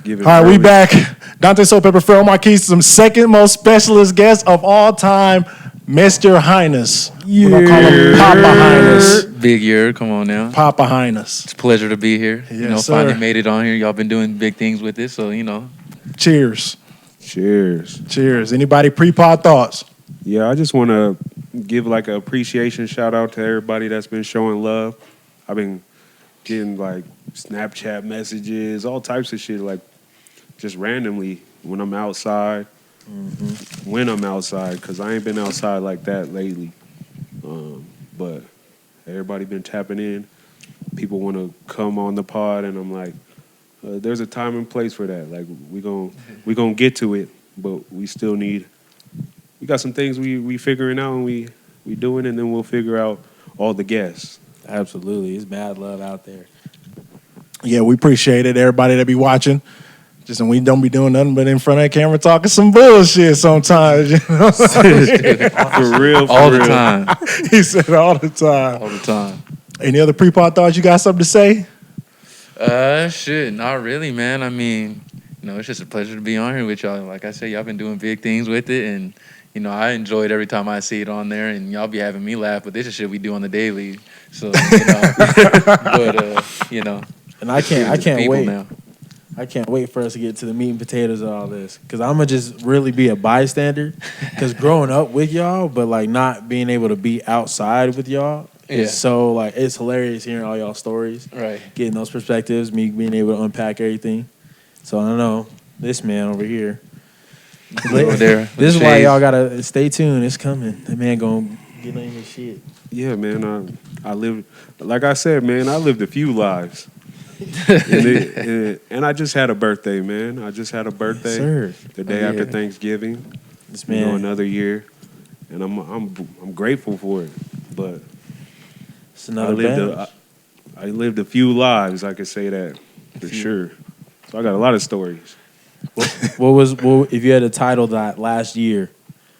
Give it All right, we early. back. Dante Soul Pepper Pharaoh Marquise, some second most specialist guest of all time, Mr. Hynus. We're going to call him PapaHynus. Big year, come on now. PapaHynus. It's a pleasure to be here. Yes, finally sir. made it on here. Y'all been doing big things with it, so Cheers. Cheers. Cheers. Anybody pre-pod thoughts? Yeah, I just want to give like an appreciation shout out to everybody that's been showing love. I've been getting like Snapchat messages, all types of shit, like just randomly when I'm outside. When I'm outside, because I ain't been outside like that lately. But everybody been tapping in. People want to come on the pod, and I'm like, there's a time and place for that. Like we gonna get to it, but we still need. We got some things we figuring out, and we doing, and then we'll figure out all the guests. Absolutely. It's mad love out there. Yeah, we appreciate it. Everybody that be watching. Just, and we don't be doing nothing but in front of that camera talking some bullshit sometimes. You know? For real. all the time. He said all the time. All the time. Any other pre-pod thoughts? You got something to say? Shit, not really, man. I mean, it's just a pleasure to be on here with y'all. Like I said, y'all been doing big things with it, and I enjoy it every time I see it on there, and y'all be having me laugh. But this is shit we do on the daily, so And I can't people wait. now. I can't wait for us to get to the meat and potatoes of all this, because I'm gonna just really be a bystander. Because growing up with y'all, but like not being able to be outside with y'all, is so like it's hilarious hearing all y'all stories, Right. getting those perspectives, me being able to unpack everything. So I don't know this man over here. Over there. This is why y'all gotta stay tuned. It's coming. That man gonna get on his shit. Yeah, man. I lived, like I said, man. I lived a few lives. and I just had a birthday, man. I just had a birthday, Yes, sir. the day after Thanksgiving. This man, Another year, and I'm grateful for it. But it's another I lived a few lives. I could say that for sure. So I got a lot of stories. What if you had to title that last year?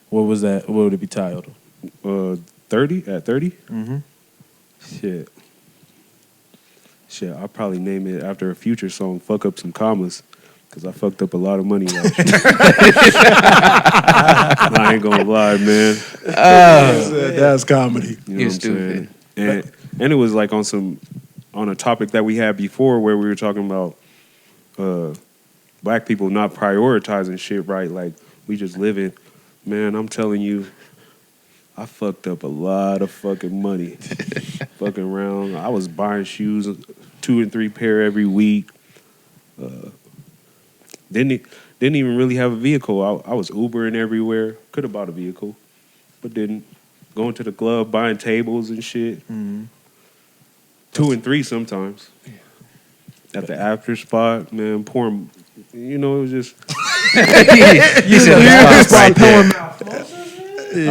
What was that? What would it be titled? 30 at 30. Mm-hmm. Shit, I'll probably name it after a Future song, Fuck Up Some Commas, because I fucked up a lot of money last year. I ain't gonna lie, man. That's comedy. You know what I'm saying? And it was like on a topic that we had before where we were talking about black people not prioritizing shit right. Like, we just living. Man, I'm telling you, I fucked up a lot of fucking money. Fucking around. I was buying shoes, 2 and 3 pair every week. Didn't even really have a vehicle. I was Ubering everywhere. Could have bought a vehicle, but didn't. Going to the club, buying tables and shit. Mm-hmm. 2 and 3 sometimes. At the after spot, man, pouring. It was just. You said the spot right there.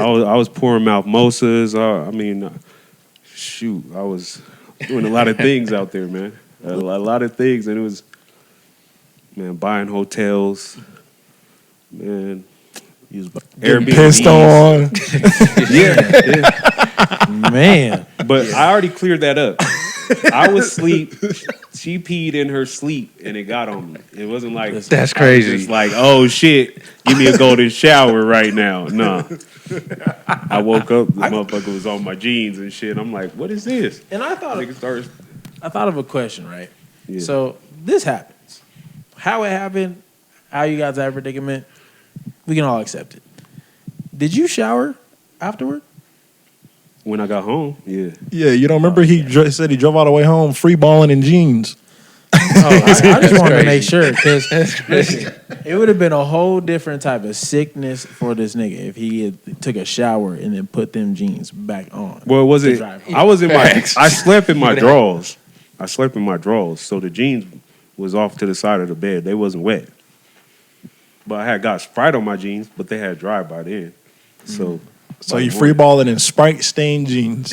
I was pouring mimosas. I was doing a lot of things out there, man. A lot of things, and it was, man, buying hotels, man. Getting pissed on. yeah. Man. But I already cleared that up. I was asleep. She peed in her sleep, and it got on me. It wasn't like That's crazy. It's like, oh shit, give me a golden shower right now. No. I woke up, the motherfucker was on my jeans and shit. I'm like, what is this? And I thought of a question, right? Yeah. So this happens. How it happened, how you got to that predicament, we can all accept it. Did you shower afterward? When I got home, yeah. Yeah, you don't remember he said he drove all the way home free balling in jeans. I just wanted to make sure, because it would have been a whole different type of sickness for this nigga if he had took a shower and then put them jeans back on. Well, was it? I was in I slept in my drawers. So the jeans was off to the side of the bed. They wasn't wet. But I had got Sprite on my jeans, but they had dried by then. So you free balling in Sprite stained jeans.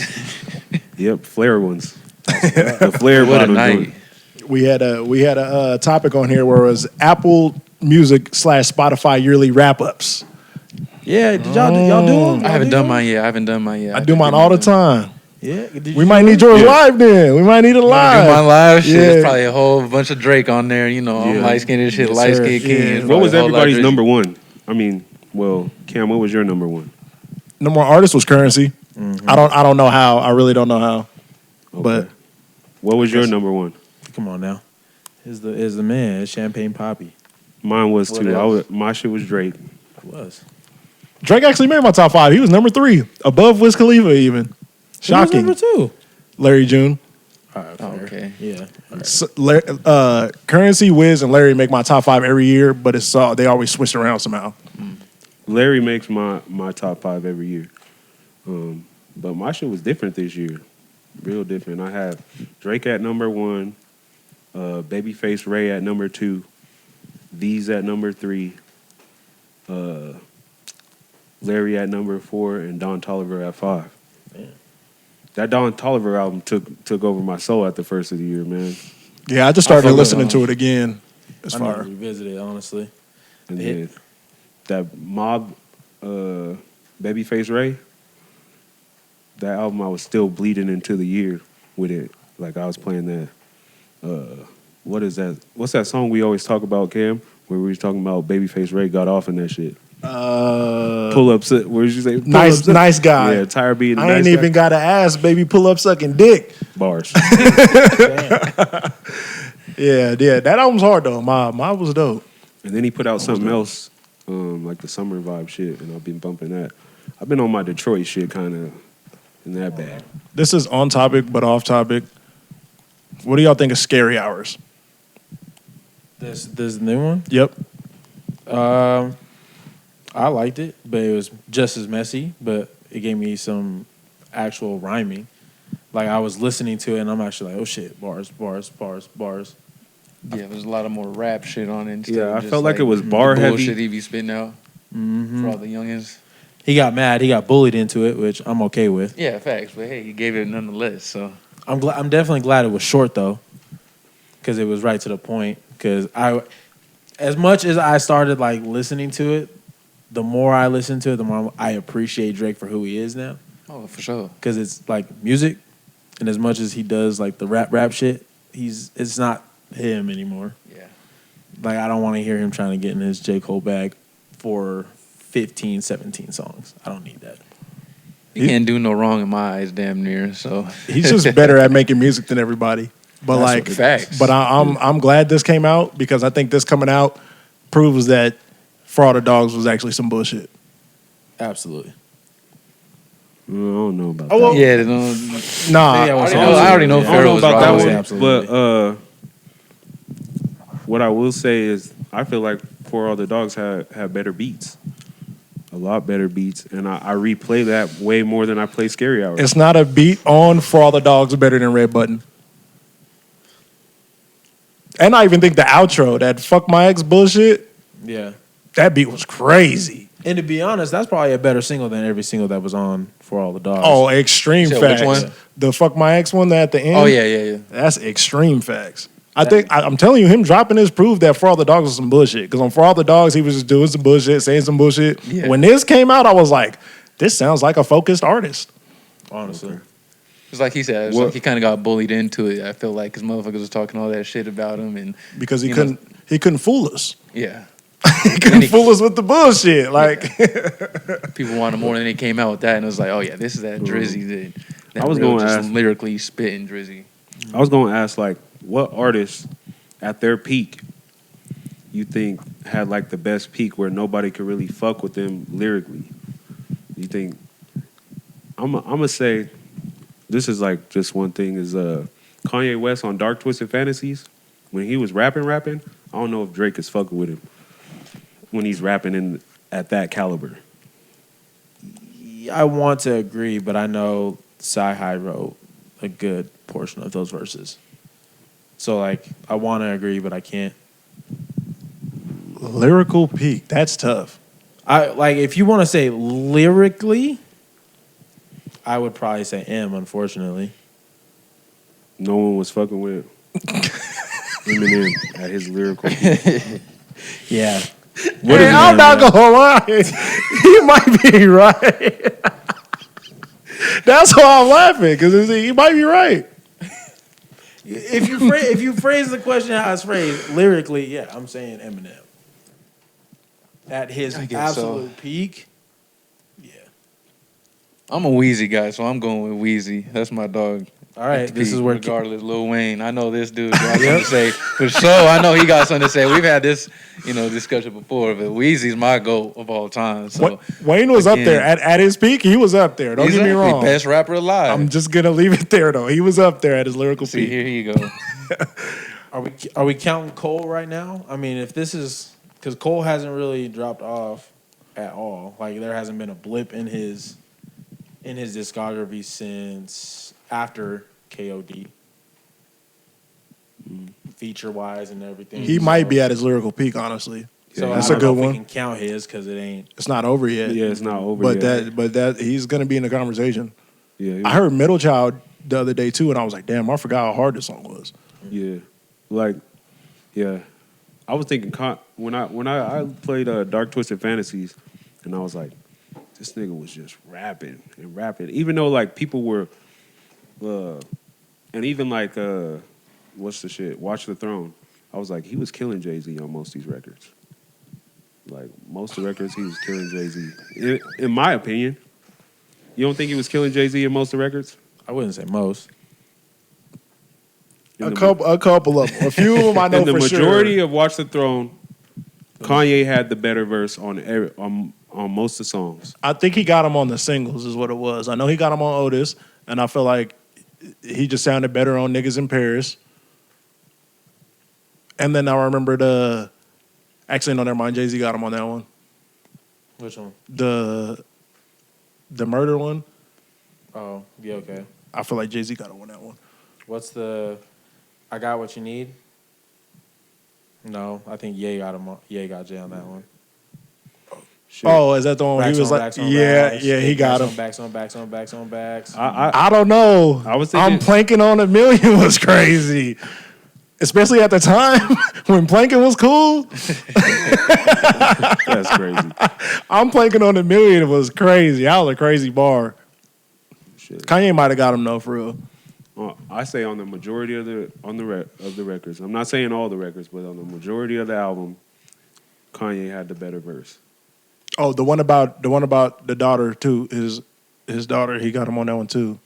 Yep, flare ones. The flare What a bottom night. joint. We had a topic on here where it was Apple Music / Spotify yearly wrap ups. Yeah, did y'all do them? I haven't done mine yet. I do mine all the time. Yeah. We might need yours live then. We might need it live. Do my live shit. Yeah. There's probably a whole bunch of Drake on there. You know, I'm Yeah. light skinned and shit, Yes, light sir. skinned king. Yeah. There's What probably was a whole lot of everybody's Drizzy. number one? I mean, well, Cam, what was your number one? Number one artist was Currency. I don't know how. I really don't know how. But What was your number one? Come on now. Is the man. It's Champagne Poppy. Mine was What too. else? My shit was Drake. It was. Drake actually made my top 5. He was number 3, above Wiz Khalifa even. Shocking. Who was number 2? Larry June. All right, Oh, fair. okay. Yeah. All right. So, Currency, Wiz, and Larry make my top 5 every year, but they always switch around somehow. Larry makes my top 5 every year. But my shit was different this year. Real different. I have Drake at number 1, Babyface Ray at number 2, V's at number 3, Larry at number 4, and Don Toliver at 5. Man. That Don Toliver album took over my soul at the first of the year, man. Yeah, I just started fuck with listening him. to it again. It's I never fire. revisited it, honestly. And Hit. then that Mob, Babyface Ray, that album I was still bleeding into the year with it. Like I was playing that. What is that? What's that song we always talk about, Cam? Where we was talking about Babyface Ray got off in that shit. Pull up, where did you say? Nice guy. Yeah, tired being. I ain't even got to ask, baby, pull up sucking dick. bars. Yeah, that album's hard though. My was dope. And then he put out something else, like the summer vibe shit, and I've been bumping that. I've been on my Detroit shit kind of in that bag. This is on topic but off topic. What do y'all think of Scary Hours? This new one. Yep. I liked it, but it was just as messy. But it gave me some actual rhyming. Like I was listening to it, and I'm actually like, oh shit, bars. Yeah, there's a lot of more rap shit on it. Instead Yeah, of I just felt like it was the bar heavy. bullshit he be spitting out for all the youngins. He got mad. He got bullied into it, which I'm okay with. Yeah, facts. But hey, he gave it nonetheless. So I'm definitely glad it was short though, because it was right to the point. Because as much as I started like listening to it, the more I listen to it, the more I appreciate Drake for who he is now. oh, for sure. Because it's like music, and as much as he does like the rap shit, it's not him anymore. Yeah. Like I don't want to hear him trying to get in his J. Cole bag for 15, 17 songs. I don't need that. He can't do no wrong in my eyes, damn near. So He's just better at making music than everybody. But That's like what- facts. But I'm glad this came out because I think this coming out proves that For All the Dogs was actually some bullshit. Absolutely. I don't know about Oh, that. well, yeah, Nah, Maybe I was I already know I don't Pharaoh know was about that wrong. one, Absolutely. but what I will say is I feel like For All the Dogs have better beats, a lot better beats, and I replay that way more than I play Scary Hours. it's not a beat on For All the Dogs better than Red Button. And I even think the outro, that Fuck My Ex bullshit, Yeah. that beat was crazy. And to be honest, that's probably a better single than every single that was on For All the Dogs. Oh, extreme You said which facts. one? The Fuck My Ex one at the end. Oh yeah. That's extreme facts. I'm telling you, him dropping this proved that For All the Dogs was some bullshit. Because on For All the Dogs, he was just doing some bullshit, saying some bullshit. Yeah. When this came out, I was like, this sounds like a focused artist. honestly. It's like he said, it's What- like he kind of got bullied into it. I feel like because motherfuckers was talking all that shit about him, and Because he You know- couldn't fool us. yeah, He couldn't fool us with the bullshit. Like people wanted more, and then he came out with that, and it was like, oh yeah, this is that Drizzy that I was real gonna just ask- lyrically spitting Drizzy. I was going to ask, like, what artists at their peak you think had, like, the best peak where nobody could really fuck with them lyrically? You think... I'm going to say, this is, like, just one thing, is Kanye West on Dark Twisted Fantasies. When he was rapping, I don't know if Drake is fucking with him when he's rapping at that caliber. I want to agree, but I know Sci-Hi wrote a good portion of those verses. So, like, I want to agree, but I can't. lyrical peak. That's tough. If you want to say lyrically, I would probably say M, unfortunately. No one was fucking with Eminem at his lyrical peak. Yeah. What is I'm it? not gonna lie. You might be right. That's why I'm laughing because he might be right. If you phrase the question how it's phrased lyrically, yeah, I'm saying Eminem. At his I guess absolute peak, yeah. I'm a Wheezy guy, so I'm going with Wheezy. That's my dog. All right, this is where regardless, Lil Wayne. I know this dude got something to say for sure. I know he got something to say. We've had this, discussion before, but Wheezy's my GOAT of all time. So Wayne was up there at his peak. He was up there. Don't get me wrong. Best rapper alive. I'm just gonna leave it there though. He was up there at his lyrical See, peak. here you go. Are we counting Cole right now? I mean, if this is because Cole hasn't really dropped off at all. Like there hasn't been a blip in his discography since after KOD. Feature wise and everything. He might be at his lyrical peak, honestly. So that's I a don't know good if one. we can count his because it ain't. It's not over yet. Yeah, it's not over but yet. that he's gonna be in the conversation. Yeah, I heard Middle Child the other day too, and I was like, damn, I forgot how hard this song was. Yeah, I was thinking when I played Dark Twisted Fantasies, and I was like, this nigga was just rapping and rapping, even though like people were, and even like what's the shit? Watch the Throne. I was like, he was killing Jay-Z on most of these records. Like most of the records, he was killing Jay-Z. In my opinion, you don't think he was killing Jay-Z in most of the records? I wouldn't say most. A couple of them. A few of them I know in the for sure. majority of Watch the Throne, Kanye had the better verse on most of the songs. I think he got him on the singles, is what it was. I know he got him on Otis, and I feel like he just sounded better on Niggas in Paris. And then I remember actually, no, never mind. Jay-Z got him on that one. Which one? The murder one. Oh, yeah, okay. I feel like Jay-Z got him on that one. What's the I Got What You Need? No, I think Ye got him on. Ye got Jay on that one. Shit. Oh, is that the one where he was like, yeah, he got him. Backs on backs. I don't know. I was thinking, I'm planking on a million was crazy. Especially at the time when planking was cool. that's crazy. I'm planking on a million was crazy. That was a crazy bar. Shit. Kanye might have got him though, for real. I say on the majority of the records. I'm not saying all the records, but on the majority of the album, Kanye had the better verse. Oh, the one about the daughter too. His daughter, he got him on that one too.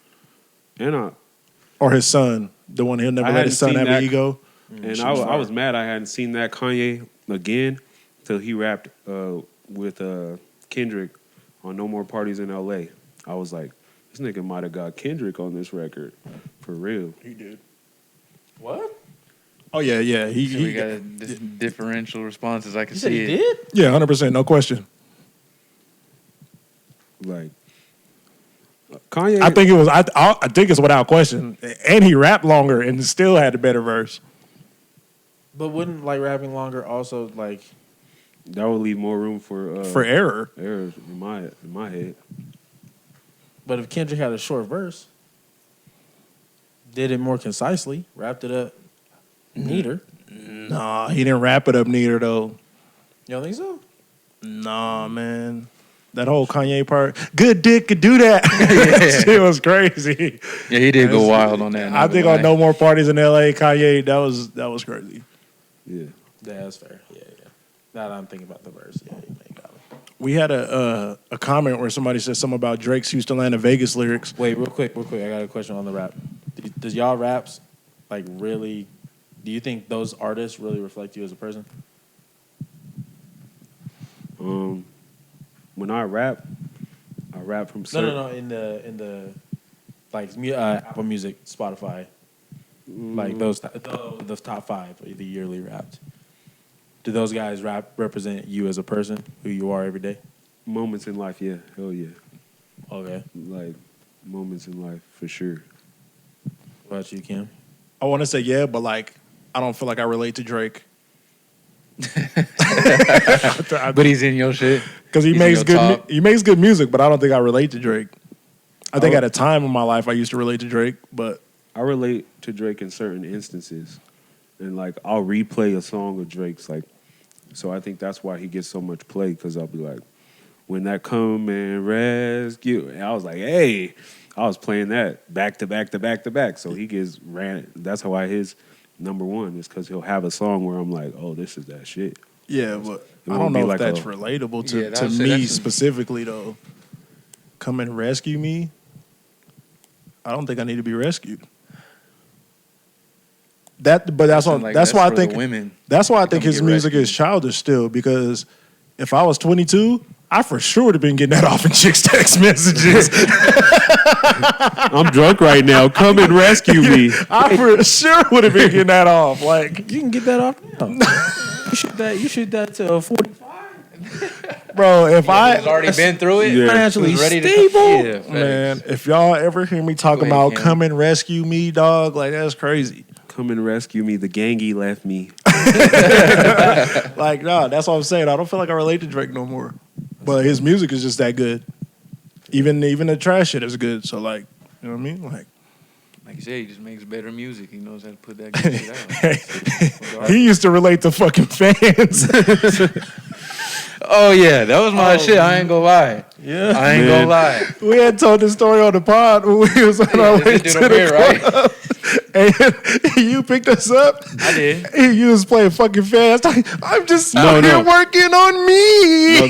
And Or his son, the one he'll never let his son have an ego. And I was mad I hadn't seen that Kanye again till he rapped with Kendrick on No More Parties in L.A. I was like, this nigga might have got Kendrick on this record. For real. He did. What? Oh yeah. We got differential responses. I can You said see he it. did? Yeah, 100%, no question. Like Kanye, I think it was. I think it's without question. And he rapped longer and still had a better verse. But wouldn't like rapping longer also like that would leave more room for error. errors in my head. But if Kendrick had a short verse, did it more concisely, wrapped it up neater. Nah, he didn't wrap it up neither though. You don't think so? Nah, man. That whole Kanye part, good dick could do that. That shit was crazy. Yeah, he did go wild on that. I think on No More Parties in L.A., Kanye, that was crazy. Yeah. Yeah, that's fair. Yeah. Now that I'm thinking about the verse, yeah, you may got it. We had a comment where somebody said something about Drake's Houston, Atlanta, Vegas lyrics. Wait, real quick. I got a question on the rap. Does y'all raps like really? Do you think those artists really reflect you as a person? When I rap from certain... No. In the like Apple Music, Spotify, like those the top 5 of the yearly raps. Do those guys represent you as a person, who you are every day? Moments in life, yeah, hell yeah. Okay. Like moments in life for sure. What about you, Kim? I want to say yeah, but like I don't feel like I relate to Drake. But he's in your shit. Because he makes good music, but I don't think I relate to Drake. I think at a time in my life I used to relate to Drake, but I relate to Drake in certain instances. And like I'll replay a song of Drake's, like, so I think that's why he gets so much play, because I'll be like, when that come and rescue. And I was like, hey, I was playing that back to back to back to back. So he gets ran. That's how his number one is because he'll have a song where I'm like, oh, this is that shit. Yeah, but It I won't don't be know if like that's a- relatable Yeah, to that's- me that's- specifically though. Come and rescue me. I don't think I need to be rescued. But that's why Like, that's why I for think the women. that's why I to think come his get music is rescued. childish still. Because if I was 22, I for sure would have been getting that off in chicks' text messages. I'm drunk right now. Come and rescue me. I for sure would have been getting that off. Like, You can get that off now. You shoot that to 45. bro, if He's I already been through it. Yeah. Financially He's ready stable. To, yeah, facts. man, if y'all ever hear me talk Go ahead, about Cam. come and rescue me, dog, like that's crazy. Come and rescue me. The gangy left me. Like, no, that's what I'm saying. I don't feel like I relate to Drake no more. But his music is just that good. Even the trash shit is good. So like, you know what I mean? Like you said, he just makes better music. He knows how to put that good shit out. he used to relate to fucking fans. Oh yeah, that was my shit. I ain't gonna lie. Yeah. I ain't Man. gonna lie. We had told this story on the pod when we was on our way This to dude the over here, club. And you picked us up. I did. And you was playing fucking fast. I'm just No, out here no. working on me. No,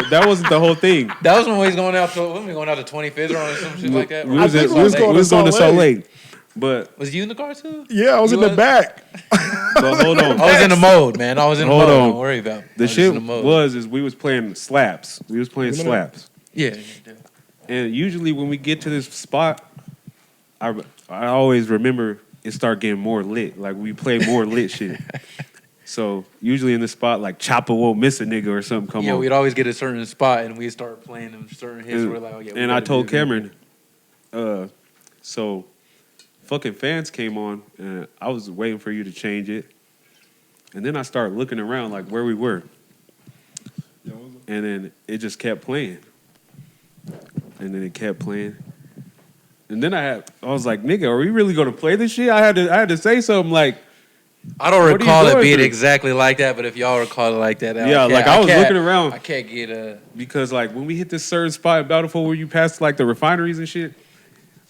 that wasn't the whole thing. That was when we was going out to when we going out to 25th or some shit like that. We Or was, think at, we we was was, going we was to going to Salt Salt Lake. Lake. But was you in the car too? Yeah, I was You in the was? back. hold on. I was in the mode, man. I was in the Hold mode. on. Don't worry about it. I The was shit in the mode. was we was playing slaps. We was playing slaps. Yeah. And usually when we get to this spot, I always remember it start getting more lit. Like we play more lit shit. So usually in the spot, like Chopper won't miss a nigga or something come Yeah, on. we'd always get a certain spot and we'd start playing them certain hits. We're like, oh yeah. we and I gotta told do this. Cameron, so fucking fans came on and I was waiting for you to change it. And then I started looking around like where we were. And then it just kept playing. And then it kept playing. And then I was like, nigga, are we really gonna play this shit? I had to say something like, I don't What are you recall it going being through? exactly like that, but if y'all recall it like that, Yeah, like, I was looking around. I can't get a. because like when we hit this certain spot in Bountiful where you pass like the refineries and shit,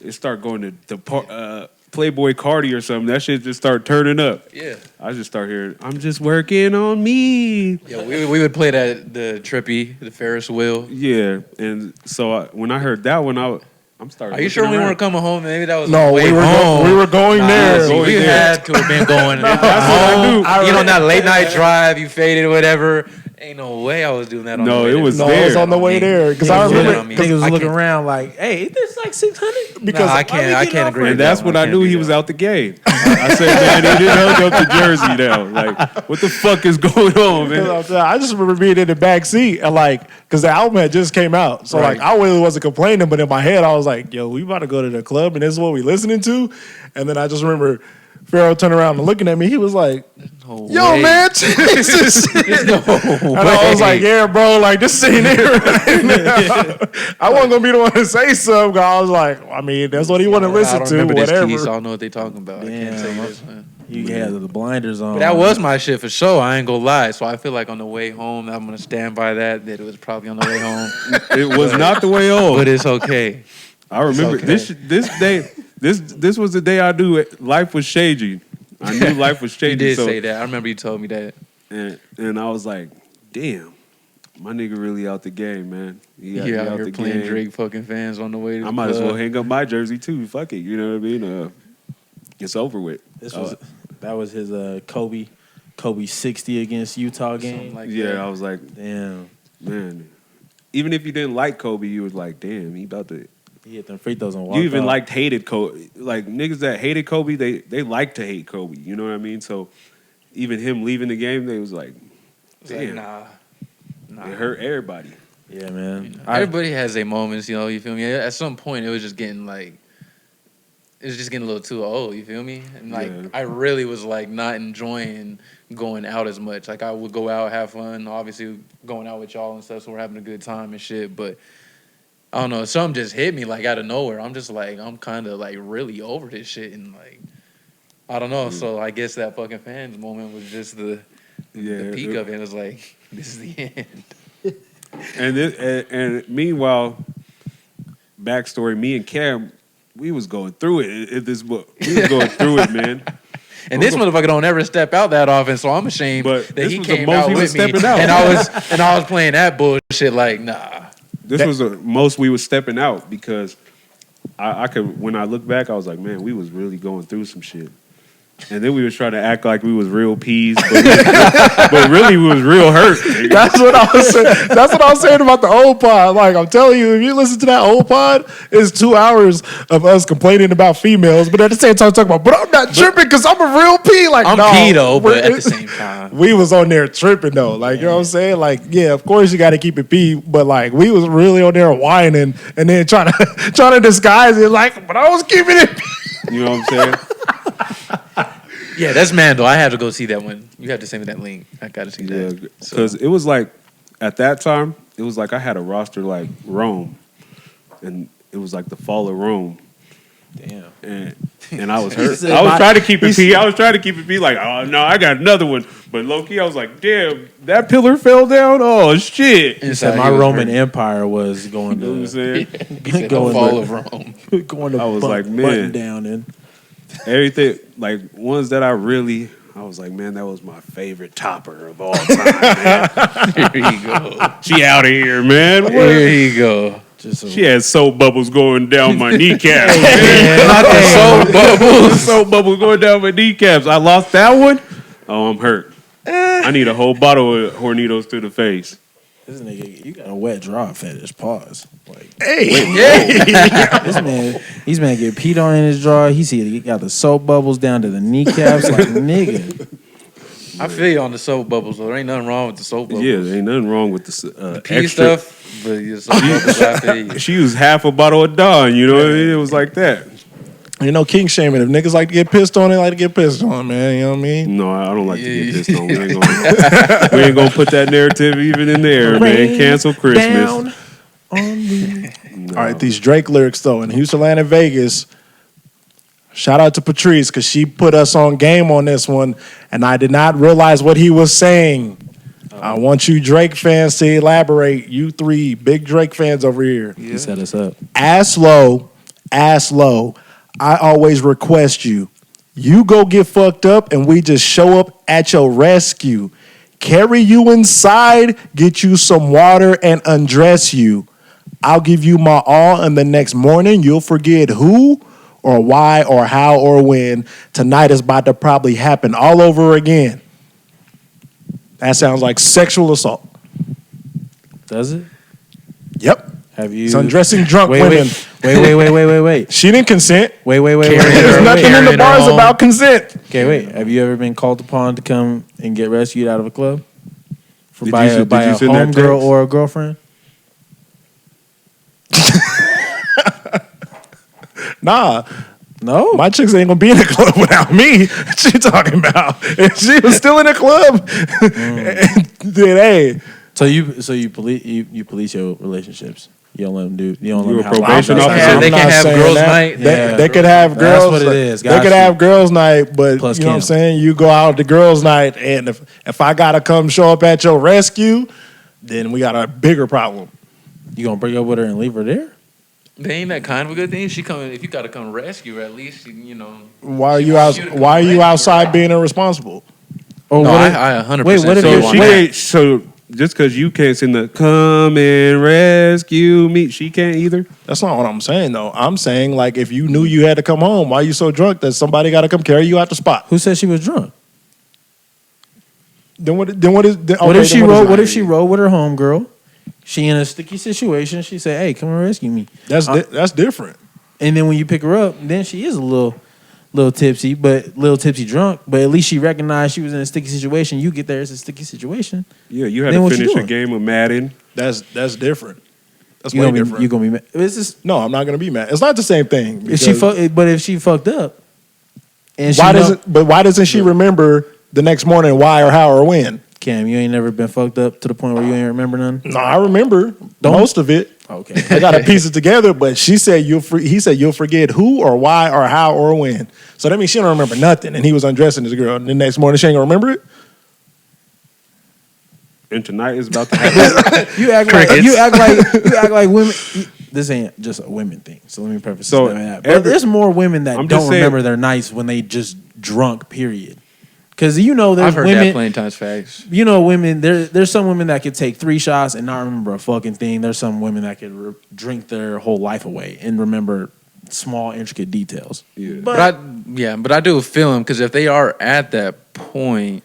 it start going to Playboy Cardi or something. That shit just start turning up. Yeah, I just start hearing, I'm just working on me. yeah. We would play that the trippy, the Ferris wheel. Yeah, and so when I heard that one, I'm starting. Are you sure we weren't coming home? Maybe that was No, on the way home. we were going Nah, there. see, we Going there. had to have been going That's what I knew. I You know, remember- that late night drive, you faded, whatever. Ain't no way I was doing that on No, the way it there. was No, there. I was on the way there because I Yeah, remember I mean, Niggas was I looking can't- around like, hey, is this like 600? because Nah, I can't agree. And with that's that when one. I knew can't he do was that out the game. I said, man, he didn't hook up to Jersey now. Like, what the fuck is going on, man? I just remember being in the back seat and like, because the album had just came out, so Right. like I really wasn't complaining, but in my head I was like, "Yo, we about to go to the club, and this is what we listening to." And then I just remember Pharaoh turning around and looking at me. He was like, No "Yo, way. man, Jesus." No And I was like, "Yeah, bro, like this ain't it right now." I wasn't gonna be the one to say something. 'Cause I was like, I mean, that's what he want to I listen don't to, remember whatever. this key, so I don't know what they talking about. I can't tell you this, man. You had the blinders on. But that was my shit for sure. I ain't gonna lie. So I feel like on the way home, I'm gonna stand by that it was probably on the way home. It was not the way home. But it's okay. I remember okay. this day. This was the day I knew life was changing. I knew life was You changing. did so, say that. I remember you told me that. and I was like, damn, my nigga really out the game, man. He You out here playing Drake fucking fans on the way to I the might as well club. hang up my jersey too. Fuck it, you know what I mean? It's over with. That was his Kobe 60 against Utah game. Something like Yeah, that. I was like, Damn, man. Even if you didn't like Kobe, you was like, damn, he about to. he hit them free throws and walked You even out. hated Kobe. Like niggas that hated Kobe, they like to hate Kobe. You know what I mean? So even him leaving the game, they was like, It's like, damn, nah. it hurt everybody. Yeah, man. Everybody has their moments, you know. You feel me? At some point, it was just getting a little too old. You feel me? And Yeah. I really was not enjoying going out as much. Like I would go out, have fun. Obviously, going out with y'all and stuff, so we're having a good time and shit. But I don't know, something just hit me out of nowhere. I'm just I'm kind of really over this shit and I don't know. So I guess that fucking fans moment was just the peak of it. It was this is the end. And meanwhile, backstory: me and Cam, we was going through it in this book. We was going through it, man. And this motherfucker don't ever step out that often, so I'm ashamed But that this he was the came most out he was with me. stepping out. And I was playing that bullshit like, nah. This was the most we was stepping out because I could. When I look back, I was like, man, we was really going through some shit. And then we was trying to act like we was real peas, but really we was real hurt. Nigga. That's what I was saying. That's what I was saying about the old pod. Like, I'm telling you, if you listen to that old pod, it's 2 hours of us complaining about females, but at the same time talking about, but I'm not tripping because I'm a real P. Like, I'm no, P though, but at the same time. we was on there tripping though. Like, you know what I'm saying? Like, yeah, of course you got to keep it P, but like we was really on there whining and then trying to disguise it. Like, but I was keeping it P. You know what I'm saying? Yeah, that's Mandel. I have to go see that one. You have to send me that link. I got to see Yeah, that. because it was like at that time, it was like I had a roster like Rome, and it was like the fall of Rome. Damn. And I was hurt. said, I was trying to keep it P. I was trying to keep it P. Like, oh no, I got another one. But low key, I was like, damn, that pillar fell down. Oh shit! He said my Roman Empire was going You know what I'm to saying? He said the Going fall to- of Rome. going to I was like, man. button down in. Everything like ones that I was like, man, that was my favorite topper of all time, man. Here you go. She out of here, man. What? Here you go. Just She had soap bubbles going down my kneecaps. Not the soap bubbles. Soap bubbles going down my kneecaps. I lost that one. Oh, I'm hurt. I need a whole bottle of Hornitos to the face. This nigga, you got a wet draw fetish. Pause. Like, this man get peed on in his draw. He got the soap bubbles down to the kneecaps. Like, nigga. I feel you on the soap bubbles, though. There ain't nothing wrong with the soap bubbles. Yeah, there ain't nothing wrong with the Pee extra stuff, but the soap bubbles, I feel you. She used half a bottle of Dawn. You know what I mean? It was like that. You know, king shaming. If niggas like to get pissed on, they like to get pissed on, man. You know what I mean? No, I don't like to get pissed on. We ain't gonna put that narrative even in there, man. Cancel Christmas. Down on me. No. All right, these Drake lyrics though in Houston, Atlanta, and Vegas. Shout out to Patrice because she put us on game on this one, and I did not realize what he was saying. I want you Drake fans to elaborate. You three big Drake fans over here. He set us up. Ass low. I always request you. You go get fucked up, and we just show up at your rescue. Carry you inside, get you some water, and undress you. I'll give you my all, and the next morning you'll forget who or why or how or when. Tonight is about to probably happen all over again. That sounds like sexual assault. Does it? Yep. Have you? It's undressing drunk women. Wait. She didn't consent. Wait. There's nothing in the bars about consent. Okay, wait. Have you ever been called upon to come and get rescued out of a club? Did By you a send that homegirl text? or a girlfriend? Nah. No. My chicks ain't gonna be in the club without me. What she talking about? If she was still in the club, then hey, So you police your relationships. You don't let them do. You don't You let a them have probation wild officer? outside. They I'm can not have saying girls' that. night. They could have That's girls. what it is. They Got could you. have girls' night, but Plus you know what I'm Kim. saying. You go out to girls' night, and if I gotta come show up at your rescue, then we got a bigger problem. You gonna break up with her and leave her there? They ain't that kind of a good thing. She coming. If you got to come rescue her, at least you know. Why are She you wants out? you to come Why are you rescue her. outside being irresponsible? Or No, what if- I 100%. Wait, what if feel you- you So on she that. ain't. So just because you can't sing the "Come and Rescue Me," she can't either. That's not what I'm saying though. I'm saying like if you knew you had to come home, why are you so drunk that somebody got to come carry you out the spot? Who said she was drunk? Then what? Then what is? Then, What if okay, she then rode? is What it? if she rode with her homegirl? She in a sticky situation. She said, "Hey, come and rescue me." That's different. And then when you pick her up, then she is a little tipsy, but little tipsy drunk. But at least she recognized she was in a sticky situation. You get there, it's a sticky situation. Yeah, you had Then to what you finish a doing? game of Madden. That's different. That's You way gonna be different. you gonna be mad. It's just No, I'm not gonna be mad. It's not the same thing. if she because but if she fucked up, and why she doesn't? But why doesn't she remember the next morning why or how or when? Cam, you ain't never been fucked up to the point where you ain't remember none. No, I remember most of it. Okay. I got to piece it together. But she said he said you'll forget who or why or how or when. So that means she don't remember nothing. And he was undressing this girl. And the next morning she ain't gonna remember it. and tonight is about to happen. You act like women. This ain't just a women thing. So let me preface So that. But there's more women that I'm don't just saying- remember their nights when they just drunk. Period. Because there's I've heard women. that plenty times. Facts. Women. There's some women that could take 3 shots and not remember a fucking thing. There's some women that could drink their whole life away and remember small, intricate details. Yeah. But I do feel them because if they are at that point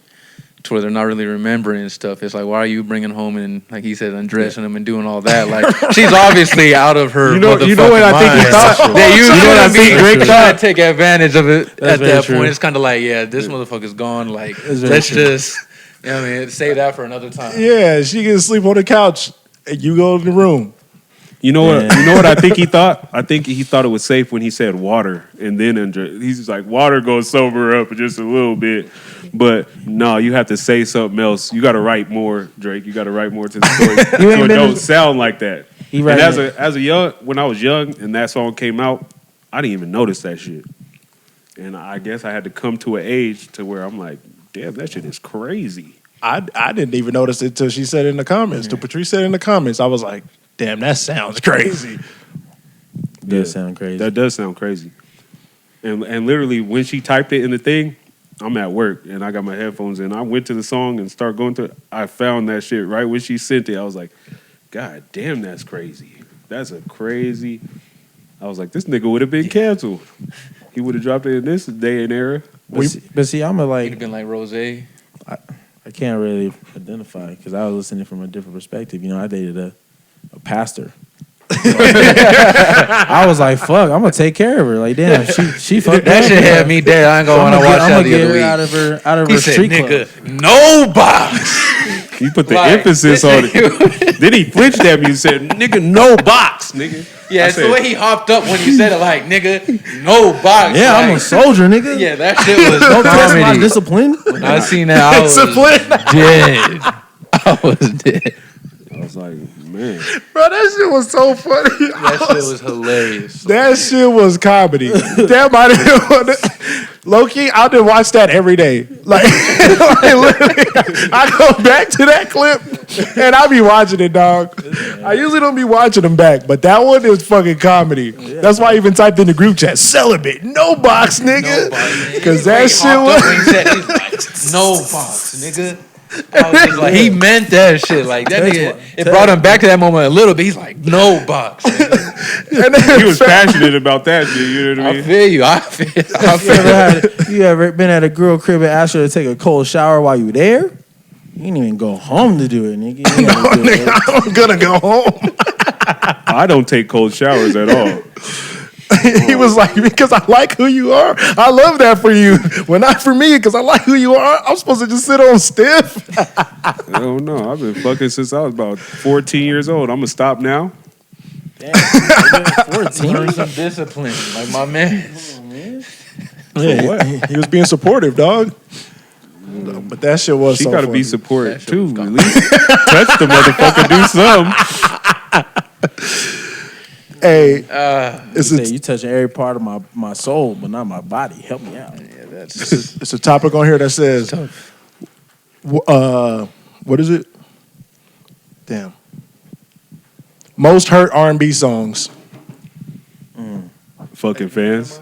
to where they're not really remembering stuff, it's like, why are you bringing home and, like he said, undressing them and doing all that? Like, she's obviously out of her. You know what I think he thought? They usually what I think Drake try to take advantage of it at very that true. point. It's kind of like, yeah, this motherfucker's gone. Like, That's very let's true. just, you know what I mean, save that for another time. Yeah, she can sleep on the couch and you go in the room. You know what? You know what I think he thought? I think he thought it was safe when he said water, and then he's just like, water goes sober her up just a little bit. But no, you have to say something else. You got to write more, Drake. You got to write more to the story, so it don't sound like that. And as a young, when I was young, and that song came out, I didn't even notice that shit. And I guess I had to come to an age to where I'm like, damn, that shit is crazy. I didn't even notice it until she said it in the comments. Till Patrice said it in the comments. I was like, damn, that sounds crazy. Does sound crazy. That does sound crazy. And literally, when she typed it in the thing, I'm at work and I got my headphones in. I went to the song and started going to it. I found that shit right when she sent it. I was like, God damn, that's crazy. That's a crazy. I was like, this nigga would have been canceled. He would have dropped it in this day and era. But see, I'm a He'd have been like Rose. I can't really identify because I was listening from a different perspective. You know, I dated a pastor. I was like, fuck, I'm gonna take care of her. Like, damn, she fucked That up. shit had me dead. I ain't gonna want to watch that the other week. Out of her He said, street nigga, club. no box. He put the Like, emphasis on it. Then he flinched at me and said, nigga, no box, nigga. Yeah, I it's said, the way he hopped up when you said it, like, nigga, no box. Yeah, I'm a like, soldier, nigga. Yeah, that shit was Don't test my comedy. discipline. When I seen that, I was dead. I was dead. I was like, man. Bro, that shit was so funny. That shit was hilarious. That shit was comedy. That might have been low-key, I did watch that every day. Like literally, I go back to that clip and I be watching it, dog. I usually don't be watching them back, but that one is fucking comedy. That's why I even typed in the group chat, celibate, no box, nigga. Because that shit was... No box, nigga. I was just like, he meant that shit. Like, that nigga, it brought him back to that moment a little bit. He's like, no box. He was passionate about that shit, you know what I mean? I feel You ever been at a girl crib and asked her to take a cold shower while you there? You didn't even go home to do it, nigga. I'm gonna go home. I don't take cold showers at all. He was like, because I like who you are. I love that for you. Well, not for me, because I like who you are. I'm supposed to just sit on stiff. I don't know. I've been fucking since I was about 14 years old. I'm going to stop now. Damn, Learn some discipline, like my man. Yeah, he was being supportive, dog. But that shit was She so got to funny. be supported, That shit too. was At comedy. least touch the motherfucker, do something. Hey, You touching every part of my soul, but not my body. Help me out. Yeah, it's a topic on here that says, what is it? Damn. Most hurt R&B songs. Fucking fans.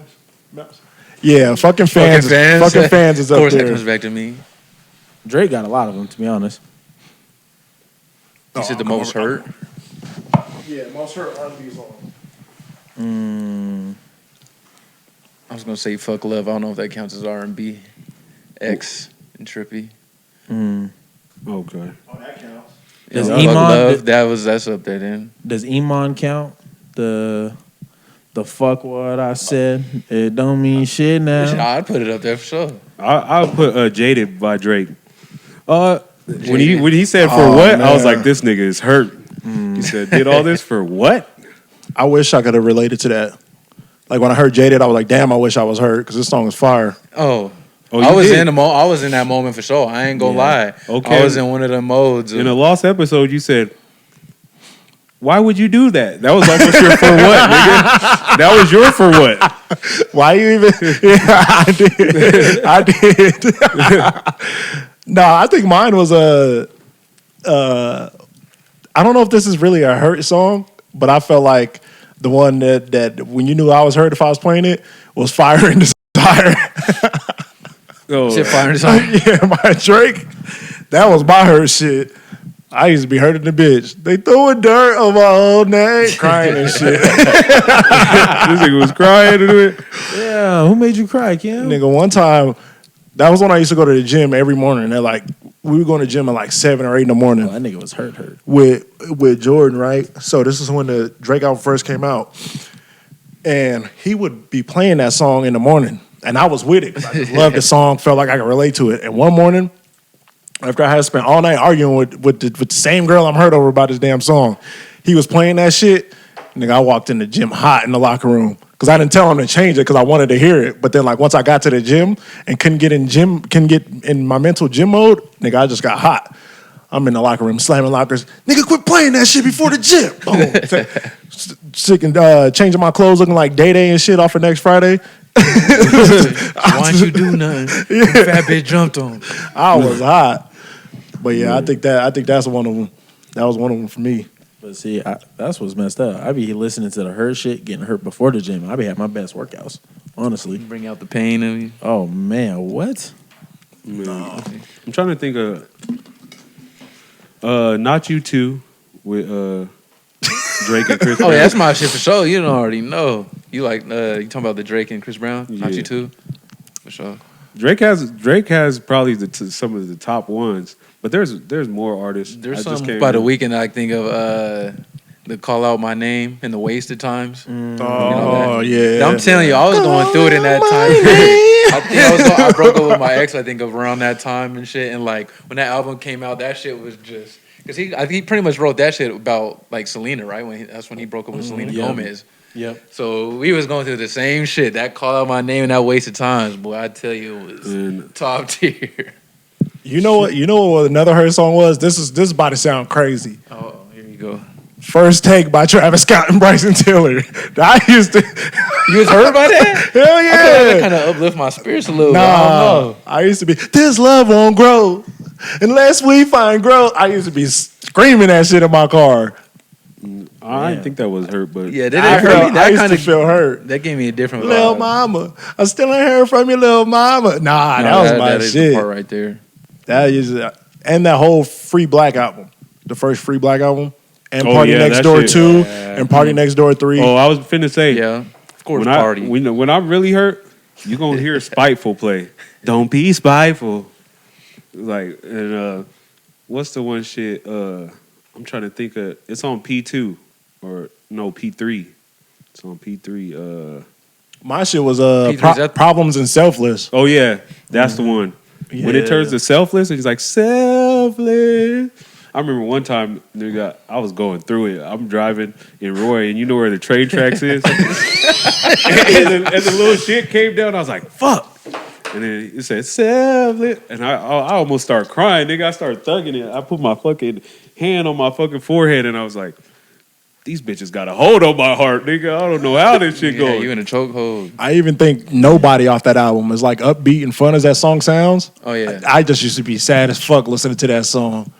Yeah, fucking fans. Fucking fans is Of up course, that there. comes back to me. Drake got a lot of them, to be honest. You said the most hurt. Yeah, most hurt R&B songs. I was gonna say "Fuck Love." I don't know if that counts as R&B. X and Trippy. Okay. Oh, that counts. Does Fuck Iman- Love, that's up there then. Does Iman count? The fuck what I said. It don't mean shit now. I'd put it up there for sure. I'll put Jaded by Drake. When he said for Oh, what, I was man. like, this nigga is hurt. He said, did all this for what? I wish I could have related to that. Like when I heard Jaded, I was like, damn, I wish I was hurt because this song is fire. Oh, Oh, I you was did? I was in that moment for sure. I ain't gonna lie. Okay. I was in one of the modes. In a lost episode, you said, why would you do that? That was almost your for what, nigga. That was your for what. Why you even? Yeah, I did. No, I think mine was I don't know if this is really a hurt song, but I felt like the one that when you knew I was hurt if I was playing it was Fire and Desire. Oh, Shit, Fire and Desire. Yeah, by Drake. That was my hurt shit. I used to be hurting the bitch. They throwing dirt on my old name, crying and shit. this nigga was crying into it. Yeah, who made you cry, Kim? Nigga, one time, that was when I used to go to the gym every morning. They're like, we were going to the gym at like 7 or 8 in the morning. Oh, that nigga was hurt. With Jordan, right? So this is when the Drake album first came out. And he would be playing that song in the morning. And I was with it. 'Cause I just loved the song, felt like I could relate to it. And one morning, after I had spent all night arguing with the same girl I'm hurt over about this damn song, he was playing that shit. Nigga, I walked in the gym hot in the locker room. Because I didn't tell him to change it because I wanted to hear it. But then like once I got to the gym and couldn't get in my mental gym mode, nigga, I just got hot. I'm in the locker room slamming lockers. Nigga, quit playing that shit before the gym. Boom. Changing my clothes looking like Day and shit off for next Friday. Why don't you do nothing? Yeah. Fat bitch jumped on. I was hot. But yeah, I think that's one of them. That was one of them for me. But see, that's what's messed up. I be listening to the hurt shit, getting hurt before the gym. I be having my best workouts, honestly. Bring out the pain of you. Oh man, what? No. I'm trying to think of Not You Too with Drake and Chris Brown. Oh, yeah, that's my shit for sure. You don't already know. You like you talking about the Drake and Chris Brown? Not Yeah. You Too? For sure. Drake has probably some of the top ones, but there's more artists. There's I just some can't by the remember. weekend I think of the Call Out My Name and the Wasted Times. Oh, yeah. I'm telling you, I was going through it in that time. I think I broke up with my ex, I think, around that time and shit. And like when that album came out, that shit was just because he pretty much wrote that shit about like Selena, right? That's when he broke up with Selena Gomez. Yep. So we was going through the same shit. That Call Out My Name and that Wasted Times, boy, I tell you, it was top tier. You know what another hurt song was? This is about to sound crazy. Oh, here you go. First Take by Travis Scott and Bryson Tiller. I used to You was hurt by that? hell I feel like that yeah. kind of uplift my spirits a little bit. I don't know. I used to be, this love won't grow unless we find growth. I used to be screaming that shit in my car. I didn't think that was hurt, but Yeah, I, that hurt me. I used That to feel hurt. that gave me a different Lil vibe. mama, I still ain't heard from you, lil mama. Nah, that was my that is shit. the part right there. That is, and that whole Free Black album, the first Free Black album, and Oh, Party yeah, Next that Door shit. 2, and Party Next Door 3. oh, I was finna say, Yeah, of course, when party. when I'm really hurt, you gonna hear Spiteful play. Don't be spiteful. Like, and what's the one shit? I'm trying to think of. It's on P2 or no P3. It's on P3. My shit was P3, is that- Problems and Selfless. Oh yeah, that's the one. When it turns to selfless, and he's like selfless. I remember one time, nigga, I was going through it. I'm driving in Roy, and you know where the train tracks is. and the little shit came down, I was like, "Fuck!" And then it said selfless, and I almost started crying, nigga. I started thugging it. I put my fucking hand on my fucking forehead, and I was like, "These bitches got a hold on my heart, nigga. I don't know how this shit Yeah, going." you in a chokehold. I even think Nobody off that album is like upbeat and fun as that song sounds. Oh yeah. I just used to be sad as fuck listening to that song.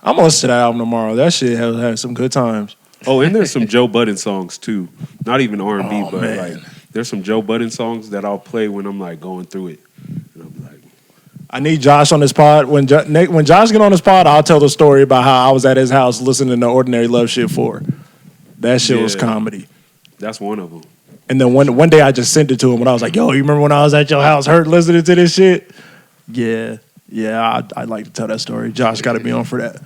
I'm gonna listen to that album tomorrow. That shit has had some good times. Oh, and there's some Joe Budden songs too. Not even R&B, Oh, but man. like there's some Joe Budden songs that I'll play when I'm like going through it. And I'm like, I need Josh on this pod. When Josh get on this pod, I'll tell the story about how I was at his house listening to Ordinary Love Shit 4. That shit was Yeah. comedy. that's one of them. And then one day I just sent it to him and I was like, yo, you remember when I was at your house hurt listening to this shit? Yeah. Yeah, I'd like to tell that story. Josh got to be on for that.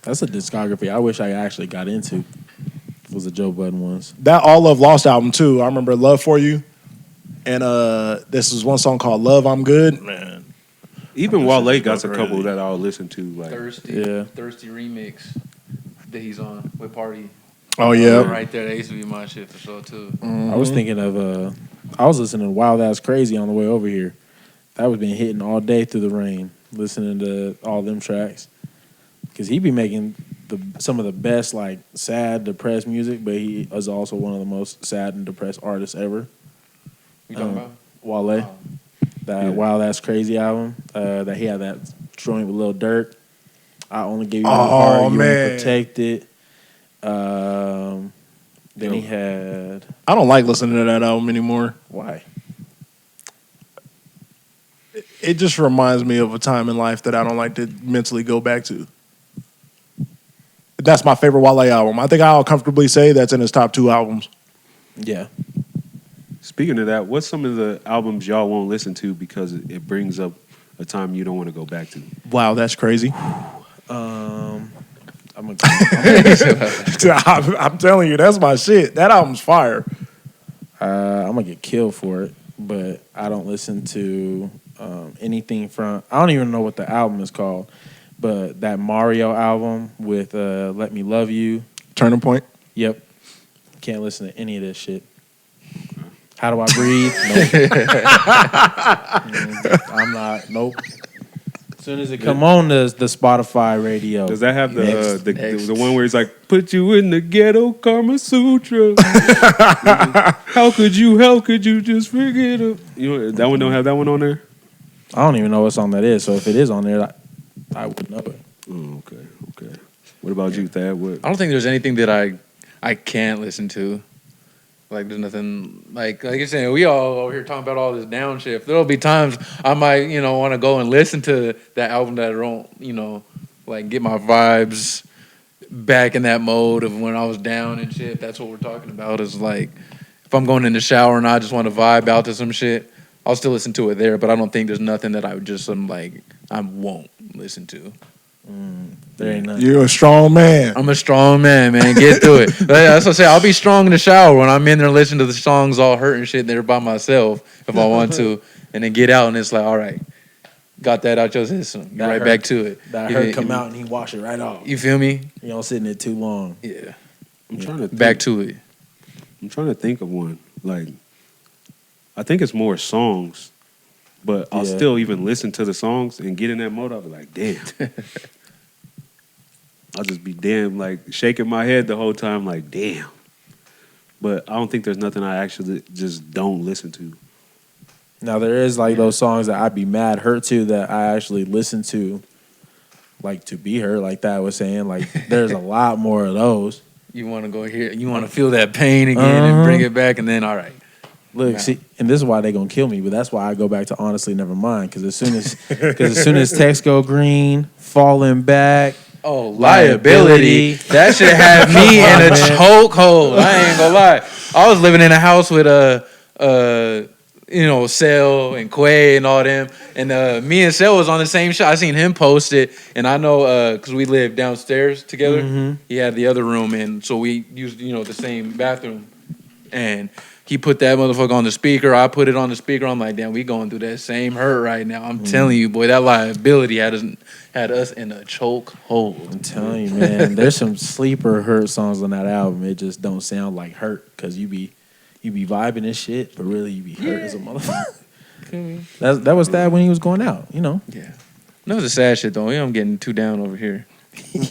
That's a discography I wish I actually got into. Was the Joe Budden ones. That All Love Lost album too. I remember Love For You. And this was one song called Love I'm Good. Man. Even This Wale shit got a go couple crazy. that I'll listen to. Like, Thirsty. Yeah. Thirsty remix that he's on with Party. Oh, yeah. Right there. That used to be my shit for sure too. I was thinking of I was listening to Wild Ass Crazy on the way over here. That was been hitting all day through the rain, listening to all them tracks. Cause he be making some of the best like sad, depressed music, but he is also one of the most sad and depressed artists ever. You talking about? Wale. That Yeah. Wild Ass Crazy album. That he had that joint with Lil Durk. I Only Gave You My Heart, You man. Ain't Protected. Then he had... I don't like listening to that album anymore. Why? It just reminds me of a time in life that I don't like to mentally go back to. That's my favorite Wale album. I think I'll comfortably say that's in his top 2 albums. Yeah. Speaking of that, what's some of the albums y'all won't listen to because it brings up a time you don't want to go back to? Wow, that's crazy. I'm telling you, that's my shit. That album's fire. gonna get killed for it, but I don't listen to anything from. I don't even know what the album is called, but that Mario album with "Let Me Love You." Turning Point. Yep, can't listen to any of this shit. How Do I Breathe? Nope. I'm not. Nope. As soon as it come on the Spotify radio. Does that have Next. the one where he's like, put you in the ghetto Kama Sutra? How could you just forget it? You know, that one don't have that one on there? I don't even know what song that is. So if it is on there, I would know it. Oh, okay. What about you, Thad? What? I don't think there's anything that I can't listen to. Like there's nothing like you're saying. We all over here talking about all this downshift. There'll be times I might want to go and listen to that album that I don't like get my vibes back in that mode of when I was down and shit. That's what we're talking about. Is like if I'm going in the shower and I just want to vibe out to some shit, I'll still listen to it there. But I don't think there's nothing that I would just I won't listen to. There ain't nothing. You're a strong man. I'm a strong man. Get through it. That's what I say. I'll be strong in the shower when I'm in there listening to the songs all hurt and shit there by myself if I want to. And then get out and it's like, all right, got that out your system. Get right back to it. That hurt come out and he wash it right off. You feel me? You don't sit in it too long. Yeah. I'm trying to think. Back to it. I'm trying to think of one. Like, I think it's more songs, but I'll still even listen to the songs and get in that mode. I'll be like, damn. I'll just be damn, like shaking my head the whole time, like, damn. But I don't think there's nothing I actually just don't listen to. Now there is like those songs that I'd be mad hurt to that I actually listen to, like To Be Hurt, like that was saying. Like there's a lot more of those. You want to go here, you want to feel that pain again and bring it back, and then all right. Look, see, and this is why they gonna kill me, but that's why I go back to Honestly Nevermind. Because as soon as text go green, falling back. Oh, liability. That should have me in a chokehold. I ain't gonna lie. I was living in a house with Sel and Quay and all them. And me and Sel was on the same shot. I seen him post it. And I know because we lived downstairs together. Mm-hmm. He had the other room. And so we used, the same bathroom. And he put that motherfucker on the speaker. I put it on the speaker. I'm like, damn, we going through that same hurt right now. I'm telling you, boy, that liability had us in a chokehold. I'm telling you, man. There's some sleeper hurt songs on that album. It just don't sound like hurt because you be vibing and shit, but really you be hurt as a motherfucker. That was that when he was going out, Yeah. That was the sad shit though. I'm getting too down over here.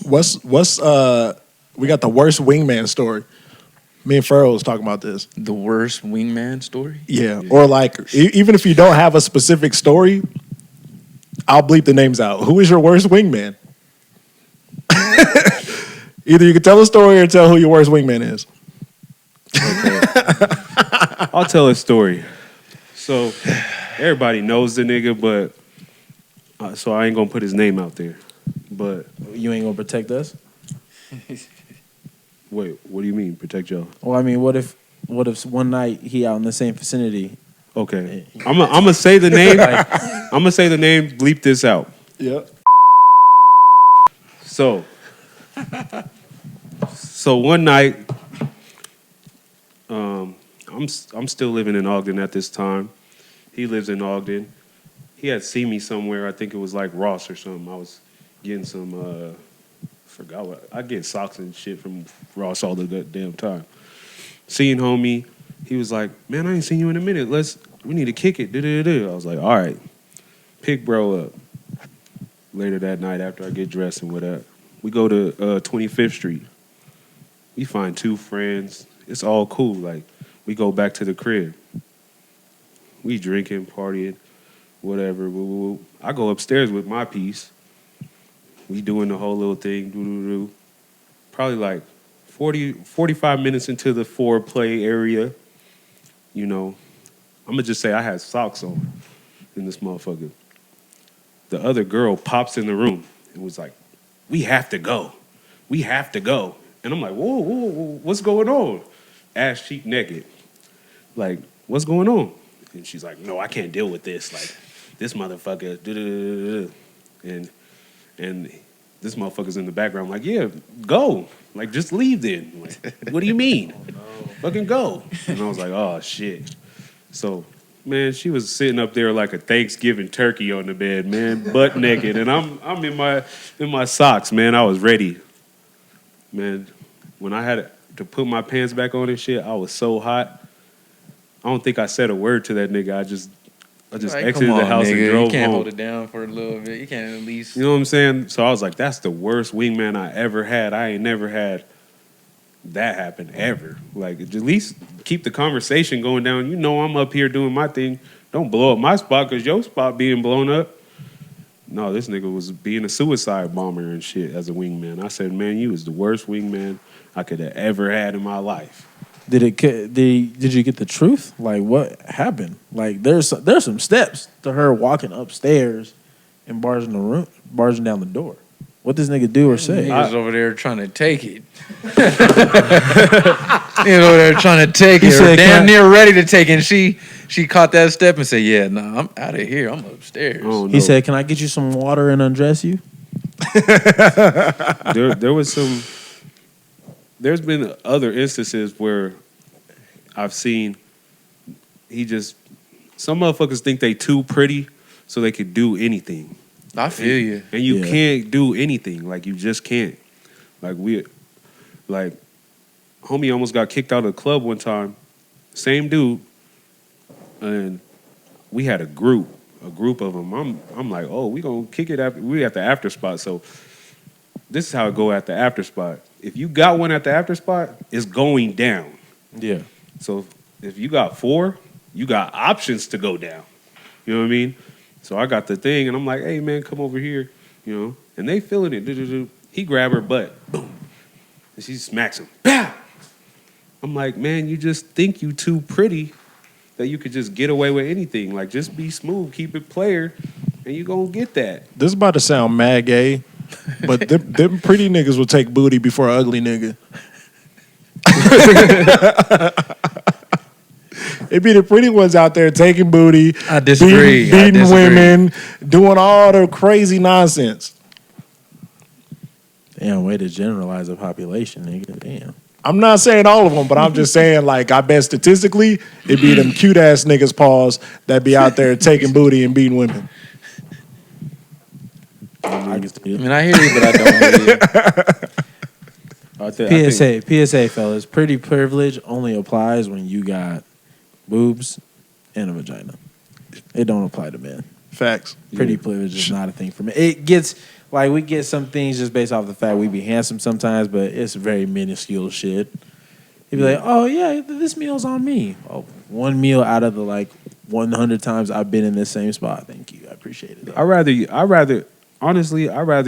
What's we got the worst wingman story. Me and Farrell was talking about this. The worst wingman story? Yeah. Or like, even if you don't have a specific story, I'll bleep the names out. Who is your worst wingman? Either you can tell a story or tell who your worst wingman is. Okay. I'll tell a story. So everybody knows the nigga, but so I ain't gonna put his name out there. But you ain't gonna protect us? Wait, what do you mean protect y'all? Well, I mean, what if one night he out in the same vicinity? Okay, I'm gonna say the name. I'm gonna say the name. Bleep this out. Yep. So one night, I'm still living in Ogden at this time. He lives in Ogden. He had seen me somewhere. I think it was like Ross or something. I was getting some. Forgot what I get socks and shit from Ross all the goddamn time. Seeing homie, he was like, "Man, I ain't seen you in a minute. We need to kick it." I was like, "All right." Pick bro up. Later that night after I get dressed and whatever, we go to 25th Street. We find two friends. It's all cool. Like we go back to the crib. We drinking, partying, whatever. I go upstairs with my piece. We doing the whole little thing. Doo-doo-doo. Probably like 45 minutes into the foreplay area. You know, I'm going to just say I had socks on in this motherfucker. The other girl pops in the room and was like, we have to go. We have to go. And I'm like, whoa, whoa, whoa, what's going on? Ass cheek naked. Like, what's going on? And she's like, no, I can't deal with this. Like, this motherfucker. And this motherfucker's in the background. I'm like, yeah, go. Like, just leave then. Like, what do you mean? Oh, no. Fucking go. And I was like, oh, shit. So, man, she was sitting up there like a Thanksgiving turkey on the bed, man, butt naked. And I'm in my socks, man. I was ready. Man, when I had to put my pants back on and shit, I was so hot. I don't think I said a word to that nigga. I just like, exited the house and drove home. You can't hold it down for a little bit. You can't at least... You know what I'm saying? So I was like, that's the worst wingman I ever had. I ain't never had that happen ever. Like, at least keep the conversation going down. You know I'm up here doing my thing. Don't blow up my spot because your spot being blown up. No, this nigga was being a suicide bomber and shit as a wingman. I said, man, you was the worst wingman I could have ever had in my life. Did you get the truth? Like, what happened? Like, there's some steps to her walking upstairs and barging down the door. What does nigga do or say? He was over there trying to take it. He was over there trying to take it. Or damn near ready to take it. And she caught that step and said, yeah, nah, I'm out of here. I'm upstairs. Oh, no. He said, can I get you some water and undress you? There was some... There's been other instances where I've seen some motherfuckers think they too pretty so they could do anything. I feel you. And you can't do anything. Like, you just can't. Like, homie almost got kicked out of the club one time. Same dude. And we had a group of them. I'm like, oh, we gonna kick it after. We at the after spot. So this is how it go at the after spot. If you got one at the after spot, it's going down. Yeah. So if you got 4, you got options to go down. You know what I mean? So I got the thing, and I'm like, hey, man, come over here. You know? And they feeling it. He grab her butt. Boom. And she smacks him. Pow! I'm like, man, you just think you too pretty that you could just get away with anything. Like, just be smooth, keep it player, and you gonna get that. This is about to sound mad gay, but them pretty niggas will take booty before an ugly nigga. It be the pretty ones out there taking booty. I disagree. Beating women, doing all the crazy nonsense. Damn, way to generalize the population, nigga. Damn. I'm not saying all of them, but I'm just saying, like, I bet statistically, it be them cute ass niggas paws that be out there taking booty and beating women. I mean, I hear you, but I don't hear you. PSA, fellas. Pretty privilege only applies when you got boobs and a vagina. It don't apply to men. Facts. Pretty privilege is not a thing for me. It gets, like, we get some things just based off the fact we be handsome sometimes, but it's very minuscule shit. He'd be like, oh, yeah, this meal's on me. Oh, one meal out of the, like, 100 times I've been in this same spot. Thank you. I appreciate it. I'd rather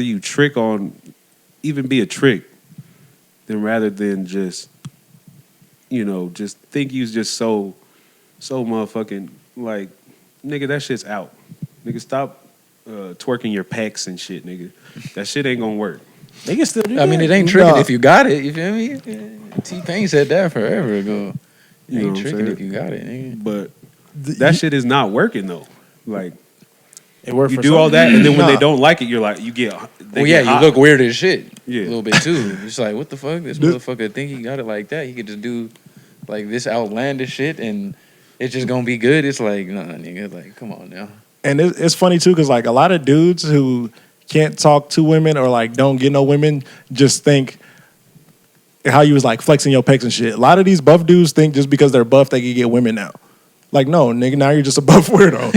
you trick on, even be a trick, than rather than just, you know, just think you's just so motherfucking, like, nigga, that shit's out. Nigga, stop twerking your pecs and shit, nigga. That shit ain't gonna work. Nigga still do that. I mean, it ain't tricking if you got it. You feel me? T-Pain said that forever ago. It ain't tricking if you got it, nigga. But that shit is not working, though. Like, it worked you for do all that, and then when they don't like it, you're like, you get hot. You look weird as shit. Yeah. A little bit, too. It's like, what the fuck? This motherfucker think he got it like that. He could just do, like, this outlandish shit, and it's just gonna be good. It's like, nah, nigga, like, come on now. And it's funny, too, because, like, a lot of dudes who can't talk to women or, like, don't get no women just think how you was, like, flexing your pecs and shit. A lot of these buff dudes think just because they're buff, they can get women now. Like, no, nigga, now you're just a buff weirdo.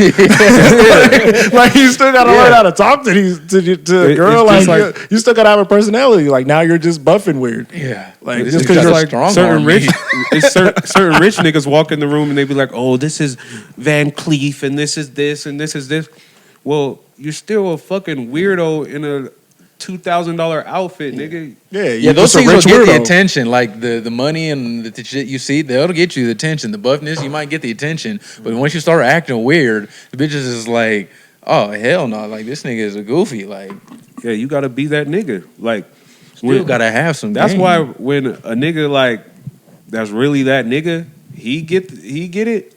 Like, you still got to learn how to talk to a girl. Like, you still got to have a personality. Like, now you're just buffing weird. Yeah. Like, just because you're like certain rich niggas walk in the room and they be like, oh, this is Van Cleef and this is this and this is this. Well, you're still a fucking weirdo in a $2,000 outfit, nigga. Yeah, Yeah, those things will get the attention. Like the money and the shit you see, they'll get you the attention. The buffness, you might get the attention. But once you start acting weird, the bitches is like, oh, hell no. Like, this nigga is a goofy. Like, Yeah, you gotta be that nigga. Like, still gotta have some that's game. why when a nigga like that's really that nigga, he get it.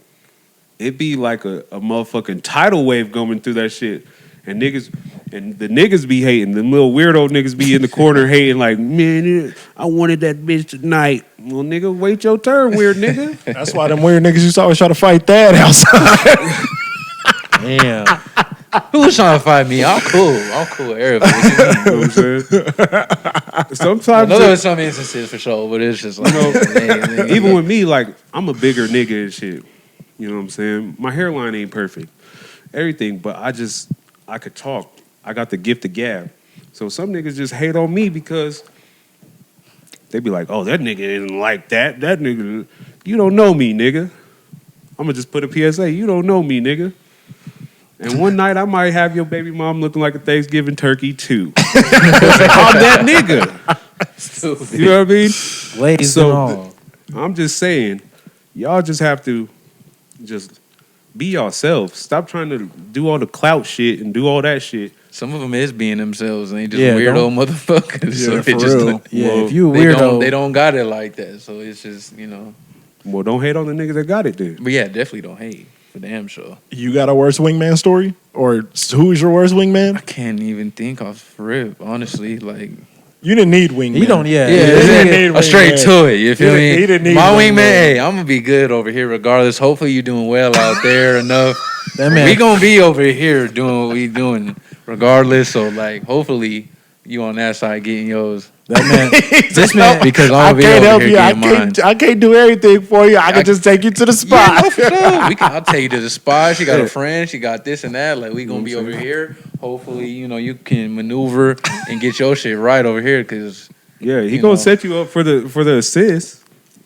It be like a motherfucking tidal wave going through that shit, and the niggas be hating. The little weirdo niggas be in the corner hating like, man, I wanted that bitch tonight. Well, nigga, wait your turn, weird nigga. That's why them weird niggas used to always try to fight that outside. Damn. Who was trying to fight me? I'm cool with everybody. You know what I'm saying? I Sometimes know there was some instances for sure, but it's just like, even with me, like, I'm a bigger nigga and shit. You know what I'm saying? My hairline ain't perfect. Everything, but I could talk. I got the gift of gab. So some niggas just hate on me because they be like, oh, that nigga isn't like that. That nigga, you don't know me, nigga. I'm going to just put a PSA. You don't know me, nigga. And one night I might have your baby mom looking like a Thanksgiving turkey too. I'm that nigga. You know what I mean? Ladies and all. I'm just saying, y'all just have to just be yourselves. Stop trying to do all the clout shit and do all that shit. some of them is being themselves, and they just weirdo motherfuckers. Yeah, so they for just real. If you a weirdo, they don't got it like that. So it's just Well, don't hate on the niggas that got it then. But yeah, definitely don't hate for damn sure. You got a worst wingman story? Or who's your worst I wingman? can't even think off rip, honestly. Like, You didn't need wingman. you don't. Yeah, He didn't need I'm straight wingman. to it. You feel me? He didn't need My wingman. wingman. Hey, I'm gonna be good over here regardless. Hopefully, you doing well out there enough. That man. We gonna be over here doing what we doing regardless. So like, hopefully, you on that side getting yours. That man. This man. Because I I'm gonna be can't over help here you. getting mine. I can't do everything for you. I can just take you to the spot. Yeah, no, for sure. I'll take you to the spot. She got a friend. She got this and that. Like, we gonna be over here. Hopefully, you can maneuver and get your shit right over here. Cause Yeah, he You gonna know. set you up for the assist,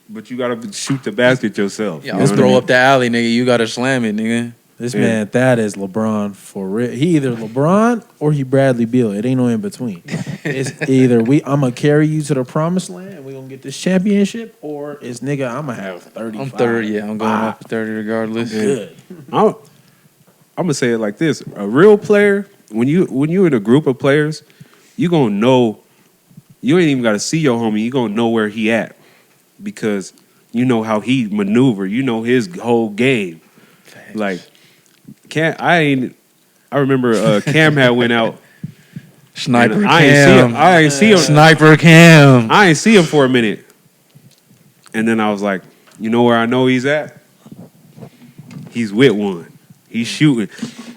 but you gotta shoot the basket yourself. yeah, You I'll know what I throw mean? up the alley, nigga. You gotta slam it, nigga. This Yeah. man, that is LeBron for real. He either LeBron or he Bradley Beal. It ain't no in between. It's either I'm gonna carry you to the promised land and we gonna get this championship, or it's nigga, I'm gonna have 30. I'm 30. Yeah, I'm going up to 30 regardless. Good. I'm gonna say it like this: a real player, when you in a group of players, you gonna know. You ain't even gotta see your homie. You gonna know where he at because you know how he maneuver. You know his whole game. Like, I remember Cam had went out. Sniper and Cam. I ain't see him. Sniper Cam. I ain't see him for a minute. And then I was like, you know where I know he's at? He's with one. He's shooting.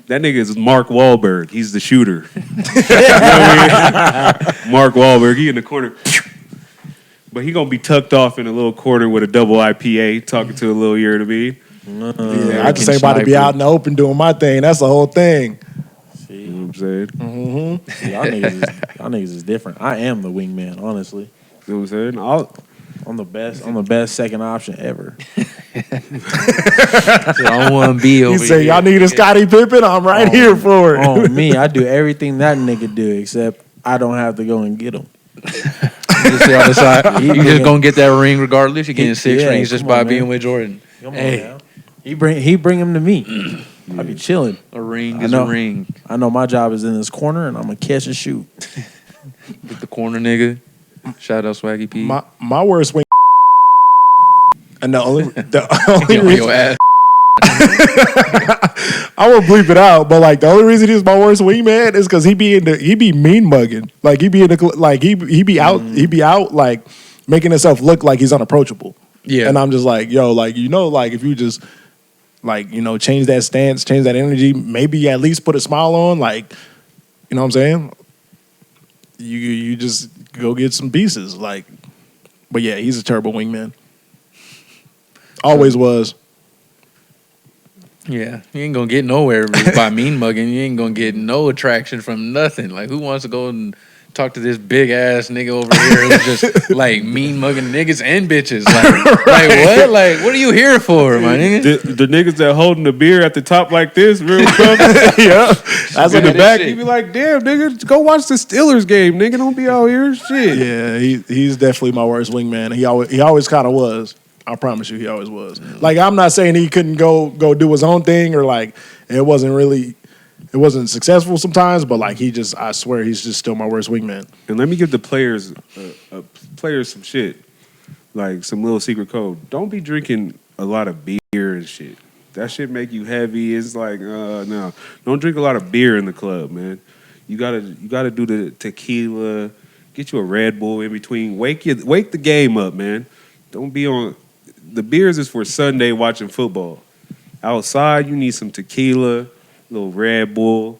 That nigga is Mark Wahlberg. He's the shooter. You know what I mean? Mark Wahlberg. He in the corner. But he gonna be tucked off in a little corner with a double IPA talking to a little ear to me. Yeah, I just ain't about to be out in the open doing my thing. That's the whole thing. You know what I'm saying? Mm-hmm. See, y'all niggas is different. I am the wingman, honestly. You know what I'm saying? I'm the best. I'm the best second option ever. I want to be over You say here. y'all need a Scottie Pippen? I'm right here for it. On me, I do everything that nigga do, except I don't have to go and get him. You just sit on the side. You just gonna get that ring regardless. You're getting 6 Yeah, rings just come by on, being man. with Jordan. Come Hey. on now. He bring him to me. I be chilling. A ring I is know. a ring. I know my job is in this corner, and I'm gonna catch and shoot. With the corner nigga. Shout out Swaggy P. My worst wing. And the only Get on reason your ass. I will bleep it out, but like the only reason he's my worst wingman is because he be mean mugging. Like he be in the like he be out like making himself look like he's unapproachable. Yeah. And I'm just like, yo, like like if you just like change that stance, change that energy, maybe at least put a smile on, like you know what I'm saying. You just go get some pieces, like. But yeah, he's a terrible wingman. Always was. Yeah, you ain't gonna get nowhere by mean mugging. You ain't gonna get no attraction from nothing. Like, who wants to go and talk to this big ass nigga over here who's just like mean mugging niggas and bitches. Like, like what? Like, what are you here for, my nigga? The niggas that holding the beer at the top like this, real tough. Yeah, that's In the back, shit. you be like, damn, nigga, go watch the Steelers game, nigga. Don't be out here, shit. yeah. He's definitely my worst wingman. He always kind of was. I promise you, he always was. Like, I'm not saying he couldn't go do his own thing or like it wasn't successful sometimes, but like I swear he's just still my worst wingman. And let me give the players some shit, like some little secret code. Don't be drinking a lot of beer and shit. That shit make you heavy. It's like, no, don't drink a lot of beer in the club, man. You gotta do the tequila. Get you a Red Bull in between. Wake the game up, man. Don't be on. The beers is for Sunday watching football. Outside, you need some tequila, a little Red Bull,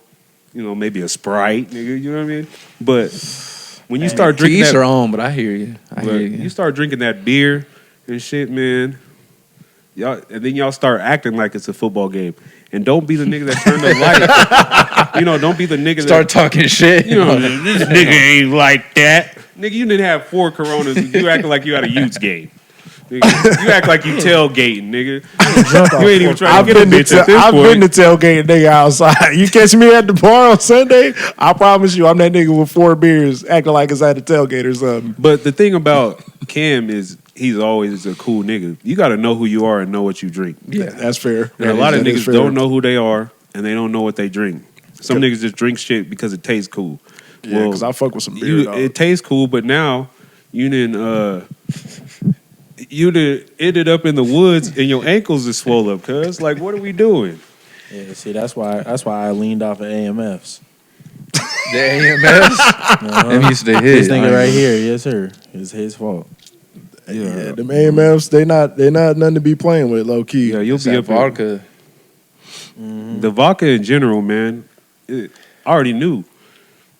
maybe a Sprite, nigga. You know what I mean? But when you start drinking, to each their own. But I hear you. you start drinking that beer and shit, man. And then y'all start acting like it's a football game. And don't be the nigga that turned the light. Don't be the nigga Start talking shit. this nigga ain't like that. Nigga, you didn't have 4 Coronas. You acting like you had a Utes game. Nigga, you act like you tailgating, nigga. You ain't even trying to get a bitch at this I've point. been to tailgate nigga outside. You catch me at the bar on Sunday, I promise you I'm that nigga with 4 beers acting like it's at a tailgate or something. But the thing about Cam is he's always a cool nigga. You got to know who you are and know what you drink. Yeah. That's fair. And a lot of That is niggas fair. don't know who they are and they don't know what they drink. Some niggas just drink shit because it tastes cool. Yeah, because I fuck with some beer, dog. It tastes cool, but now you didn't ended up in the woods and your ankles is swole up, cuz. Like, what are we doing? Yeah, see, that's why I leaned off of AMFs. The AMS. Them used to hit. This nigga right here, yes sir, it's his fault. Yeah, them AMFs, they not nothing to be playing with, low key. Yeah, you'll It's be that up here. vodka. The vodka in general, man, I already knew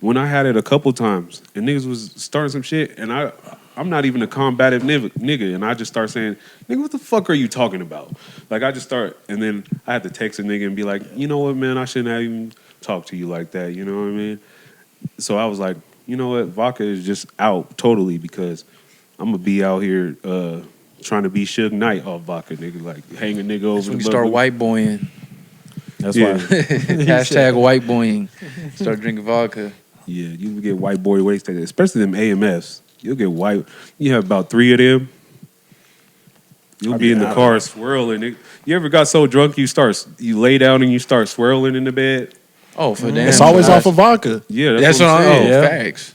when I had it a couple times and niggas was starting some shit and I'm not even a combative nigga and I just start saying, nigga, what the fuck are you talking about? Like I just start and then I had to text a nigga and be like, you know what, man, I shouldn't have even talked to you like that, you know what I mean? So I was like, you know what, vodka is just out totally because I'm gonna be out here trying to be Suge Knight off vodka, nigga, like hang a nigga over the When you start bubble. white boying. That's Yeah. why. Hashtag white boying. Start drinking vodka. Yeah, you can get white boy wasted, especially them AMFs. You'll get white. You have about 3 of them. You'll be in the car swirling. You ever got so drunk you lay down and you start swirling in the bed? Oh, for damn. It's always gosh. off of vodka. Yeah, That's what I'm I'm saying. saying. Yeah. Facts.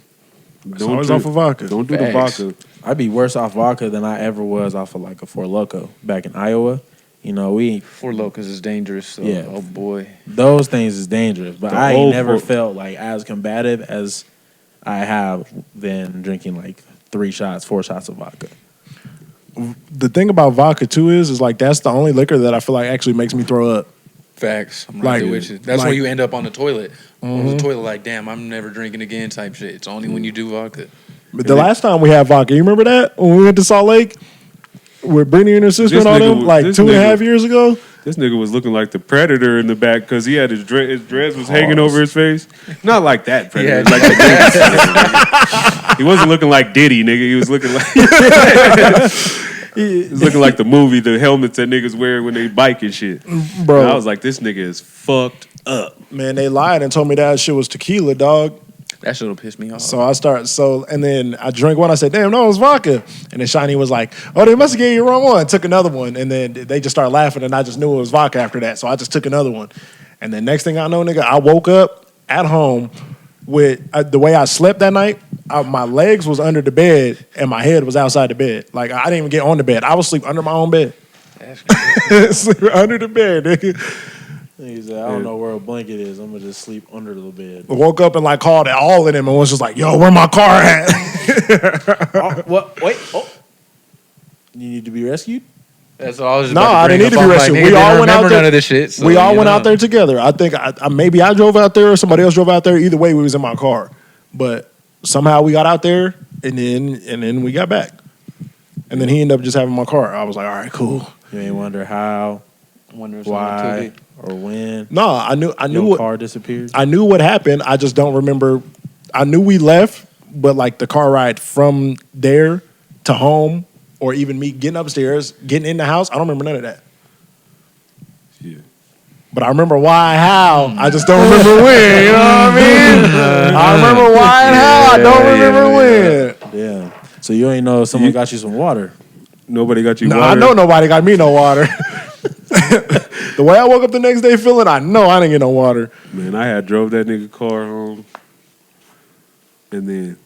It's always off of vodka. Don't do the Facts. vodka. I'd be worse off vodka than I ever was off of like a Four Loko back in Iowa. We Four Locos is dangerous. So, Yeah. Oh boy. those things is dangerous, but The I ain't old never Four- felt like as combative as I have been drinking like 4 shots of vodka. The thing about vodka too is like that's the only liquor that I feel like actually makes me throw up. Facts. I'm Like- right there with you. That's like- when you end up on the toilet. On the toilet, like, damn, I'm never drinking again type shit. It's only when you do vodka. But the last time we had vodka, you remember that when we went to Salt Lake with Brittany and her sister This and all nigga them, was- like this 2.5 nigga- years ago? This nigga was looking like the Predator in the back because he had his dreads was hanging over his face. Not like that Predator. Yeah, Like the nigga. He wasn't looking like Diddy, nigga. He was looking like he was looking like the movie, the helmets that niggas wear when they bike and shit. Bro. And I was like, this nigga is fucked up. Man, they lied and told me that shit was tequila, dog. That shit'll piss me off. And then I drank one. I said, damn, no, it was vodka. And then Shiny was like, oh, they must have gave you the wrong one. Took another one. And then they just started laughing, and I just knew it was vodka after that. So I just took another one. And then next thing I know, nigga, I woke up at home with the way I slept that night. My legs was under the bed, and my head was outside the bed. Like, I didn't even get on the bed. I was sleep under my own bed. That's crazy. Sleep under the bed, nigga. He said, I don't know where a blanket is. I'm gonna just sleep under the bed. Woke up and like called all of them and was just like, yo, where my car at? What? Wait. Oh. You need to be rescued? That's all I was just No, about to I bring didn't need up. to be I'm rescued. Like, We nigga all didn't went out remember there. none of this shit. So, We all you went know. out there together. I think maybe I drove out there or somebody else drove out there. Either way, we was in my car. But somehow we got out there and then we got back. And then he ended up just having my car. I was like, all right, cool. You ain't wonder how, Wonder if someone took why, it. or when No, I knew your what car disappeared. I knew what happened. I just don't remember. I knew we left, but like the car ride from there to home, or even me getting upstairs, getting in the house, I don't remember none of that. Yeah. But I remember why, how. I just don't remember when. You know what I mean? I remember why and how. I don't remember when. Yeah. So you ain't know if someone got you some water. Nobody got you No, water? I know nobody got me no water. The way I woke up the next day feeling, I know I didn't get no water. Man, I had drove that nigga car home. And then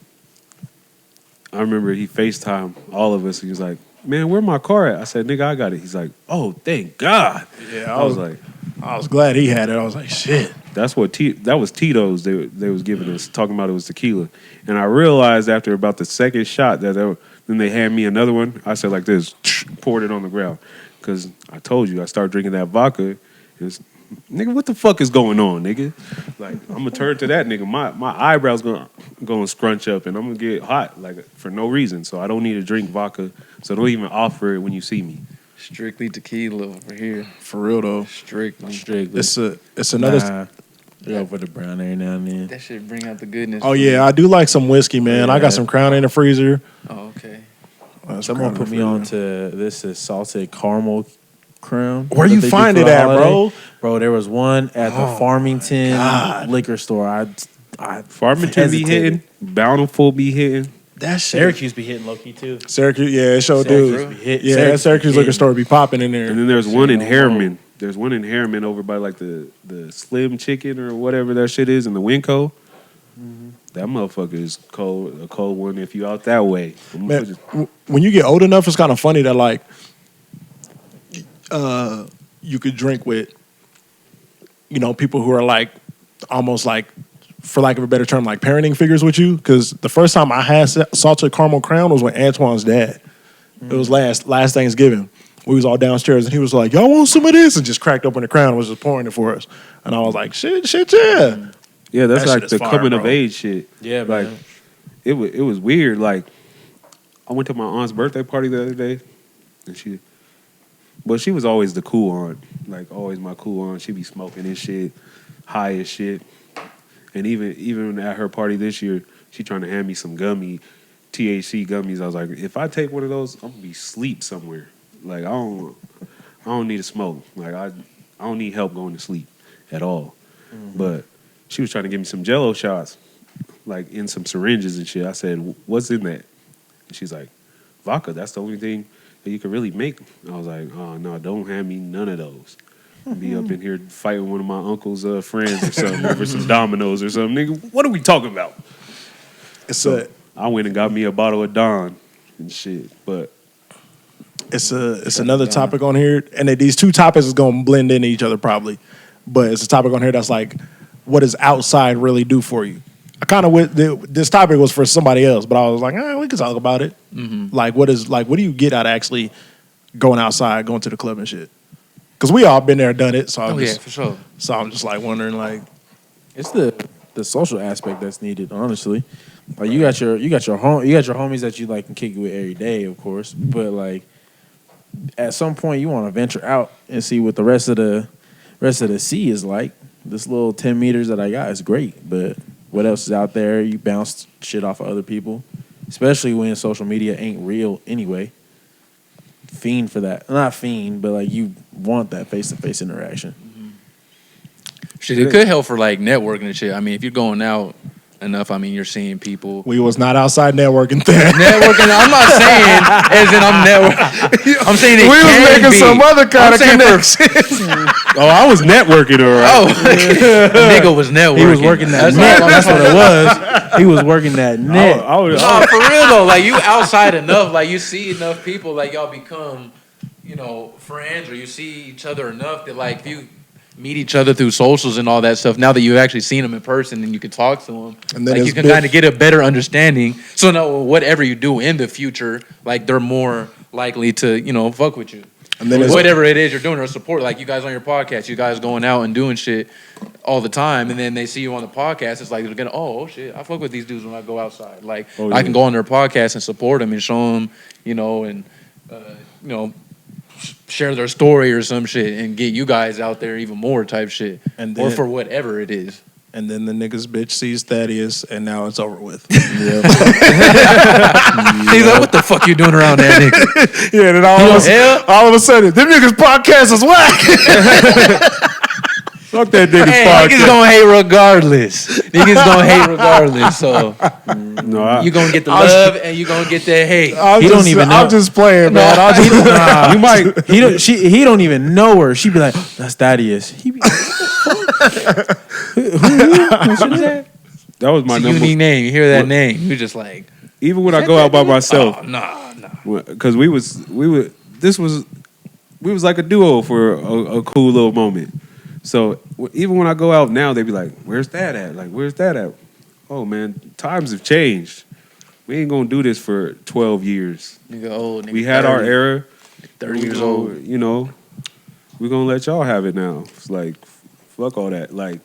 I remember he FaceTimed all of us. He was like, man, where my car at? I said, nigga, I got it. He's like, oh, thank God. Yeah, I was like, I was glad he had it. I was like, shit. that's what that was Tito's they was giving us, talking about it was tequila. And I realized after about the second shot that then they hand me another one. I said like this, poured it on the ground. Because I told you, I started drinking that vodka. Nigga, what the fuck is going on, nigga? Like, I'm gonna turn to that nigga. My eyebrows gonna scrunch up, and I'm gonna get hot like for no reason. So I don't need to drink vodka. So don't even offer it when you see me. Strictly tequila over here. For real though. Strictly. It's another. Nah. Yeah, put the brown every now and then. That shit bring out the goodness. Oh yeah, I do like some whiskey, man. I got some Crown in the freezer. Oh, okay. Someone put me on to this is salted caramel Crown. Where you find it at, bro? Bro, there was one at the Farmington liquor store. I Farmington be hitting, Bountiful be hitting. That shit. Syracuse be hitting low key too. Syracuse, yeah, it sure do. Yeah, that Syracuse liquor store be popping in there. And then there's one in Harriman. There's one in Harriman over by like the Slim Chicken or whatever that shit is in the Winco. Mm-hmm. That motherfucker is cold, a cold one if you out that way. Man, when you get old enough, it's kind of funny that like you could drink with, you know, people who are like almost like, for lack of a better term, like parenting figures with you. Because the first time I had salted caramel Crown was with Antoine's dad. It was last Thanksgiving. We was all downstairs and he was like, y'all want some of this? And just cracked open the Crown and was just pouring it for us. And I was like, shit, yeah. Yeah, that's That like shit the is fire, coming bro. of age shit. Yeah, like man. it was weird. Like I went to my aunt's birthday party the other day, and she was always the cool aunt, like always my cool aunt. She be smoking and shit, high as shit. And even at her party this year, she trying to hand me some THC gummies. I was like, if I take one of those, I'm gonna be asleep somewhere. Like I don't need to smoke. Like I don't need help going to sleep at all. Mm-hmm. But she was trying to give me some Jello shots, like in some syringes and shit. I said, what's in that? And she's like, vodka. That's the only thing that you can really make. I was like, oh no, don't hand me none of those. Be up in here fighting one of my uncle's friends or something over some dominoes or something. Nigga, what are we talking about? I went and got me a bottle of Don and shit. But it's another topic on here, and these two topics is gonna blend into each other probably. But it's a topic on here that's like, what does outside really do for you? I kind of this topic was for somebody else, but I was like, we can talk about it. Mm-hmm. Like, what do you get out of actually going outside, going to the club and shit? Because we all been there, done it. So for sure. So I'm just like wondering, like, it's the social aspect that's needed, honestly. Like you got your homies that you like can kick it with every day, of course. But like at some point, you want to venture out and see what the rest of the sea is like. This little 10 meters that I got is great, but what else is out there? You bounce shit off of other people, especially when social media ain't real anyway. Fiend for that. Not fiend, but like you want that face-to-face interaction. Mm-hmm. Shit, it could help for like networking and shit. I mean, if you're going out enough, I mean, you're seeing people. We was not outside networking there. Networking, I'm not saying as in I'm networking. I'm saying it we can was making be. some other kind of connections. Oh, I was networking, all right. Oh, nigga was networking. He was working that net. That's what it was. He was working that net. No, for real though. Like you outside enough, like you see enough people, like y'all become, friends, or you see each other enough that like if you meet each other through socials and all that stuff. Now that you've actually seen them in person and you can talk to them, and then like you can kind of get a better understanding. So now, whatever you do in the future, like they're more likely to, fuck with you. And then whatever it is you're doing or support, like you guys on your podcast, you guys going out and doing shit all the time, and then they see you on the podcast. It's like they're gonna, oh shit, I fuck with these dudes when I go outside. Like I can go on their podcast and support them and show them, and share their story or some shit and get you guys out there even more type shit, and then, or for whatever it is. And then the nigga's bitch sees Thaddeus, and now it's over with. He's like, what the fuck you doing around that nigga? Yeah, then all of a sudden, them niggas podcast is whack. Fuck that nigga's Hey, podcast. niggas gonna hate regardless. Niggas gonna hate regardless. So No, you gonna get the love and you gonna get that hate. I'm just playing, man. you might. He don't even know her. She be like, that's Thaddeus. He be like, That was my it's a number. unique name. You hear that name, you're just like, Even when I go out by myself, oh, nah. because we was like a duo for a cool little moment. So even when I go out now, they be like, "Where's that at? Like, where's that at?" Oh man, times have changed. We ain't gonna do this for 12 years. Nigga old. Nigga We had 30, our era. 30 years old. You know, we're gonna let y'all have it now. It's like, fuck all that. Like,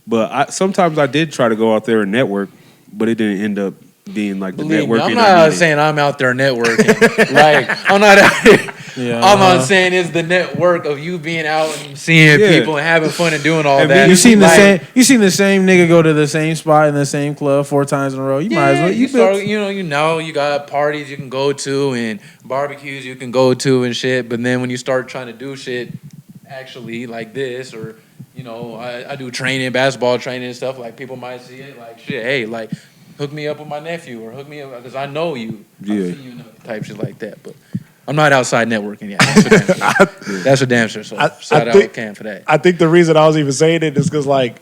but sometimes I did try to go out there and network, but it didn't end up being like the Believe me, networking. I'm I not needed. saying I'm out there networking. Like, I'm not out here. Yeah. All I'm saying is the network of you being out and seeing Yeah. people and having fun and doing all And that. You seen the Like, same nigga go to the same spot in the same club 4 times in a row. You might as well. You got parties you can go to and barbecues you can go to and shit. But then when you start trying to do shit actually like this, or I do training, basketball training and stuff. Like people might see it like shit. Hey, like hook me up with my nephew or hook me up because I know you. Yeah. I see you type shit like that. But I'm not outside networking yet. That's for damn sure. So shout out Cam for that. I think the reason I was even saying it is because, like,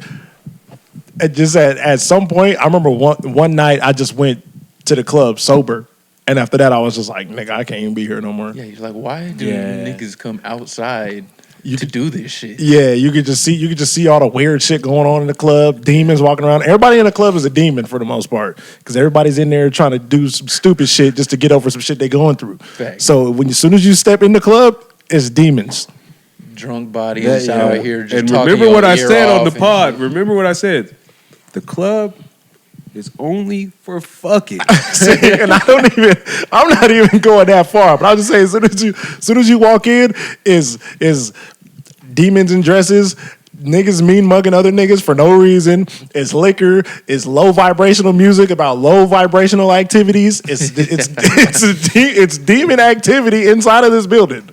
at some point, I remember one night I just went to the club sober, and after that, I was just like, nigga, I can't even be here no more. Yeah, he's like, why do Yeah. niggas come outside to do this shit? Yeah, you could just see all the weird shit going on in the club. Demons walking around. Everybody in the club is a demon for the most part because everybody's in there trying to do some stupid shit just to get over some shit they're going through. Facts. So as soon as you step in the club, it's demons. Drunk bodies out here just And talking remember your what I ear said on off the pod. Remember what I said. The club is only for fucking. And I'm not even going that far. But I'll just say, as soon as you walk in, is demons in dresses, niggas mean mugging other niggas for no reason. It's liquor. It's low vibrational music about low vibrational activities. It's demon activity inside of this building.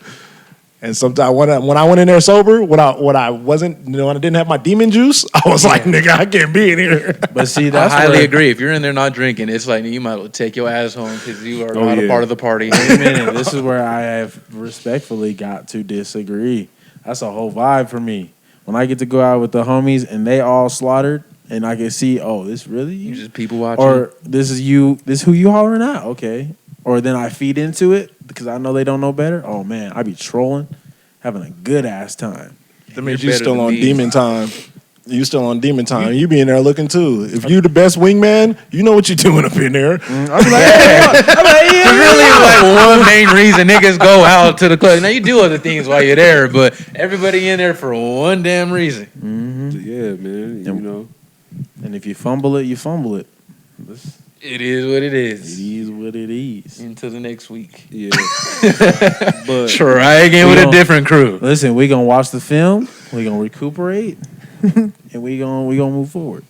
And sometimes when I went in there sober, when I wasn't, when I didn't have my demon juice, I was like, nigga, I can't be in here. But see, I that's highly agree. If you're in there not drinking, it's like you might as well take your ass home because you are not a part of the party. Wait a minute. This is where I have respectfully got to disagree. That's a whole vibe for me. When I get to go out with the homies and they all slaughtered, and I can see, oh, this really you? You just people watching. Or this is you. This who you hollering at? Okay. Or then I feed into it because I know they don't know better. Oh man, I be trolling, having a good ass time. That means You're you better still than on me. demon time. You still on demon time. You be in there looking too. If you the best wingman, you know what you're doing up in there. I be like, It's really like one main reason niggas go out to the club. Now you do other things while you're there, but everybody in there for one damn reason. Yeah, man. You know. and if you fumble it, you fumble it. It is what it It is. is what it is. Until the next week. Yeah. But Try again with a different crew. Listen, we gonna watch the film. We gonna recuperate, and we gonna move forward.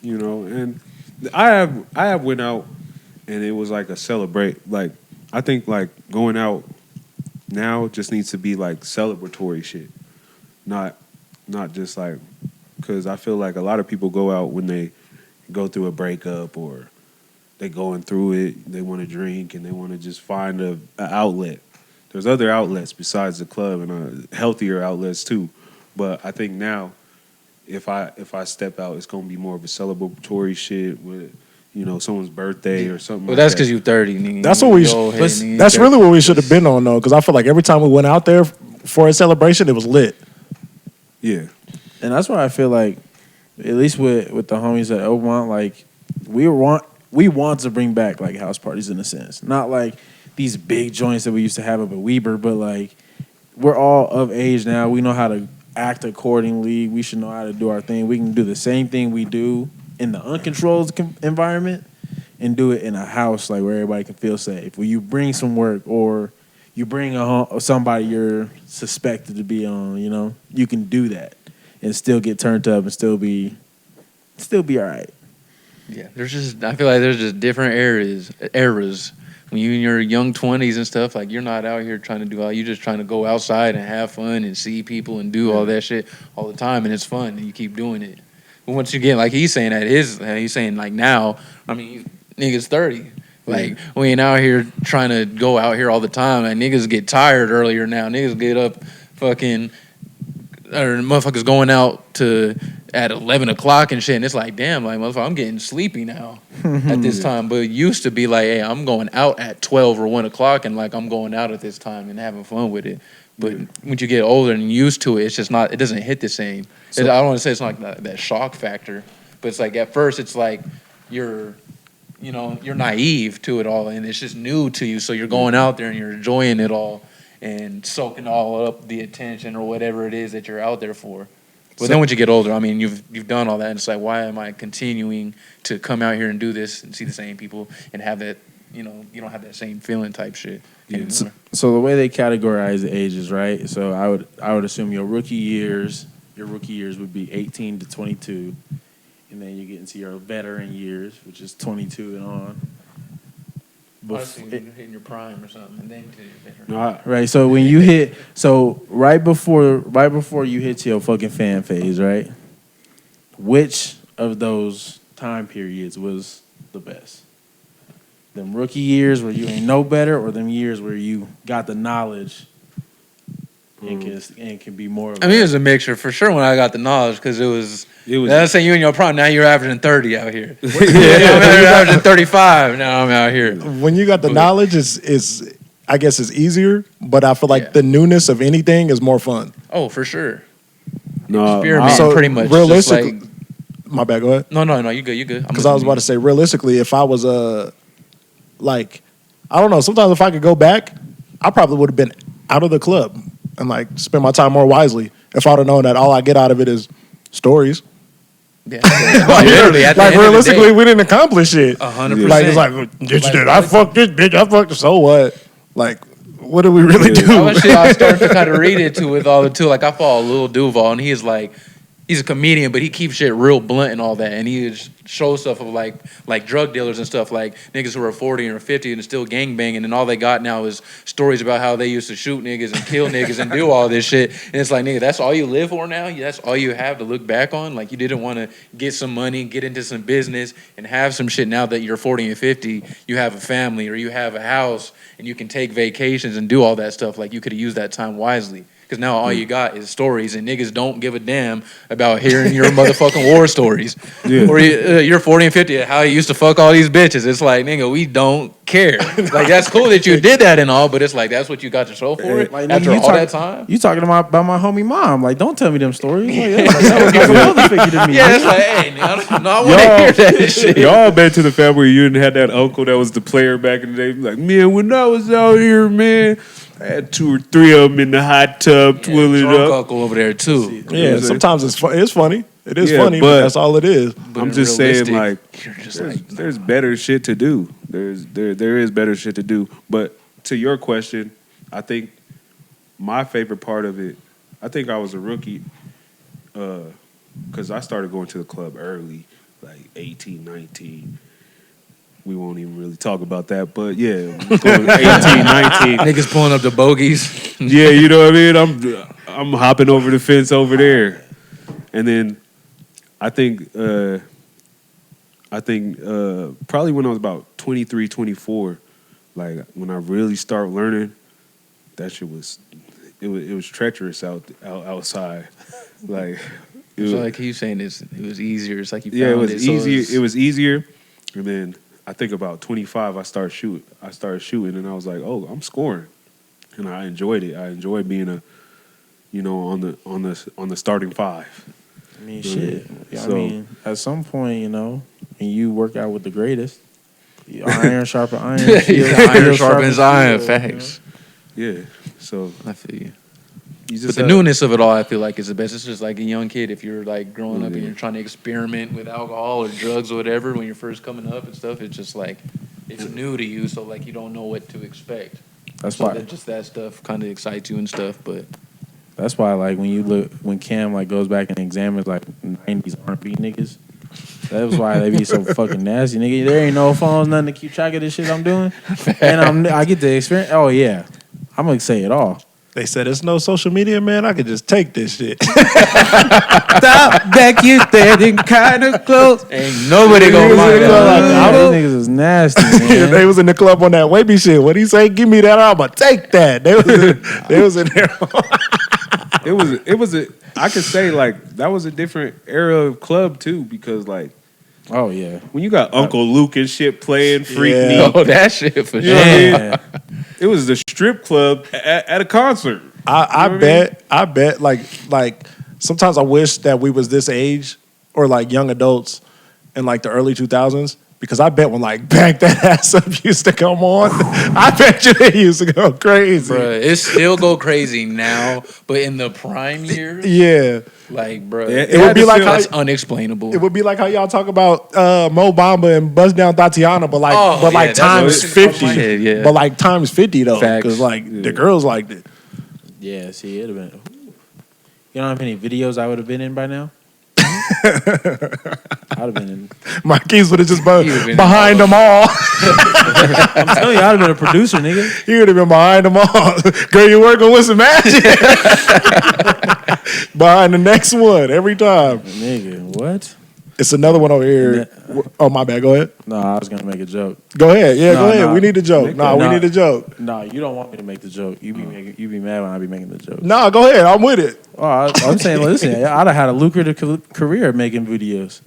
you know, and I have went out and it was like a celebrate. Like I think like going out now just needs to be like celebratory shit, not just like because I feel like a lot of people go out when they go through a breakup or they going through it. They want to drink and they want to just find a outlet. There's other outlets besides the club and healthier outlets too. But I think now, if I step out, it's gonna be more of a celebratory shit with, you know, someone's birthday or something. Well, like that's that. because you're 30. Nigga. That's what we. That's really what we should have been on though, because I feel like every time we went out there for a celebration, it was lit. Yeah. And that's why I feel like, at least with the homies at Oakmont, like we want to bring back like house parties in a sense, not like these big joints that we used to have up at Weber, but like we're all of age now. We know how to act accordingly. We should know how to do our thing. We can do the same thing we do in the uncontrolled environment and do it in a house like where everybody can feel safe. Where you bring some work or you bring somebody you're suspected to be on, you know, you can do that. and still get turned up and still be all right. Yeah, I feel like there's just different eras. When you in your young 20s and stuff, like you're not out here trying to do all, you're just trying to go outside and have fun and see people and do all that shit all the time, and it's fun, and you keep doing it. But once you get, like he's saying he's saying like now, I mean, niggas 30. Like, we ain't out here trying to go out here all the time. Like, niggas get tired earlier now. Niggas get up fucking, or motherfuckers going out at 11 o'clock and shit. And it's like, damn, like, motherfucker, I'm getting sleepy now at this time. But it used to be like, hey, I'm going out at 12 or 1 o'clock and like I'm going out at this time and having fun with it. But when you get older and used to it, it's just not, it doesn't hit the same. I don't want to say it's not like that shock factor. But it's like, at first, it's like you're naive to it all, and it's just new to you. So you're going out there and you're enjoying it all and soaking all up the attention or whatever it is that you're out there for. But then once you get older, I mean, you've done all that, and it's like, why am I continuing to come out here and do this and see the same people and have that, you don't have that same feeling type shit. Yeah. So the way they categorize the ages, right? So I would assume your rookie years would be 18 to 22. And then you get into your veteran years, which is 22 and on. Hitting your prime or something, and then to your veteran. Right. So when you hit, right before you hit your fucking fan phase, right? Which of those time periods was the best? Them rookie years where you ain't no better, or them years where you got the knowledge and can be more of I mean, it was a mixture for sure when I got the knowledge, because it was. Let's say you in your prime, now you're averaging 30 out here. You're averaging 35, now I'm out here. When you got the knowledge, is I guess it's easier, but I feel like the newness of anything is more fun. Oh, for sure. No, Experimenting pretty much. Realistically, my bad, go ahead. No, you good. Because I was about to say, realistically, if I was like, I don't know, sometimes if I could go back, I probably would have been out of the club and like spend my time more wisely if I would have known that all I get out of it is stories. Yeah, literally. Like realistically, we didn't accomplish it. 100%. Like it's like, I fucked this bitch. I fucked her. So what? Like, what do we really do? I started to kind of read into with all the too. Like I follow Lil Duval, and he is like, he's a comedian, but he keeps shit real blunt and all that, and he shows stuff of like drug dealers and stuff, like niggas who are 40 or 50 and still gangbanging, and all they got now is stories about how they used to shoot niggas and kill niggas and do all this shit. And it's like, nigga, that's all you live for now? That's all you have to look back on? Like, you didn't want to get some money, get into some business, and have some shit now that you're 40 and 50, you have a family or you have a house and you can take vacations and do all that stuff. Like, you could have used that time wisely. Because now all you got is stories, and niggas don't give a damn about hearing your motherfucking war stories. Yeah. Or you're 40 and 50, how you used to fuck all these bitches. It's like, nigga, we don't care. Like, that's cool that you did that and all, but it's like, that's what you got to show for it like, after all that time? You talking about my homie mom. Like, don't tell me them stories. Like, that was like a mother figure to me. Yeah, it's like, hey, nigga, I want to hear that shit. Y'all been to the family where you didn't have that uncle that was the player back in the day. Like, man, when I was out here, man, I had 2 or 3 of them in the hot tub, twirling up. Uncle over there too. Yeah, sometimes it's funny. It is funny, but that's all it is. I'm just saying, like, there's better shit to do. There is better shit to do. But to your question, I think my favorite part of it, I think I was a rookie because I started going to the club early, like 18, 19. We won't even really talk about that, but yeah, 18, 19. Niggas pulling up the bogeys. Yeah, you know what I mean? I'm hopping over the fence over there. And then I think probably when I was about 23, 24, like when I really started learning, that shit was treacherous outside. Like like he's saying it was easier. It's like you found it was easier. So it was easier. And then I think about 25, I started shooting, and I was like, oh, I'm scoring, and I enjoyed it. I enjoyed being on the starting 5. I mean, shit. Yeah, I mean, at some point, when you work out with the greatest, iron sharpens iron. Iron sharpens iron. Facts. Yeah. So I feel you. But the newness of it all, I feel like, is the best. It's just like a young kid. If you're like growing up and you're trying to experiment with alcohol or drugs or whatever when you're first coming up and stuff, it's just like it's new to you. So like you don't know what to expect. That's why just that stuff kind of excites you and stuff. But That's why, like, when Cam like goes back and examines like '90s R&B niggas, that's why they be so fucking nasty, nigga. There ain't no phones, nothing to keep track of this shit I'm doing, and I get the experience. Oh yeah, I'm gonna say it all. They said it's no social media, man. I could just take this shit. Stop back, you standing kind of close. Ain't nobody gonna mind that. Those niggas is nasty, man. They was in the club on that wavy shit. What'd he say? Give me that. I'ma take that. They was in there. I could say like that was a different era of club too, because like Oh yeah, when you got Uncle Luke and shit playing Freak Yeah. Me, Oh, that shit for you sure. know what I mean? yeah. It was the strip club at a concert. I know what I bet like sometimes I wish that we was this age or like young adults in like the early 2000s, because I bet when like Back That Ass Up used to come on, I bet you they used to go crazy. Bruh, it still go crazy now, but in the prime years, Yeah. like, bruh, Yeah, It would be like that's how unexplainable. it would be like how y'all talk about Mo Bamba and Buzz Down Tatiana, but like Oh, but yeah, like that's times what's in 50. my head, yeah. But like times 50 though, Facts. because like the girls liked it. Yeah, see, it'd have been. You know how many videos I would have been in by now? I'd have been in. Marquise would have just been He would've been behind them all. I'm telling you, I'd have been a producer, nigga. He would have been behind them all. Girl, you working with some magic. Behind the next one every time. Nigga, what? It's another one over here. Oh, my bad. Go ahead. No, I was gonna make a joke. Go ahead. Yeah, go No, ahead. no. We need a joke. No, we No. need a joke. No, you don't want me to make the joke. You be mad when I be making the joke. No, go ahead. I'm with it. Oh, I'm saying, listen, I'd have had a lucrative career making videos.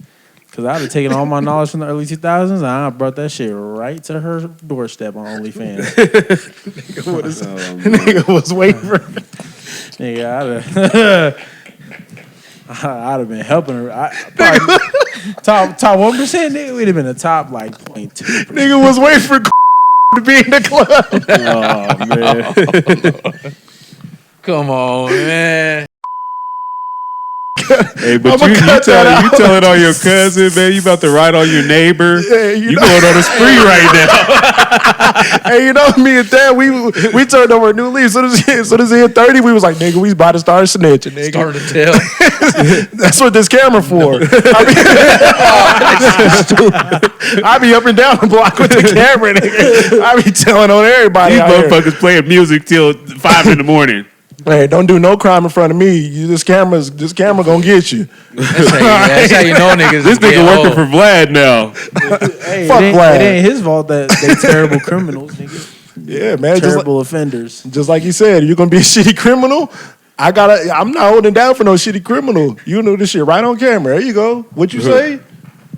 Because I'd have taken all my knowledge from the early 2000s and I brought that shit right to her doorstep on OnlyFans. Nigga was waiting for Nigga, I'd have been helping her. Top 1%, nigga, we'd have been the top like 0.2%. Nigga was waiting for to be in the club. Oh, man. Come on, man. Hey, but I'ma you cut that out. telling on your cousin, man. You about to write on your neighbor. Yeah, you know- going on a spree right now. Hey, you know me and Dad, we turned over a new leaf. So as he hit 30, we was like, nigga, we about to start snitching, nigga. Start to tell. That's what this camera for. I be up and down the block with the camera, nigga. I be telling on everybody These out here. motherfuckers playing music till 5 in the morning. Hey, don't do no crime in front of me. This camera gonna get you. That's how you know niggas. This is getting nigga working old. for Vlad now. Hey, Fuck Vlad. it ain't his fault that they terrible criminals, nigga. Yeah, man. Terrible offenders. Just like you said, you're gonna be a shitty criminal. I'm not holding down for no shitty criminal. You know this shit right on camera. There you go. What you say?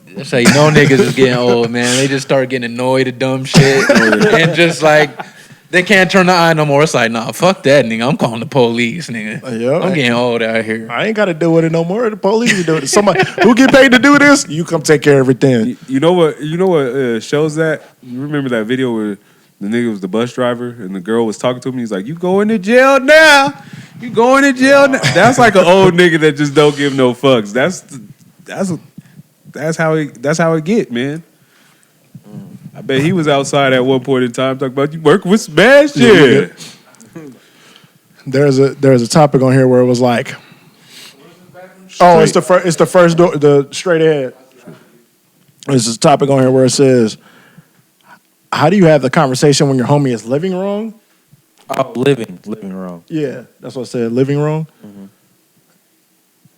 That's how you know niggas is getting old, man. They just start getting annoyed at dumb shit and just like they can't turn the eye no more. It's like, nah, fuck that, nigga. I'm calling the police, nigga. Yeah. I'm getting old out here. I ain't got to deal with it no more. The police will do it. Somebody who get paid to do this, you come take care of everything. You know what? Shows that? You remember that video where the nigga was the bus driver and the girl was talking to him? He's like, "You going to jail now? You going to jail now?" That's like an old nigga that just don't give no fucks. That's how it get, man. I bet he was outside at one point in time talking about you working with Smash. Yeah. There's a topic on here where it was like, oh, it's the first door, the straight ahead. There's a topic on here where it says, how do you have the conversation when your homie is living wrong? Oh, living wrong. Yeah, that's what I said. Living wrong.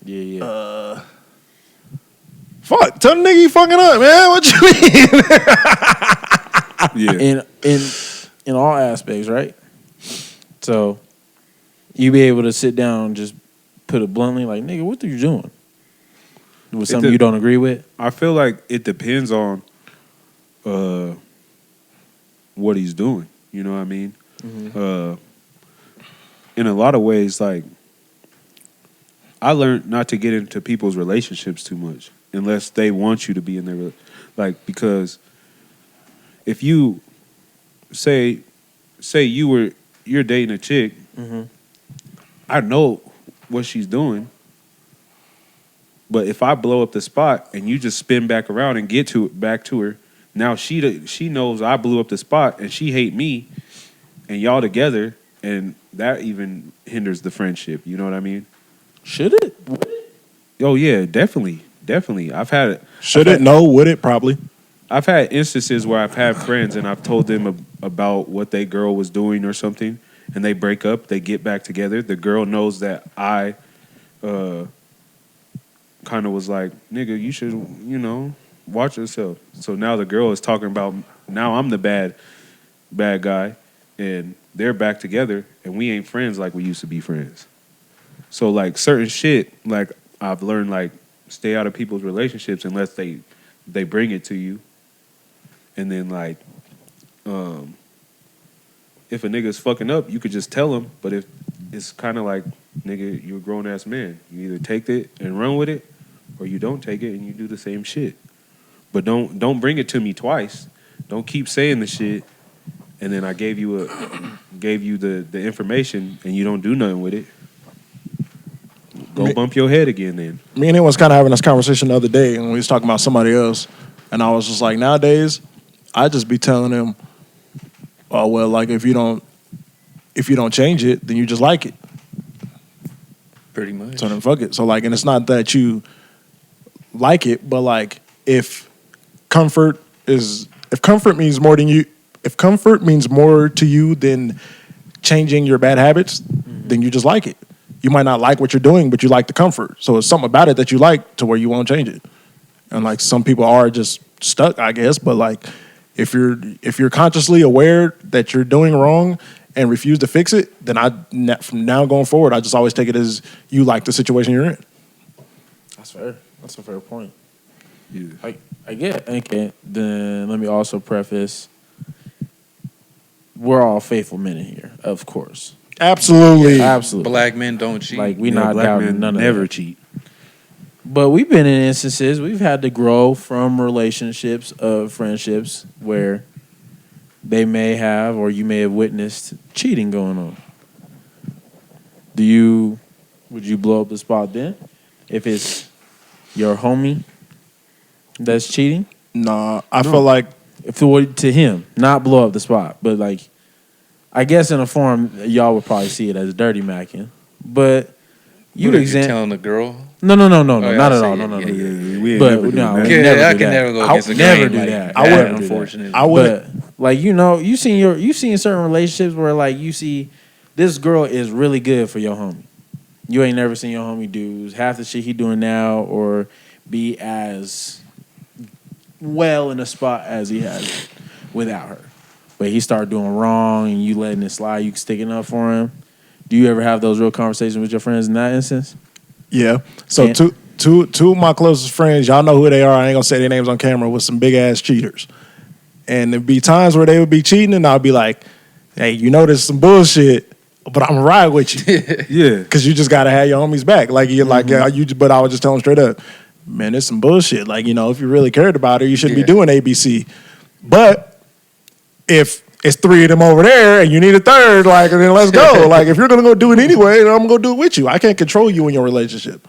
Yeah. Fuck, tell the nigga you fucking up, man. What you mean? Yeah. In all aspects, right? So you be able to sit down and just put it bluntly, like, nigga, what are you doing? With something you don't agree with? I feel like it depends on what he's doing. You know what I mean? In a lot of ways, like, I learned not to get into people's relationships too much unless they want you to be in their, like, because if you say you're dating a chick, I know what she's doing, but if I blow up the spot and you just spin back around and get back to her, now she knows I blew up the spot and she hate me, and y'all together and that even hinders the friendship. You know what I mean? Should it? Oh yeah, definitely. Should it? No. Would it? Probably. I've had instances where I've had friends and I've told them about what their girl was doing or something, and they break up. They get back together. The girl knows that I kind of was like, nigga, you should, watch yourself. So now the girl is talking about, now I'm the bad guy, and they're back together, and we ain't friends like we used to be friends. So like certain shit, like I've learned, like stay out of people's relationships unless they bring it to you. And then like, if a nigga's fucking up, you could just tell him. But if it's kind of like, nigga, you're a grown ass man. You either take it and run with it, or you don't take it and you do the same shit. But don't bring it to me twice. Don't keep saying the shit, and then I gave you the information and you don't do nothing with it. Go bump your head again then. Me and him was kind of having this conversation the other day, and we was talking about somebody else, and I was just like, nowadays, I just be telling him, oh well, like if you don't change it, then you just like it. Pretty much. So then fuck it. So like, and it's not that you like it, but like if comfort means more to you than changing your bad habits, then you just like it. You might not like what you're doing, but you like the comfort. So it's something about it that you like to where you won't change it. And like some people are just stuck, I guess. But like if you're consciously aware that you're doing wrong and refuse to fix it, then from now going forward, I just always take it as you like the situation you're in. That's fair. That's a fair point. Yeah. I get. Okay. Then let me also preface: we're all faithful men in here, of course. Absolutely. Absolutely. Black men don't cheat. Like we not black doubting men none of never that. cheat. But we've been in instances we've had to grow from relationships of friendships where they may have or you may have witnessed cheating going on. Would you blow up the spot then if it's your homie that's cheating? Nah, I feel like If it were to him, not blow up the spot, but like, I guess in a form y'all would probably see it as dirty macking. But You telling the girl? No, yeah, not I at see. all. Yeah, No. yeah, We ain't But never do no, that. we Yeah, never I do can that. never go I against the would never grain do like that. that. I wouldn't do that. Unfortunately. I would. But like you seen certain relationships where like you see this girl is really good for your homie. You ain't never seen your homie do half the shit he doing now or be as well in a spot as he has without her. But he started doing wrong and you letting it slide, you sticking up for him. Do you ever have those real conversations with your friends in that instance? Yeah. So Yeah. two of my closest friends, y'all know who they are. I ain't gonna say their names on camera. Was some big ass cheaters, and there'd be times where they would be cheating, and I'd be like, "Hey, there's some bullshit, but I'm gonna ride with you, Yeah. because you just gotta have your homies back. Like you're like, yeah, But I would just tell them straight up, man, there's some bullshit. Like if you really cared about her, you shouldn't be doing ABC. But if it's three of them over there and you need a third, like, then let's go. Like, if you're gonna go do it anyway, then I'm gonna go do it with you. I can't control you in your relationship.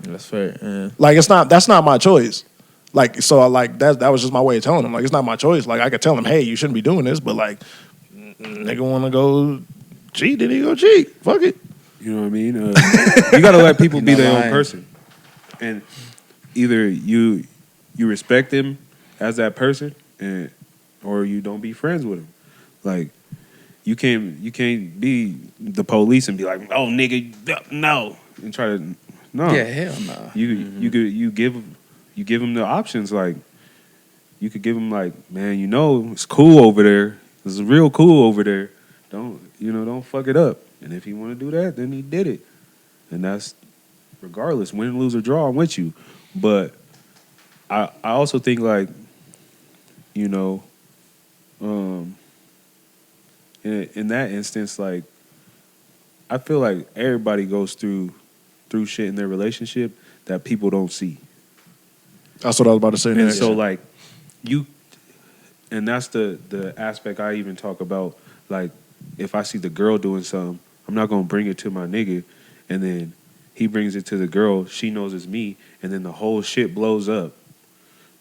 That's fair. Yeah. Like, that's not my choice. Like, so like that was just my way of telling him. Like, it's not my choice. Like, I could tell him, hey, you shouldn't be doing this, but like, nigga want to go cheat, then he go cheat. Fuck it. You know what I mean? You gotta let people be their own person, and either you respect them as that person, or you don't be friends with them. Like you can't be the police and be like, oh nigga, no, and try to no. Yeah, hell no. You give them the options. Like you could give them like, man, it's cool over there. It's real cool over there. Don't fuck it up. And if he want to do that, then he did it. And that's regardless, win, lose, or draw, I'm with you. But I also think like, in that instance, like I feel like everybody goes through shit in their relationship that people don't see. That's what I was about to say. And next. so like and that's the aspect I even talk about. Like if I see the girl doing something, I'm not gonna bring it to my nigga, and then he brings it to the girl. She knows it's me, and then the whole shit blows up.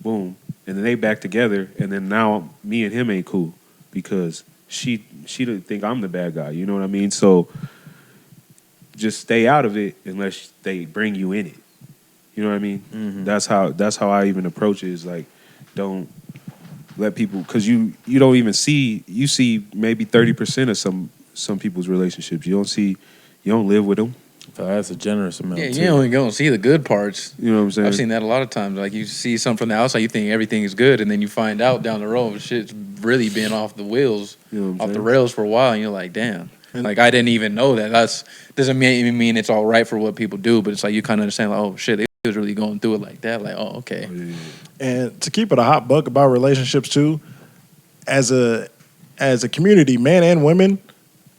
Boom, and then they back together, and then now me and him ain't cool because she didn't think I'm the bad guy. You know what I mean? So just stay out of it unless they bring you in it. You know what I mean? Mm-hmm. That's how I even approach it. Is like, don't let people, because you don't even see, you see maybe 30% of some people's relationships. You don't live with them. So that's a generous amount. Yeah, too. you only gonna see the good parts. You know what I'm saying? I've seen that a lot of times. Like you see something from the outside, you think everything is good, and then you find out down the road shit's really been off the wheels, You know what I'm off the saying? rails for a while, and you're like, damn. Like I didn't even know that. That's doesn't even mean it's all right for what people do, but it's like you kind of understand, like, oh shit, they was really going through it like that. Like, oh okay. And to keep it a hot buck about relationships too, as a community, men and women,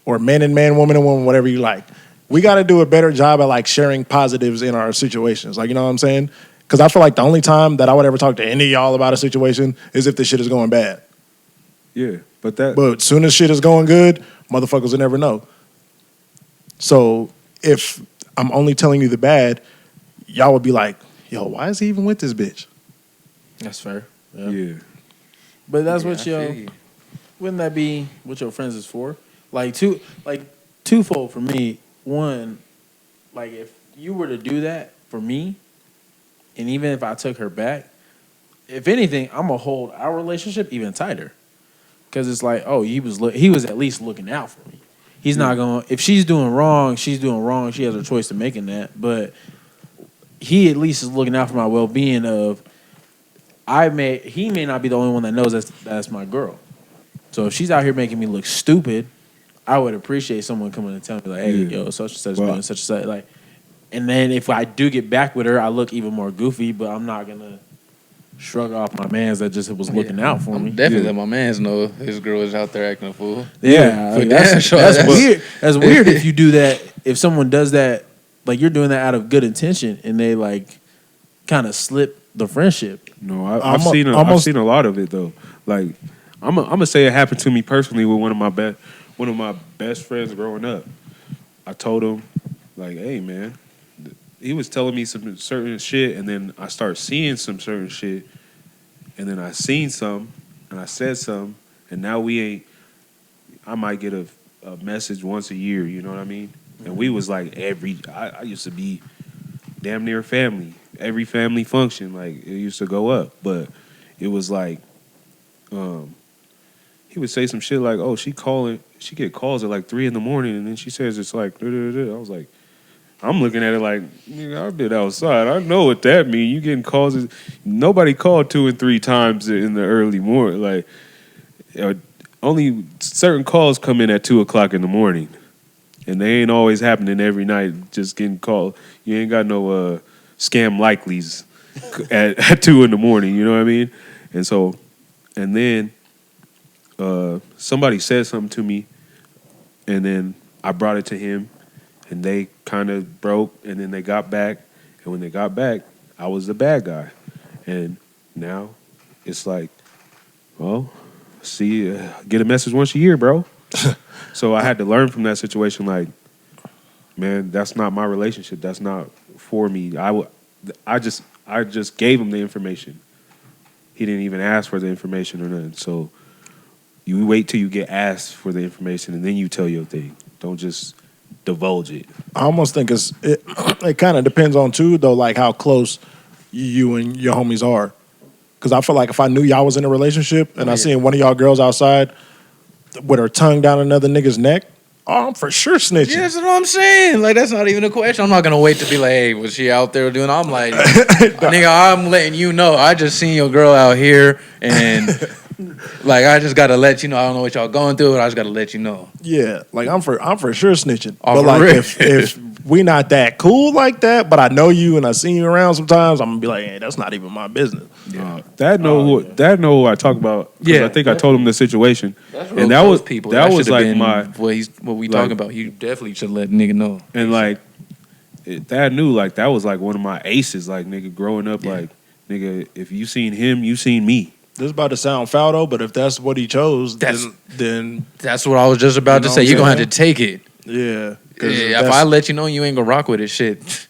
or men and man, woman and woman, whatever you like, we got to do a better job at like sharing positives in our situations. Like, you know what I'm saying? Because I feel like the only time that I would ever talk to any of y'all about a situation is if the shit is going bad. Yeah, but But soon as shit is going good, motherfuckers will never know. So if I'm only telling you the bad, y'all would be like, yo, why is he even with this bitch? That's fair. yeah. But that's Yeah, what I feel you. wouldn't that be what your friends is for? Like twofold for me. One, like if you were to do that for me, and even if I took her back, if anything, I'm gonna hold our relationship even tighter. Cause it's like, oh, he was at least looking out for me. He's not going. If she's doing wrong, she's doing wrong. She has a choice to make in that. But he at least is looking out for my well being. He may not be the only one that knows that's my girl. So if she's out here making me look stupid, I would appreciate someone coming and telling me like, hey, yo, such and such doing such and such. Like, and then if I do get back with her, I look even more goofy. But I'm not gonna shrug off my mans that just was looking out for me. Definitely let my mans know his girl is out there acting a fool. Yeah, like, that's weird. That's weird if you do that. If someone does that, like you're doing that out of good intention, and they like kind of slip the friendship. No, I've seen a lot of it though. Like I'm gonna say it happened to me personally with one of my best friends growing up. I told him like, hey man, he was telling me some certain shit, and then I started seeing some certain shit, and then I seen some, and I said some, and now we ain't. I might get a message once a year, you know what I mean? And we was like I used to be damn near family. Every family function, like it used to go up, but it was like, he would say some shit like, oh, she get calls at like 3 a.m, and then she says it's like, I was like, I'm looking at it like, nigga, I've been outside. I know what that means. You getting calls. Nobody called 2 and 3 times in the early morning. Like, only certain calls come in at 2 o'clock in the morning. And they ain't always happening every night, just getting called. You ain't got no scam likelies at 2 in the morning, you know what I mean? And so, and then somebody said something to me, and then I brought it to him, and they kind of broke, and then they got back. And when they got back, I was the bad guy. And now it's like, well, get a message once a year, bro. So I had to learn from that situation, like, man, that's not my relationship. That's not for me. I just gave him the information. He didn't even ask for the information or nothing. So you wait till you get asked for the information, and then you tell your thing. Don't just divulge it. I almost think it kind of depends on too, though, like how close you and your homies are. Because I feel like if I knew y'all was in a relationship and I seen one of y'all girls outside with her tongue down another nigga's neck, oh, I'm for sure snitching. Yeah, that's what I'm saying. Like, that's not even a question. I'm not going to wait to be like, hey, was she out there doing? I'm like, nigga, I'm letting you know. I just seen your girl out here, and like, I just got to let you know. I don't know what y'all going through, but I just got to let you know. Yeah, like I'm for sure snitching. Oh, but like real? if we not that cool like that, but I know you and I seen you around sometimes, I'm gonna be like, hey, that's not even my business. Yeah. That know who I talk about. Yeah, I think I told him the situation. That's and that was people. That was like been my what we talking about. You definitely should let nigga know. And like that knew, like that was like one of my aces. Like nigga, growing up, like nigga, if you seen him, you seen me. This is about to sound foul though, but if that's what he chose, then that's what I was just about to say. You're gonna have to take it. Yeah. Yeah, if I let you know you ain't gonna rock with it, shit.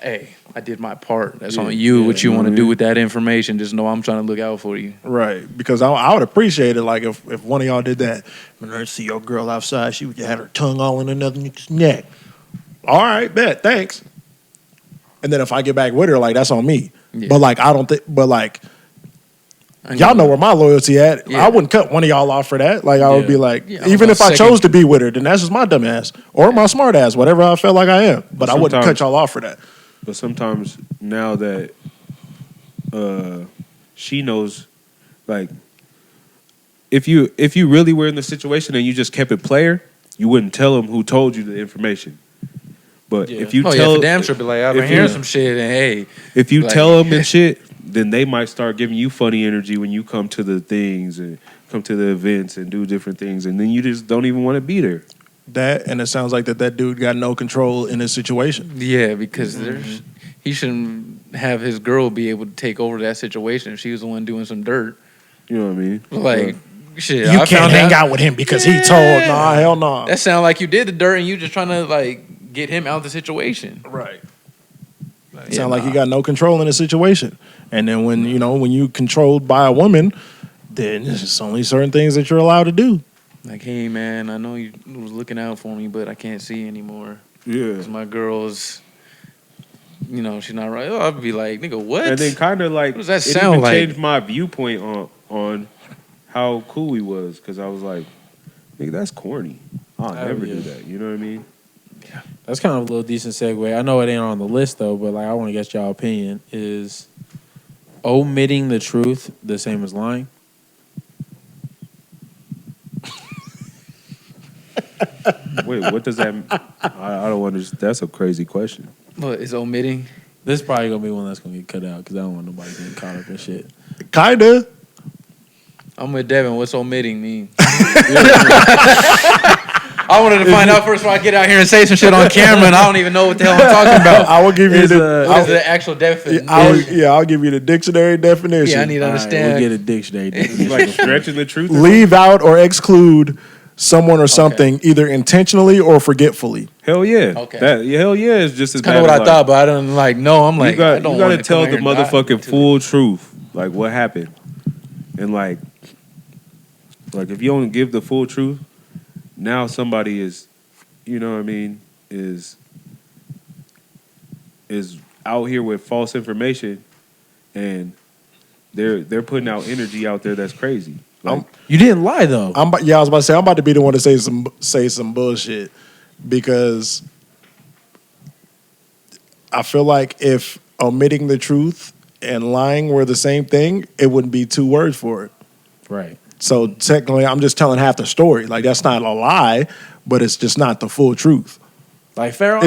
Hey, I did my part. That's on you. What you want to do with that information? Just know I'm trying to look out for you. Right, because I would appreciate it, like if one of y'all did that. When I see your girl outside, she had her tongue all in another nigga's neck. All right, bet, thanks. And then if I get back with her, like that's on me. Yeah. But like I don't think. But like y'all know where my loyalty at. Yeah. I wouldn't cut one of y'all off for that. Like I would be like, even if I chose to be with her, then that's just my dumb ass or my smart ass, whatever I felt like I am. But I wouldn't cut y'all off for that. But sometimes now that she knows, like, if you really were in the situation and you just kept it player, you wouldn't tell them who told you the information. But if you tell, for damn sure, be like, I've been hearing some shit, and hey, if you tell them and shit, then they might start giving you funny energy when you come to the things and come to the events and do different things, and then you just don't even want to be there. That, and it sounds like that dude got no control in his situation. Yeah, because he shouldn't have his girl be able to take over that situation if she was the one doing some dirt. You know what I mean? Like, shit. You can't hang out with him because he told, nah, hell no. Nah. That sounds like you did the dirt and you just trying to, like, get him out of the situation. Right. It sounds like he got no control in the situation. And then when you controlled by a woman, then there's only certain things that you're allowed to do. Like, hey, man, I know you was looking out for me, but I can't see anymore. Yeah. Because my girl's, she's not right. I'd be like, nigga, what? And then kind of like, what does that sound like? It changed my viewpoint on how cool he was. Because I was like, nigga, that's corny. I'll never do that. You know what I mean? Yeah. That's kind of a little decent segue. I know it ain't on the list, though, but like I want to get y'all opinion. Is omitting the truth the same as lying? Wait, what does that mean? I don't understand. That's a crazy question. What is omitting? This is probably going to be one that's going to get cut out because I don't want nobody getting caught up in shit. Kinda. I'm with Devin. What's omitting mean? I wanted to find out first before I get out here and say some shit on camera, and I don't even know what the hell I'm talking about. I will give you the actual definition. I'll give you the dictionary definition. Yeah, I need to understand. We'll get a dictionary definition. Like stretching the truth. Leave out or exclude someone or something either intentionally or forgetfully. Hell yeah. Okay. Hell yeah is just as kind of what I thought, but I don't know. I'm like, you got to tell the motherfucking full truth, like what happened, and like if you don't give the full truth, now somebody is, you know what I mean, is out here with false information, and they're putting out energy out there that's crazy. Like, you didn't lie though. I was about to say I'm about to be the one to say some bullshit because I feel like if omitting the truth and lying were the same thing, it wouldn't be two words for it. Right. So technically, I'm just telling half the story. Like that's not a lie, but it's just not the full truth. Like Pharaoh,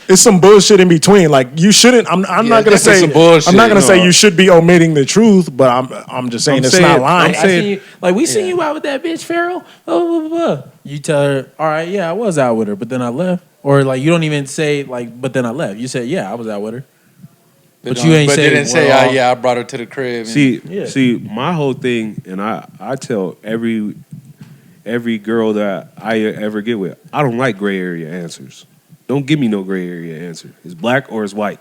it's some bullshit in between. Like you shouldn't. I'm not gonna say. I'm not gonna say you should be omitting the truth, but I'm just saying it's not lying. We seen you out with that bitch Pharaoh. Blah, blah, blah. You tell her, all right, yeah, I was out with her, but then I left. Or like you don't even say like, but then I left. You said, yeah, I was out with her. But you ain't say. Didn't say, I brought her to the crib. See, my whole thing, and I tell every girl that I ever get with, I don't like gray area answers. Don't give me no gray area answer. It's black or it's white.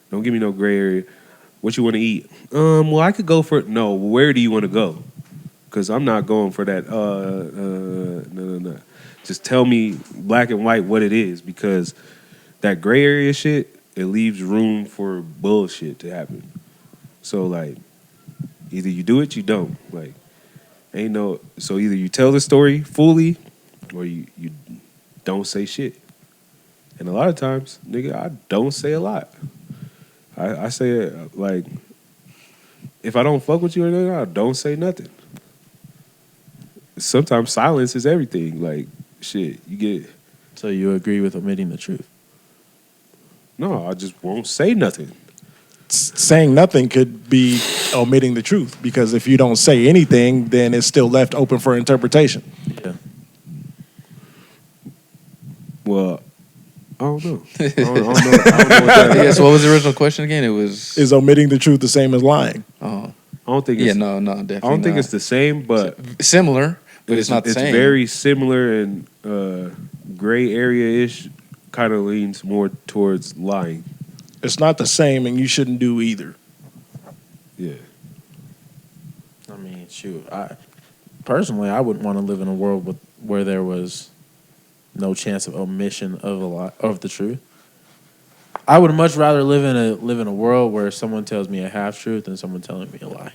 Don't give me no gray area. What you want to eat? Well, I could go for it. No, where do you want to go? Because I'm not going for that. No. Just tell me black and white what it is, because that gray area shit, it leaves room for bullshit to happen. So like, either you do it, you don't. Like, ain't no. So either you tell the story fully, or you don't say shit. And a lot of times, nigga, I don't say a lot. I say it like, if I don't fuck with you or anything, I don't say nothing. Sometimes silence is everything. Like, shit, you get. So you agree with omitting the truth? No, I just won't say nothing. Saying nothing could be omitting the truth, because if you don't say anything, then it's still left open for interpretation. Yeah. Well, I don't know. I don't know what that is. Yeah, so what was the original question again? It was... Is omitting the truth the same as lying? Oh. I don't think it's... Yeah, no, definitely I don't think it's the same, but... Similar, but it's not the same. It's very similar, and gray area-ish kind of leans more towards lying. It's not the same, and you shouldn't do either. Yeah. I mean, shoot. Personally, I wouldn't want to live in a world where there was no chance of omission of a lot of the truth. I would much rather live in a world where someone tells me a half truth than someone telling me a lie.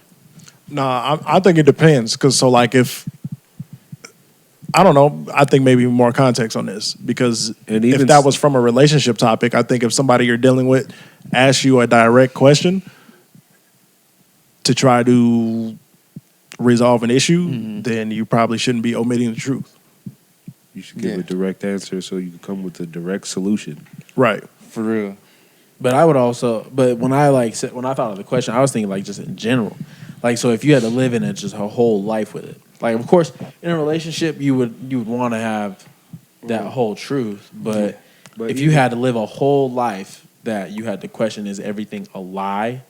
Nah, I think it depends. Because so like if I don't know, I think maybe more context on this because And if even that was from a relationship topic, I think if somebody you're dealing with asks you a direct question to try to resolve an issue, then you probably shouldn't be omitting the truth. You should give a direct answer so you can come with a direct solution. Right. For real. But I would also, but when I thought of the question, I was thinking like just in general, like so if you had to live in it just a whole life with it, like of course in a relationship you would want to have that whole truth, but if you had to live a whole life that you had to question is everything a lie,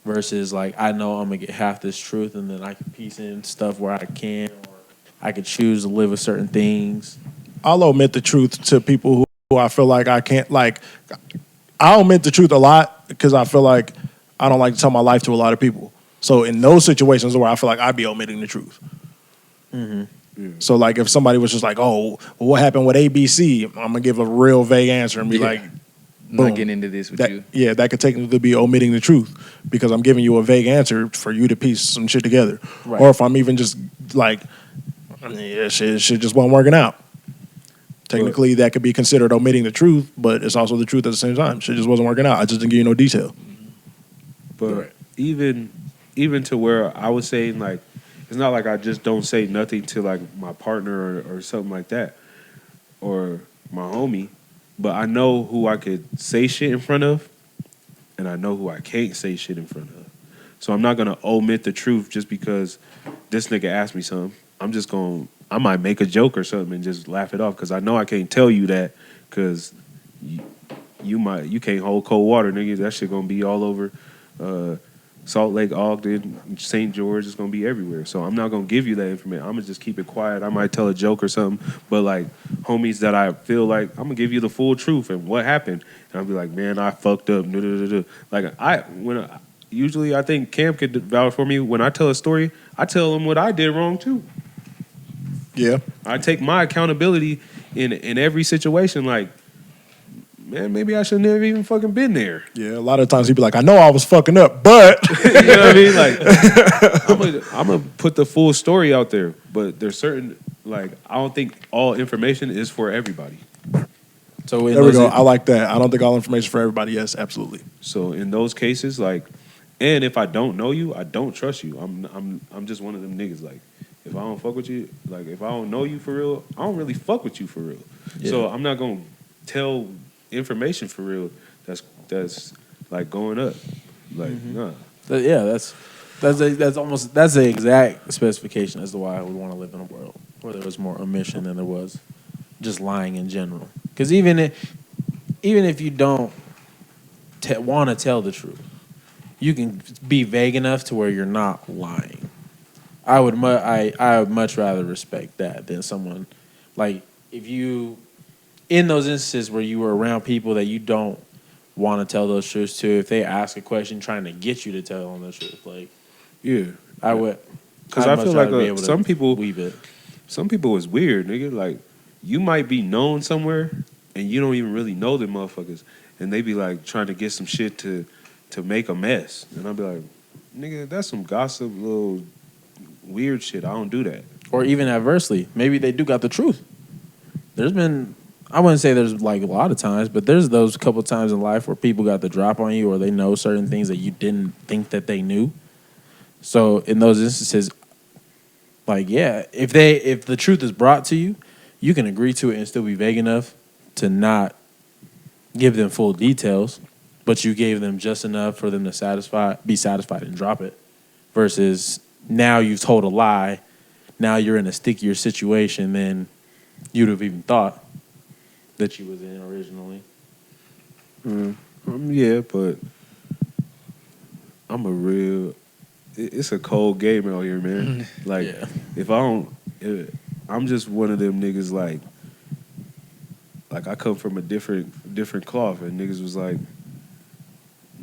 versus like I know I'm gonna get half this truth and then I can piece in stuff where I can, or I could choose to live with certain things. I'll omit the truth to people who I feel like I can't like. I omit the truth a lot because I feel like I don't like to tell my life to a lot of people. So in those situations where I feel like I'd be omitting the truth. So like if somebody was just like, "Oh, well, what happened with ABC?" I'm gonna give a real vague answer and be like, I'm not boom. getting into this with That, you. yeah, that could technically be omitting the truth because I'm giving you a vague answer for you to piece some shit together. Right. Or if I'm even just like, yeah, shit just wasn't working out. Technically, that could be considered omitting the truth, but it's also the truth at the same time. Shit just wasn't working out. I just didn't give you no detail. But even to where I was saying, like, it's not like I just don't say nothing to, like, my partner or something like that or my homie, but I know who I could say shit in front of and I know who I can't say shit in front of. So I'm not going to omit the truth just because this nigga asked me something. I might make a joke or something and just laugh it off because I know I can't tell you that because you can't hold cold water, nigga. That shit gonna be all over Salt Lake, Ogden, St. George. It's gonna be everywhere. So I'm not gonna give you that information. I'm gonna just keep it quiet. I might tell a joke or something, but like homies that I feel like I'm gonna give you the full truth and what happened, and I'll be like, man, I fucked up. Like usually I think Cam could vouch for me. When I tell a story, I tell him what I did wrong too. Yeah. I take my accountability in every situation. Like, man, maybe I shouldn't have even fucking been there. Yeah, a lot of times he'd be like, I know I was fucking up, but You know what I mean? Like, I'm gonna put the full story out there, but there's certain, like, I don't think all information is for everybody. So there we go. I like that. I don't think all information for everybody. Yes, absolutely. So in those cases, like, and if I don't know you, I don't trust you. I'm just one of them niggas. Like, if I don't fuck with you, like, if I don't know you for real, I don't really fuck with you for real. Yeah. So I'm not gonna tell information for real that's like going up. Like, nah. Yeah, that's the exact specification as to why I would want to live in a world where there was more omission than there was just lying in general. Because even if you don't want to tell the truth, you can be vague enough to where you're not lying. I would much rather respect that than someone like if you in those instances where you were around people that you don't want to tell those truths to, if they ask a question trying to get you to tell them the truth, like I would, because I feel like some people weave it. Some people is weird, nigga. Like you might be known somewhere and you don't even really know them motherfuckers, and they be like trying to get some shit to make a mess, and I'll be like, nigga, that's some gossip, little weird shit. I don't do that. Or even adversely, maybe they do got the truth. There's been, I wouldn't say there's like a lot of times, but there's those couple times in life where people got the drop on you or they know certain things that you didn't think that they knew. So in those instances, like, yeah, if the truth is brought to you, you can agree to it and still be vague enough to not give them full details, but you gave them just enough for them to be satisfied and drop it. Versus now you've told a lie, now you're in a stickier situation than you'd have even thought that you was in originally. Yeah, but it's a cold game out here, man. Like, if I don't, I'm just one of them niggas like I come from a different cloth, and niggas was like,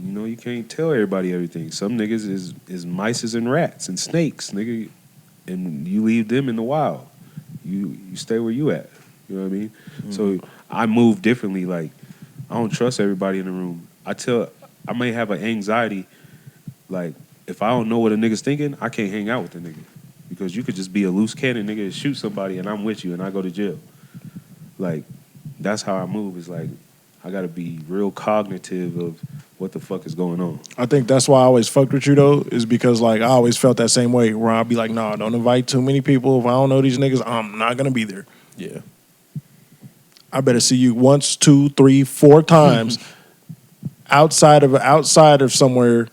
you know, you can't tell everybody everything. Some niggas is mice and rats and snakes, nigga, and you leave them in the wild. You stay where you at. You know what I mean? Mm-hmm. So I move differently. Like, I don't trust everybody in the room. I may have an anxiety. Like, if I don't know what a nigga's thinking, I can't hang out with the nigga. Because you could just be a loose cannon nigga and shoot somebody and I'm with you and I go to jail. Like, that's how I move. It's like, I got to be real cognitive of what the fuck is going on. I think that's why I always fucked with you, though, is because, like, I always felt that same way where I'd be like, nah, don't invite too many people. If I don't know these niggas, I'm not going to be there. Yeah. I better see you once, 2, 3, 4 times outside of somewhere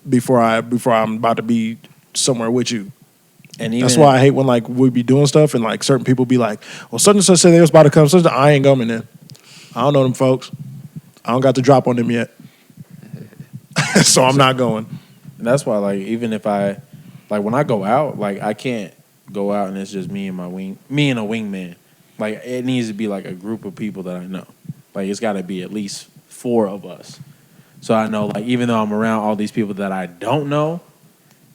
before I'm about to be somewhere with you. And that's why I hate when, like, we be doing stuff and, like, certain people be like, well, such and such said they was about to come. Such I ain't coming in. I don't know them folks. I don't got the drop on them yet. So I'm not going. And that's why, like, even if when I go out, like, I can't go out and it's just me and a wingman. Like, it needs to be, like, a group of people that I know. Like, it's got to be at least 4 of us. So I know, like, even though I'm around all these people that I don't know,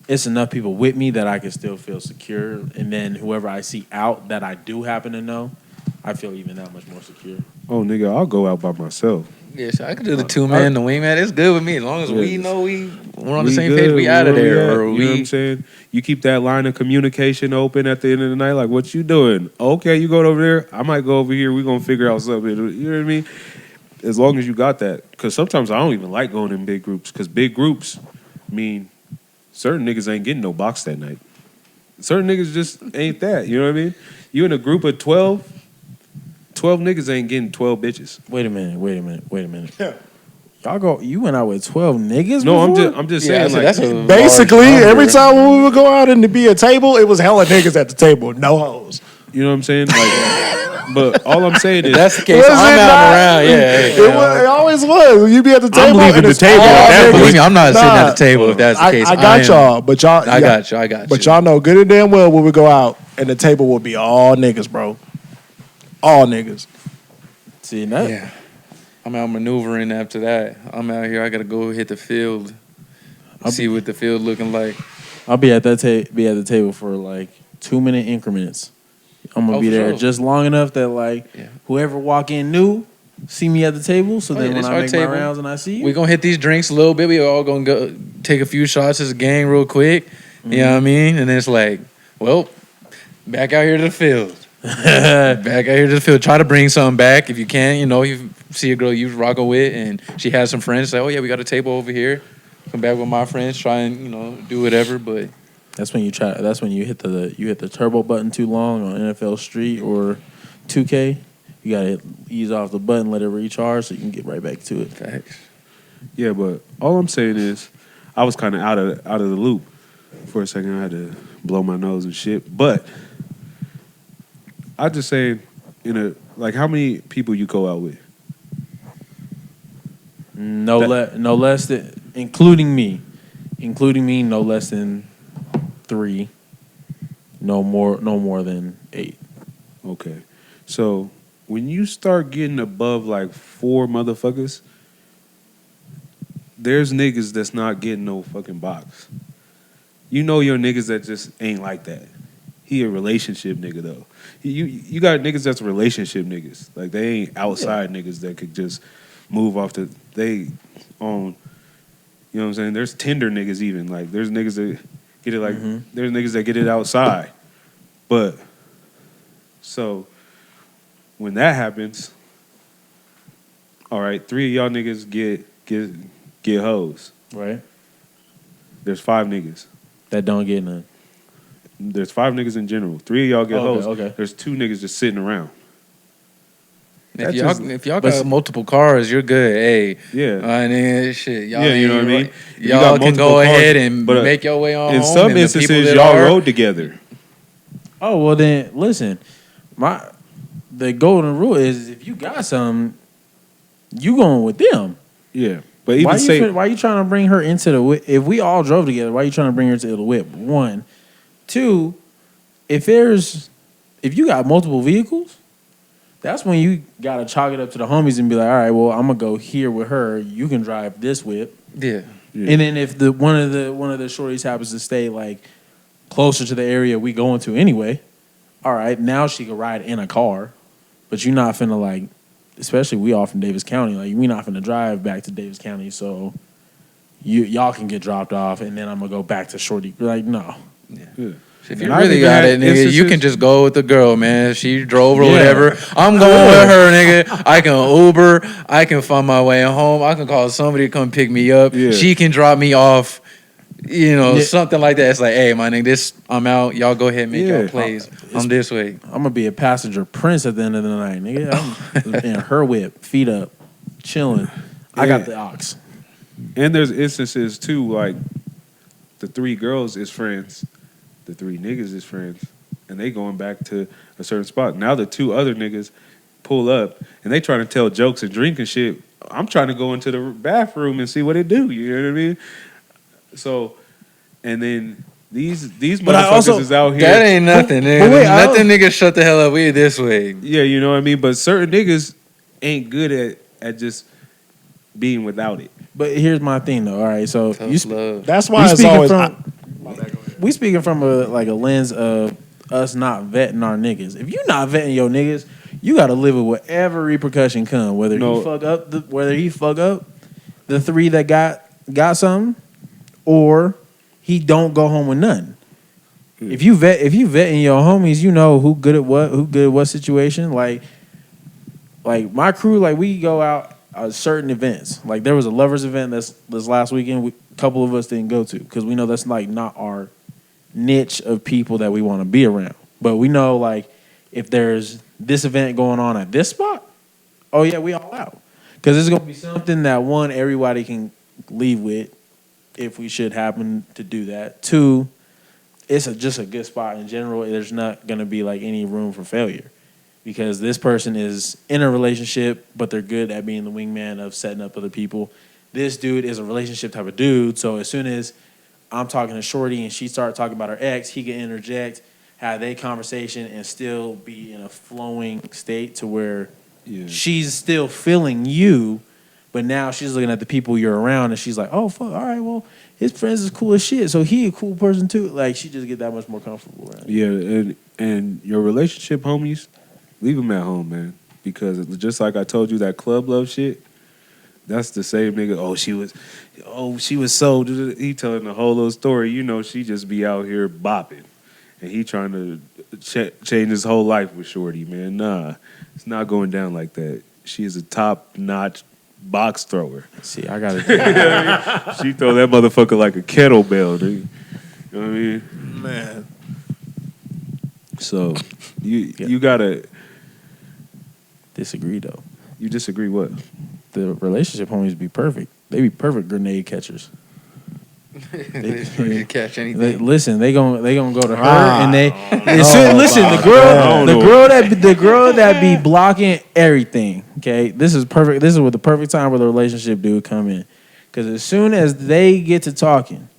it's enough people with me that I can still feel secure. And then whoever I see out that I do happen to know, I feel even that much more secure. Oh, nigga, I'll go out by myself. Yeah, so I could do the 2-man, the wingman. It's good with me as long as we know we're on the same page. We out of there, you know what I'm saying? You keep that line of communication open at the end of the night. Like, what you doing? Okay, you go over there. I might go over here. We gonna figure out something. You know what I mean? As long as you got that, because sometimes I don't even like going in big groups. Because big groups mean certain niggas ain't getting no box that night. Certain niggas just ain't that. You know what I mean? You in a group of 12 niggas ain't getting 12 bitches. Wait a minute. You went out with 12 niggas No, before? I'm just saying. Like, that's a basically, every time when we would go out and to be a table, it was hella niggas at the table, no hoes. You know what I'm saying? Like, but all I'm saying is that's the case. I'm out and around. Yeah. It always was. You be at the table. I'm leaving the table. I'm not sitting at the table if that's the case. I got y'all, but y'all. I got you. But y'all know good and damn well when we go out and the table will be all niggas, bro. All niggas. See that? Yeah. I'm out maneuvering after that. I'm out here. I gotta go hit the field. See what the field looking like. I'll be at that be at the table for like 2-minute increments. I'm gonna be there just long enough that whoever walk in new see me at the table. So then when I make my rounds and I see you, we gonna hit these drinks a little bit. We all gonna go take a few shots as a gang real quick. Mm-hmm. You know what I mean? And then it's like, well, back out here to the field. Back out here to the field. Try to bring something back if you can. You know, you see a girl you rocking with and she has some friends. Say, oh yeah, we got a table over here. Come back with my friends. Try and do whatever. But that's when you try. That's when you hit the turbo button too long on NFL Street or 2K. You gotta ease off the button, let it recharge, so you can get right back to it. Facts. Yeah, but all I'm saying is, I was kind of out of the loop for a second. I had to blow my nose and shit, but. I just say, how many people you go out with? No less than, including me, no less than 3. No more than 8. Okay, so when you start getting above like 4 motherfuckers, there's niggas that's not getting no fucking box. You know your niggas that just ain't like that. He a relationship nigga though. You got niggas that's relationship niggas. Like they ain't outside niggas that could just move off they own. You know what I'm saying? There's Tinder niggas even. Like there's niggas that get it there's niggas that get it outside. But so when that happens, all right, 3 of y'all niggas get hoes. Right. There's 5 niggas that don't get none. There's 5 niggas in general. 3 of y'all get hoes. Okay. There's 2 niggas just sitting around. If y'all got multiple cars, you're good. Hey, yeah. And then shit, y'all. Yeah, you know what I mean. Y'all can go ahead and make your way on. In home some instances, y'all rode together. Oh well, then listen. The golden rule is if you got something, you going with them. Yeah. But even why are you trying to bring her into the whip? If we all drove together, why are you trying to bring her to the whip? 1, 2, if you got multiple vehicles, That's when you gotta chalk it up to the homies and be like, all right, well, I'm gonna go here with her. You can drive this whip. Yeah. And then if the one of the shorties happens to stay like closer to the area we going to anyway, all right, now she can ride in a car, but you're not finna like, especially we all from Davis County, like we not finna drive back to Davis County, so y'all can get dropped off, and then I'm gonna go back to Shorty. Like no, Yeah. If you really got it, nigga, you can just go with the girl, man. She drove or Yeah. whatever. I'm going with her, nigga. I can Uber. I can find my way home. I can call somebody to come pick me up. Yeah. She can drop me off. You know, Yeah. something like that. It's like, hey, my nigga, I'm out. Y'all go ahead and make y'all plays. I'm this way. I'm gonna be a passenger prince at the end of the night, nigga. I'm in her whip, feet up, chilling. I got the ox. And there's instances too, like the 3 girls is friends, the 3 niggas is friends, and they going back to a certain spot. Now the 2 other niggas pull up and they trying to tell jokes and drink and shit. I'm trying to go into the bathroom and see what it do. You know what I mean? So, and then these motherfuckers is out here. That ain't nothing, nigga. wait, Nothing, nigga. Shut the hell up. We this way. Yeah, you know what I mean? But certain niggas ain't good at just being without it. But here's my thing, though. All right, so Tough love. That's why it's always. we speaking from a lens of us not vetting our niggas. If you not vetting your niggas, you got to live with whatever repercussion come. Whether he fuck up, the 3 that got something, or he don't go home with nothing. If you vetting your homies, you know who good at what situation. Like my crew, like we go out certain events. Like there was a lovers event this last weekend. A couple of us didn't go to because we know that's like not our niche of people that we want to be around. But we know like if there's this event going on at this spot, oh yeah, we all out because it's gonna be something that one everybody can leave with if we should happen to do that. 2, it's just a good spot in general. There's not gonna be like any room for failure. Because this person is in a relationship, but they're good at being the wingman of setting up other people. This dude is a relationship type of dude, so as soon as I'm talking to Shorty and she starts talking about her ex, he can interject, have a conversation, and still be in a flowing state to where she's still feeling you, but now she's looking at the people you're around and she's like, oh, fuck, all right, well, his friends is cool as shit, so he a cool person too. Like, she just get that much more comfortable around. Yeah, and your relationship homies, leave them at home, man. Because just like I told you, that club love shit, that's the same nigga. She was so. He telling the whole little story. You know, she just be out here bopping, and he trying to change his whole life with Shorty, man. Nah, it's not going down like that. She is a top-notch box thrower. See, I gotta. She throw that motherfucker like a kettlebell, dude. You know what I mean? Man. So you gotta. Disagree though. You disagree what? The relationship homies be perfect. They be perfect grenade catchers. They catch anything. Listen, they gonna go to her and they the girl that be blocking everything. Okay, this is perfect. This is what the perfect time where the relationship dude come in, because as soon as they get to talking,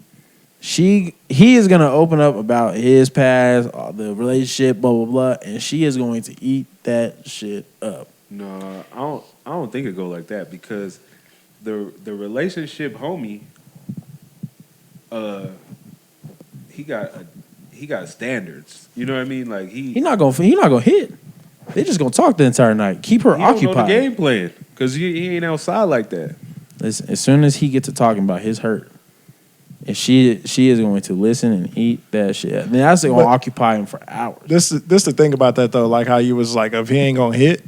he is gonna open up about his past, the relationship, blah blah blah, and she is going to eat that shit up. No, I don't think it go like that, because the relationship homie, he got standards. You know what I mean? Like he not gonna hit. They just gonna talk the entire night. Keep her occupied. Don't know the game plan, because he ain't outside like that. Listen, as soon as he gets to talking about his hurt, and she is going to listen and eat that shit, then that's going to occupy him for hours. This the thing about that though, like how you was like, if he ain't gonna hit,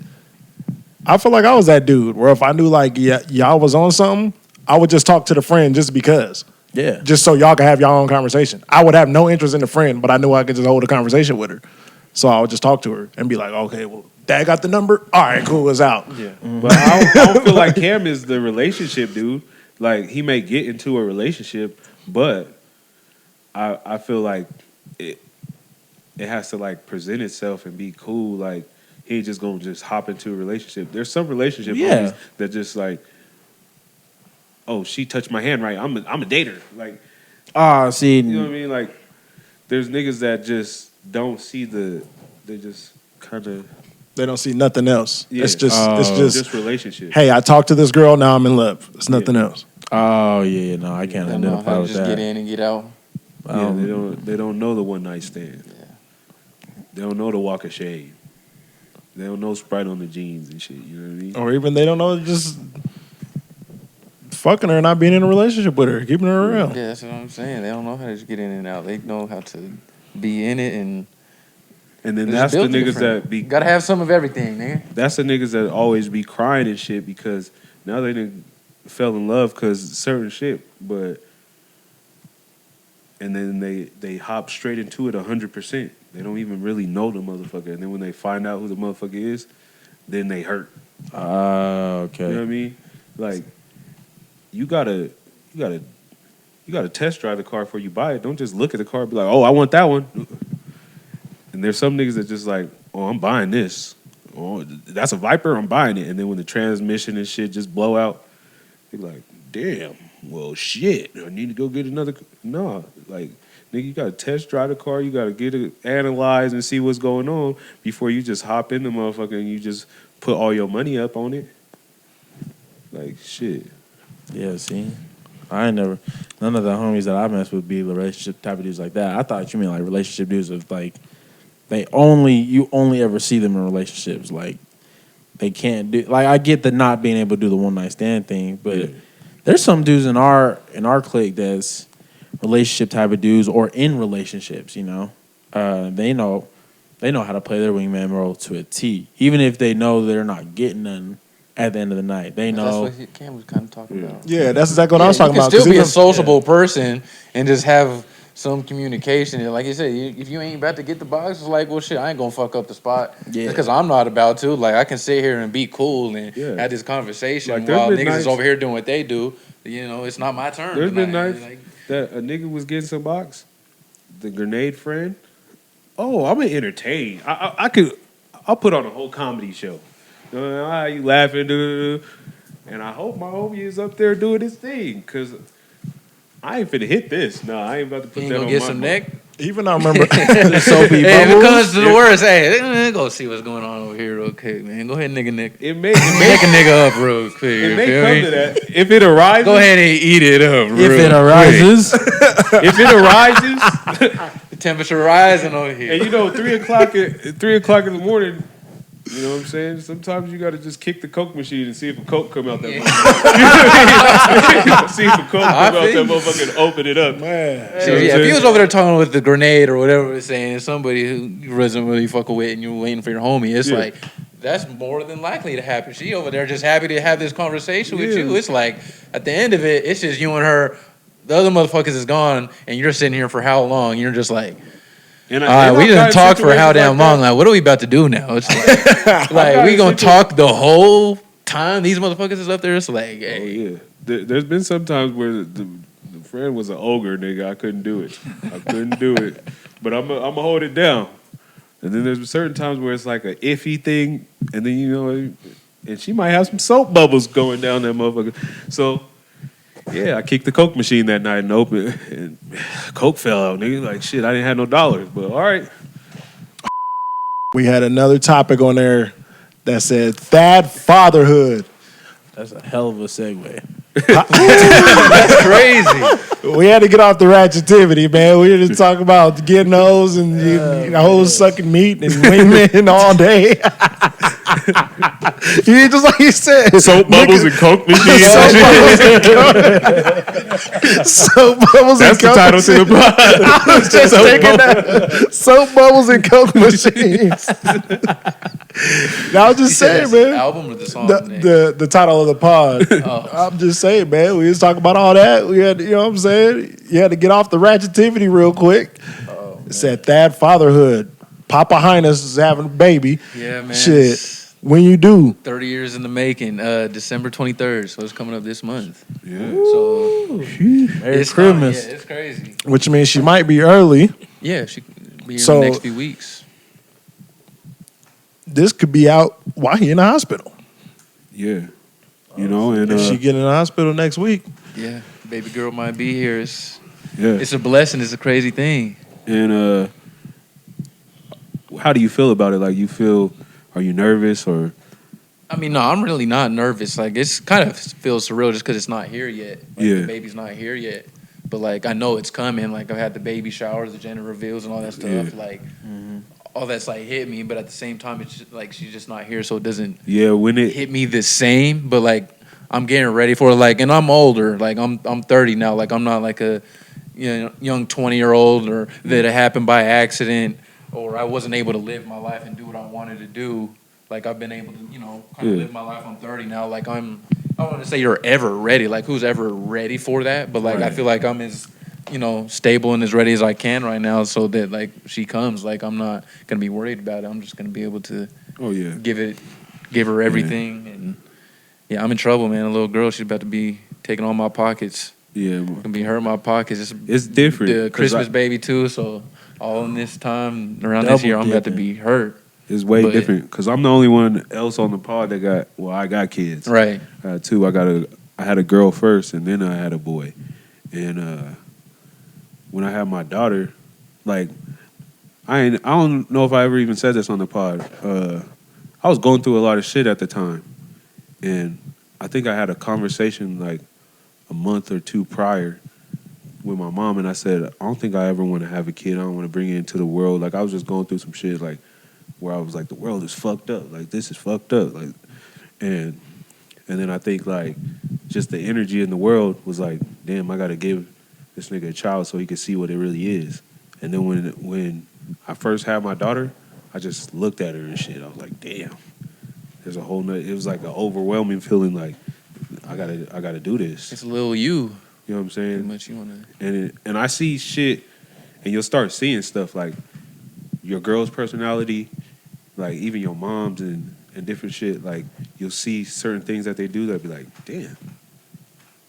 I feel like I was that dude where if I knew like y'all was on something, I would just talk to the friend just because. Yeah. Just so y'all can have y'all own conversation. I would have no interest in the friend, but I knew I could just hold a conversation with her. So I would just talk to her and be like, okay, well, Dad got the number? All right, cool, it's out. Yeah. Mm-hmm. But I don't feel like Cam is the relationship dude. Like, he may get into a relationship, but I feel like it has to, like, present itself and be cool. Like, he ain't just gonna just hop into a relationship. There's some relationship homies that just like, oh, she touched my hand right, I'm a dater. Like, see, you know what I mean? Like, there's niggas that just don't see they just kind of They don't see nothing else. Yeah. It's just relationship. hey, I talked to this girl, now I'm in love. It's nothing else. Oh yeah, no, I can't They don't know identify how to with just that. get in and get out. Yeah, they don't know the one night stand. Yeah. They don't know the walk of shame. They don't know Sprite on the jeans and shit. You know what I mean? Or even they don't know just fucking her and not being in a relationship with her, keeping her around. Yeah, that's what I'm saying. They don't know how to just get in and out. They know how to be in it and then it's that's the built niggas different. that be. Gotta have some of everything, nigga. That's the niggas that always be crying and shit because now they done fell in love because certain shit, but and then they hop straight into it 100%. They don't even really know the motherfucker, and then when they find out who the motherfucker is, then they hurt. Okay. You know what I mean? Like you gotta test drive the car before you buy it. Don't just look at the car and be like, oh, I want that one. And there's some niggas that just like, oh, I'm buying this. Oh, that's a Viper, I'm buying it. And then when the transmission and shit just blow out, they be like, damn, well, shit, I need to go get another. No, like, nigga, you gotta test drive the car. You gotta get it analyzed and see what's going on before you just hop in the motherfucker and you just put all your money up on it. Like, shit. Yeah, see, I ain't never. None of the homies that I mess with be relationship type of dudes like that. I thought you mean like relationship dudes of like you only ever see them in relationships. Like they can't do. Like I get the not being able to do the one night stand thing, but there's some dudes in our clique that's relationship type of dudes or in relationships. You know, they know how to play their wingman role to a T, even if they know they're not getting none. At the end of the night, they know. That's what Cam was kind of talking about. Yeah, that's exactly what I was talking about. You can still be a sociable person and just have some communication. And like you said, if you ain't about to get the box, it's like, well, shit, I ain't gonna fuck up the spot. Yeah. Because I'm not about to. Like, I can sit here and be cool and have this conversation like, while niggas is over here doing what they do. You know, it's not my turn. There's been nights that a nigga was getting some box. The grenade friend. Oh, I'm gonna entertain. I'll put on a whole comedy show. You laughing, and I hope my homie is up there doing his thing, cause I ain't finna hit this. No, I ain't about to put that on get my some mind. neck. Even I remember SoapBubbles. Hey, if it comes to the worst, hey, go see what's going on over here real quick, man. Go ahead, nigga. It may neck a nigga up real quick. It may come to that. If it arises, go ahead and eat it up. If it arises, the temperature rising over here. And you know, 3 o'clock in the morning. You know what I'm saying? Sometimes you got to just kick the Coke machine and see if a Coke come out that motherfucker. See if a Coke come out that motherfucker and open it up. Man. So, if you was over there talking with the grenade or whatever it's saying, somebody who wasn't really fucking with and you're waiting for your homie, it's like, that's more than likely to happen. She over there just happy to have this conversation with you. It's like, at the end of it, it's just you and her. The other motherfuckers is gone, and you're sitting here for how long? You're just like... we didn't talk for how damn long. Like, what are we about to do now? It's like we gonna talk the whole time these motherfuckers is up there. It's like, hey. Oh, yeah. There's been some times where the friend was an ogre, nigga. I couldn't do it. But I'm gonna hold it down. And then there's certain times where it's like a iffy thing, and then you know, and she might have some soap bubbles going down that motherfucker. So. Yeah, I kicked the Coke machine that night and opened, and Coke fell out, nigga. Like, shit, I didn't have no dollars, but all right. We had another topic on there that said Thad fatherhood. That's a hell of a segue. That's crazy. We had to get off the ratchetivity, man. We had to talk about getting hoes and hoes sucking meat and wingmen all day. You just like you said, soap bubbles and Coke machines. Soap bubbles and Coke. That's the title to the pod. I was just thinking that. Soap bubbles and Coke machines. I was just saying, man. Album or the song? The title of the pod. I'm just saying, man. We was talking about all that. We had, you know what I'm saying? You had to get off the ratchetivity real quick. It said Thad fatherhood. PapaHynus is having a baby. Yeah, man. Shit. When you do. 30 years in the making. December 23rd. So it's coming up this month. Yeah. So Merry Christmas. Yeah, it's crazy. Which means she might be early. Yeah, she could be here in the next few weeks. This could be out while he in the hospital. Yeah. You know, and if she get in the hospital next week. Yeah, baby girl might be here. It's a blessing. It's a crazy thing. And how do you feel about it? Like, you feel Are you nervous or? I mean, no, I'm really not nervous. Like, it's kind of feels surreal just because it's not here yet. Like, Yeah. the baby's not here yet. But, like, I know it's coming. Like, I've had the baby showers, the gender reveals, and all that stuff. Yeah. Like, all that's, like, hit me. But at the same time, it's just, like, she's just not here, so it doesn't Yeah, when it hit me the same. But, like, I'm getting ready for it. Like, and I'm older. Like, I'm 30 now. Like, I'm not, like, a young 20-year-old or that it happened by accident or I wasn't able to live my life and do what I wanted to do. Like, I've been able to, kind of live my life. I'm 30 now. Like, I don't want to say you're ever ready. Like, who's ever ready for that? But, like, I Right. feel like I'm as, stable and as ready as I can right now so that, like, she comes. Like, I'm not going to be worried about it. I'm just going to be able to give her everything. And, yeah, I'm in trouble, man. A little girl, she's about to be taking all my pockets. Yeah. It's going to be her in my pockets. It's different. The 'cause Christmas baby, too. So, all in this time, around this Double year, I'm about to dipping. be hurt. It's way But- different because I'm the only one else on the pod that I got kids. Right. Two. I had a girl first, and then I had a boy. And when I had my daughter, like I don't know if I ever even said this on the pod. I was going through a lot of shit at the time, and I think I had a conversation like a month or two prior with my mom, and I said, I don't think I ever want to have a kid. I don't want to bring it into the world. Like, I was just going through some shit, like, where I was like, the world is fucked up. Like, this is fucked up. Like, and then I think, like, just the energy in the world was like, damn, I got to give this nigga a child so he can see what it really is. And then when I first had my daughter, I just looked at her and shit. I was like, damn. There's a whole nother, it was like an overwhelming feeling like, I gotta do this. It's a little you. You know what I'm saying? Pretty much you want to. And I see shit, and you'll start seeing stuff like your girl's personality, like even your mom's and different shit. Like, you'll see certain things that they do that'll be like, damn,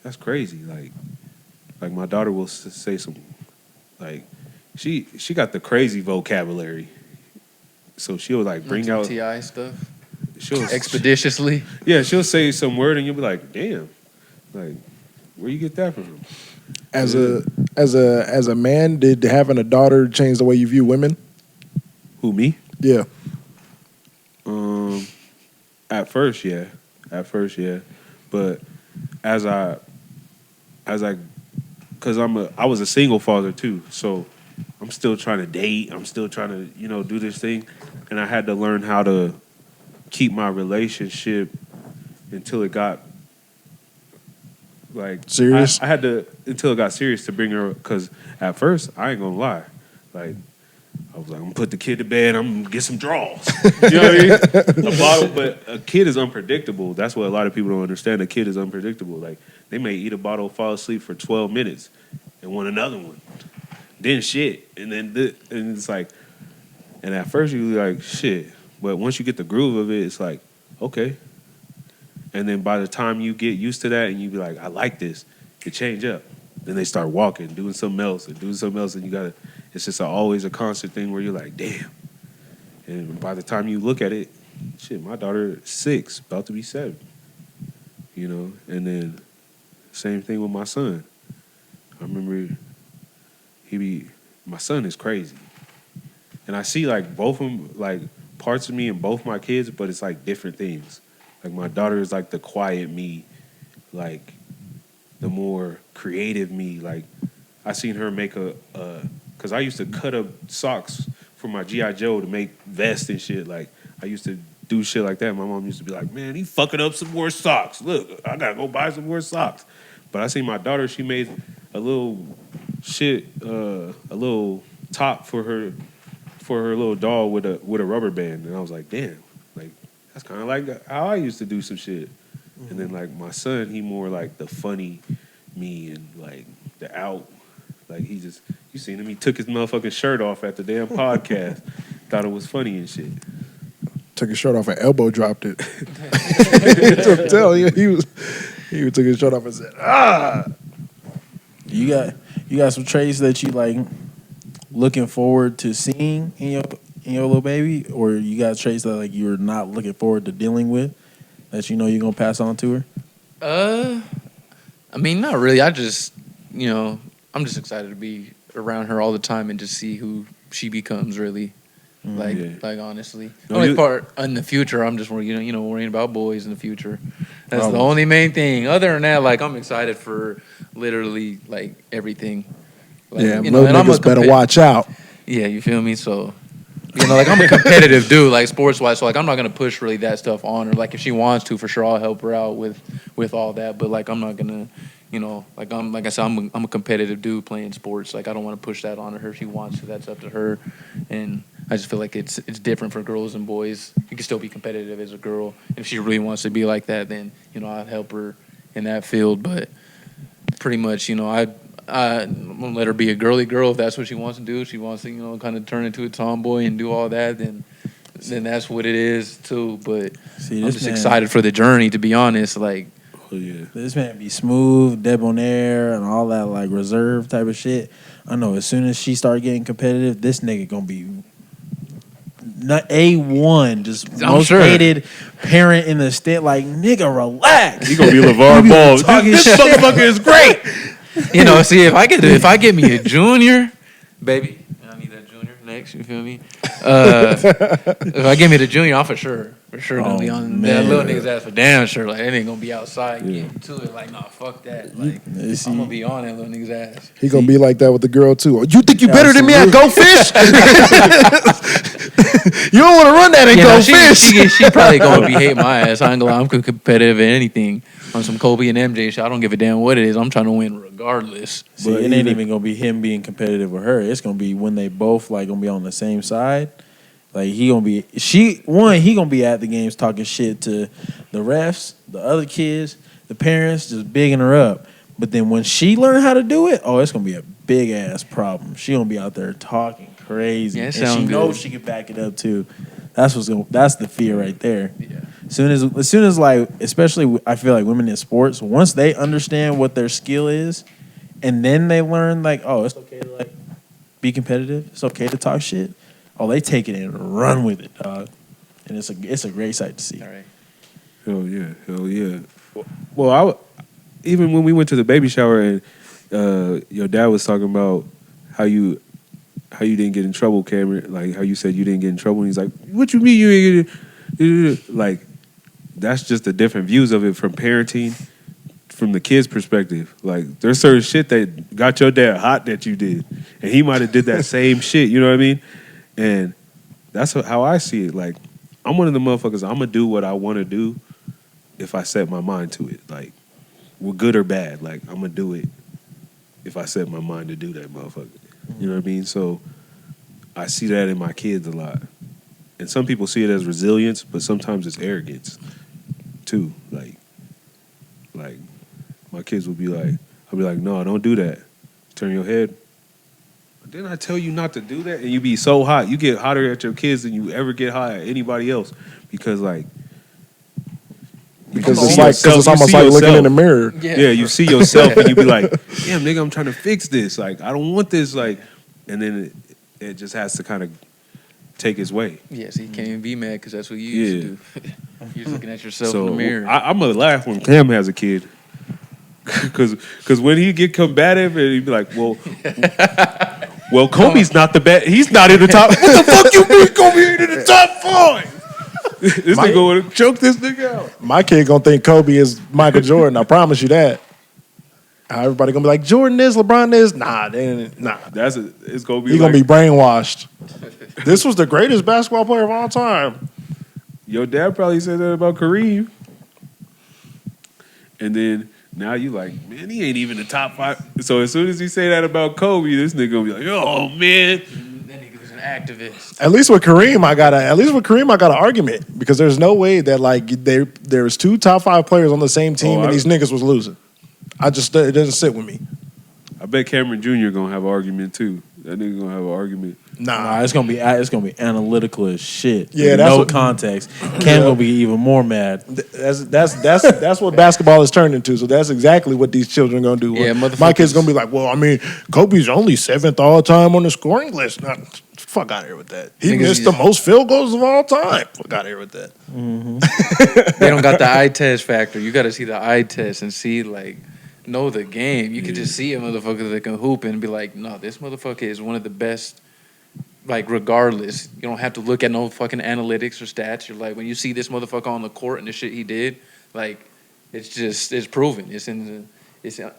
that's crazy. Like my daughter will say some, like, she got the crazy vocabulary. So she'll like bring out TI stuff. She'll Expeditiously. Yeah, she'll say some word and you'll be like, damn, like, where you get that from? As a man, did having a daughter change the way you view women? Who, me? Yeah. At first, yeah. But as I, cause I was a single father too, so I'm still trying to date. I'm still trying to, do this thing, and I had to learn how to keep my relationship until it got like serious. I had to until it got serious to bring her, cause at first I ain't gonna lie, like. I was like, I'm gonna put the kid to bed. I'm gonna get some draws. You know what I mean? A bottle, but a kid is unpredictable. That's what a lot of people don't understand. A kid is unpredictable. Like, they may eat a bottle, fall asleep for 12 minutes, and want another one. Then shit, and then and it's like, and at first you're like shit, but once you get the groove of it, it's like okay. And then by the time you get used to that, and you be like, I like this, you change up. Then they start walking, doing something else, and you gotta. It's just always a constant thing where you're like, damn. And by the time you look at it, shit, my daughter is 6, about to be 7. And then same thing with my son. I remember my son is crazy. And I see like both of them, like parts of me in both my kids, but it's like different things. Like my daughter is like the quiet me, like the more creative me. Like I seen her make because I used to cut up socks for my G.I. Joe to make vests and shit. Like, I used to do shit like that. My mom used to be like, man, he fucking up some more socks. Look, I gotta go buy some more socks. But I seen my daughter, she made a little shit, a little top for her little doll with a rubber band. And I was like, damn, like, that's kind of like how I used to do some shit. Mm-hmm. And then, like, my son, he more like the funny me and, like, the out. Like, you seen him, he took his motherfucking shirt off at the damn podcast. Thought it was funny and shit. Took his shirt off and elbow dropped it. I'm telling you, he took his shirt off and said, ah. You got some traits that you like looking forward to seeing in your little baby, or you got traits that like you're not looking forward to dealing with that you're gonna pass on to her? I mean, not really. I just, I'm just excited to be around her all the time and just see who she becomes, really. Like honestly, No, only you- part in the future, I'm just worrying, worrying about boys in the future. That's the Always. only main thing. Other than that, like I'm excited for literally like everything. Like, Yeah, and little I'm a niggas better compa- watch out. Yeah, you feel me? So, like I'm a competitive dude, like sports wise. So like I'm not gonna push really that stuff on her. Like if she wants to, for sure, I'll help her out with all that. But like I'm not gonna, like I said, I'm a competitive dude playing sports. Like I don't want to push that on her. If she wants to, that's up to her. And I just feel like it's different for girls and boys. You can still be competitive as a girl. If she really wants to be like that, then I'd help her in that field. But pretty much, I'm gonna let her be a girly girl if that's what she wants to do. If she wants to, kind of turn into a tomboy and do all that, then that's what it is too. But See, I'm this just man- excited for the journey, to be honest. Like, Oh yeah. This man be smooth, debonair, and all that like reserve type of shit. I know as soon as she start getting competitive, this nigga gonna be not A1, just I'm most sure. hated parent in the state. Like, nigga, relax. He gonna be LeVar Ball. talking This shit. motherfucker is great. see, if I get me a junior, baby, I need that junior next. You feel me? If I give me the junior, I'm for sure gonna be on that man. little nigga's ass for damn sure. Like, they ain't gonna be outside getting to it. Like, nah, fuck that. Like, See, I'm gonna be on that little nigga's ass. He gonna be like that with the girl too. Oh, you think you better than me at Go Fish? You don't want to run that and Yeah, Go no, Fish. she probably gonna be hating my ass. I ain't gonna lie, I'm competitive at anything. On some Kobe and MJ shit, I don't give a damn what it is. I'm trying to win regardless. See, it ain't even gonna be him being competitive with her. It's gonna be when they both like gonna be on the same side. Like he gonna be he gonna be at the games talking shit to the refs, the other kids, the parents, just bigging her up. But then when she learn how to do it, it's gonna be a big ass problem. She gonna be out there talking crazy, Yeah, it and she sound knows good. she can back it up too. That's the fear right there. Yeah. As soon as like, especially I feel like women in sports, once they understand what their skill is, and then they learn like, it's okay to like be competitive. It's okay to talk shit. They take it and run with it, dog. And it's a great sight to see. All right. Hell yeah. Well, even when we went to the baby shower and your dad was talking about how you didn't get in trouble, Cameron. Like how you said you didn't get in trouble. And he's like, "What you mean you ain't get in-" Like that's just the different views of it from parenting, from the kid's perspective. Like there's certain shit that got your dad hot that you did, and he might have did that same shit. You know what I mean? And that's how I see it. Like I'm one of the motherfuckers. I'm gonna do what I want to do if I set my mind to it. Like, well, good or bad. Like I'm gonna do it if I set my mind to do that motherfucker. You know what I mean? So I see that in my kids a lot. And some people see it as resilience, but sometimes it's arrogance too. Like my kids will be like, I'll be like, no, don't do that. Turn your head. But didn't I tell you not to do that? And you be so hot. You get hotter at your kids than you ever get hot at anybody else. Because like Because you it's see like yourself- it's you almost see like looking in yourself. the mirror. Yeah, you see yourself and you be like, damn, nigga, I'm trying to fix this. Like, I don't want this. Like, and then it just has to kind of take its way. Yeah, so you can't even be mad because that's what you used to do. You're just looking at yourself So in the mirror. I'm going to laugh when Cam has a kid. Because when he get combative and he be like, well, Kobe's not the best. He's not in the top. What the fuck you mean Kobe ain't in the top five? This nigga going to choke this nigga out. My kid gonna think Kobe is Michael Jordan. I promise you that. How everybody gonna be like Jordan is, LeBron is? Nah, nah. It's going to be He gonna like, be brainwashed. This was the greatest basketball player of all time. your dad probably said that about Kareem. And then now you like, man, he ain't even the top five. So as soon as he say that about Kobe, this nigga gonna be like, oh man. That nigga was an activist. At least with Kareem, I got an argument because there's no way that like there was two top five players on the same team and these niggas was losing. It doesn't sit with me. I bet Cameron Jr. gonna have an argument too. That nigga gonna have an argument. Nah, it's gonna be analytical as shit. Yeah, With that's no what- context. Cam gonna be even more mad. That's what basketball has turned into. So that's exactly what these children are gonna do. Yeah, My motherfuckers- kid's gonna be like, well, I mean, Kobe's only 7th all time on the scoring list. Nah, fuck out of here with that. He Niggas missed the most field goals of all time. Fuck out of here with that. They don't got the eye test factor. You got to see the eye test and see, like, know the game. You can just see a motherfucker that can hoop and be like, no, this motherfucker is one of the best like regardless, you don't have to look at no fucking analytics or stats. You're like, when you see this motherfucker on the court and the shit he did, like it's proven. It's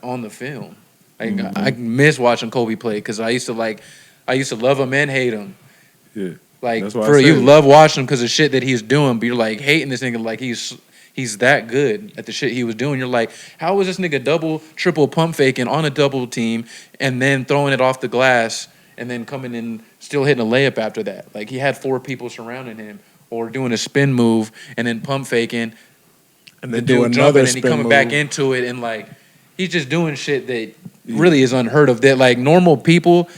on the film. Like I miss watching Kobe play because I used to love him and hate him. Yeah. Like That's why I for you said- love watching him because of shit that he's doing, but you're like hating this nigga like he's that good at the shit he was doing. You're like, how was this nigga double, triple pump faking on a double team and then throwing it off the glass and then coming in still hitting a layup after that? Like he had 4 people surrounding him or doing a spin move and then pump faking And then do dude another and he spin coming move. back into it and like he's just doing shit that really is unheard of. That like normal people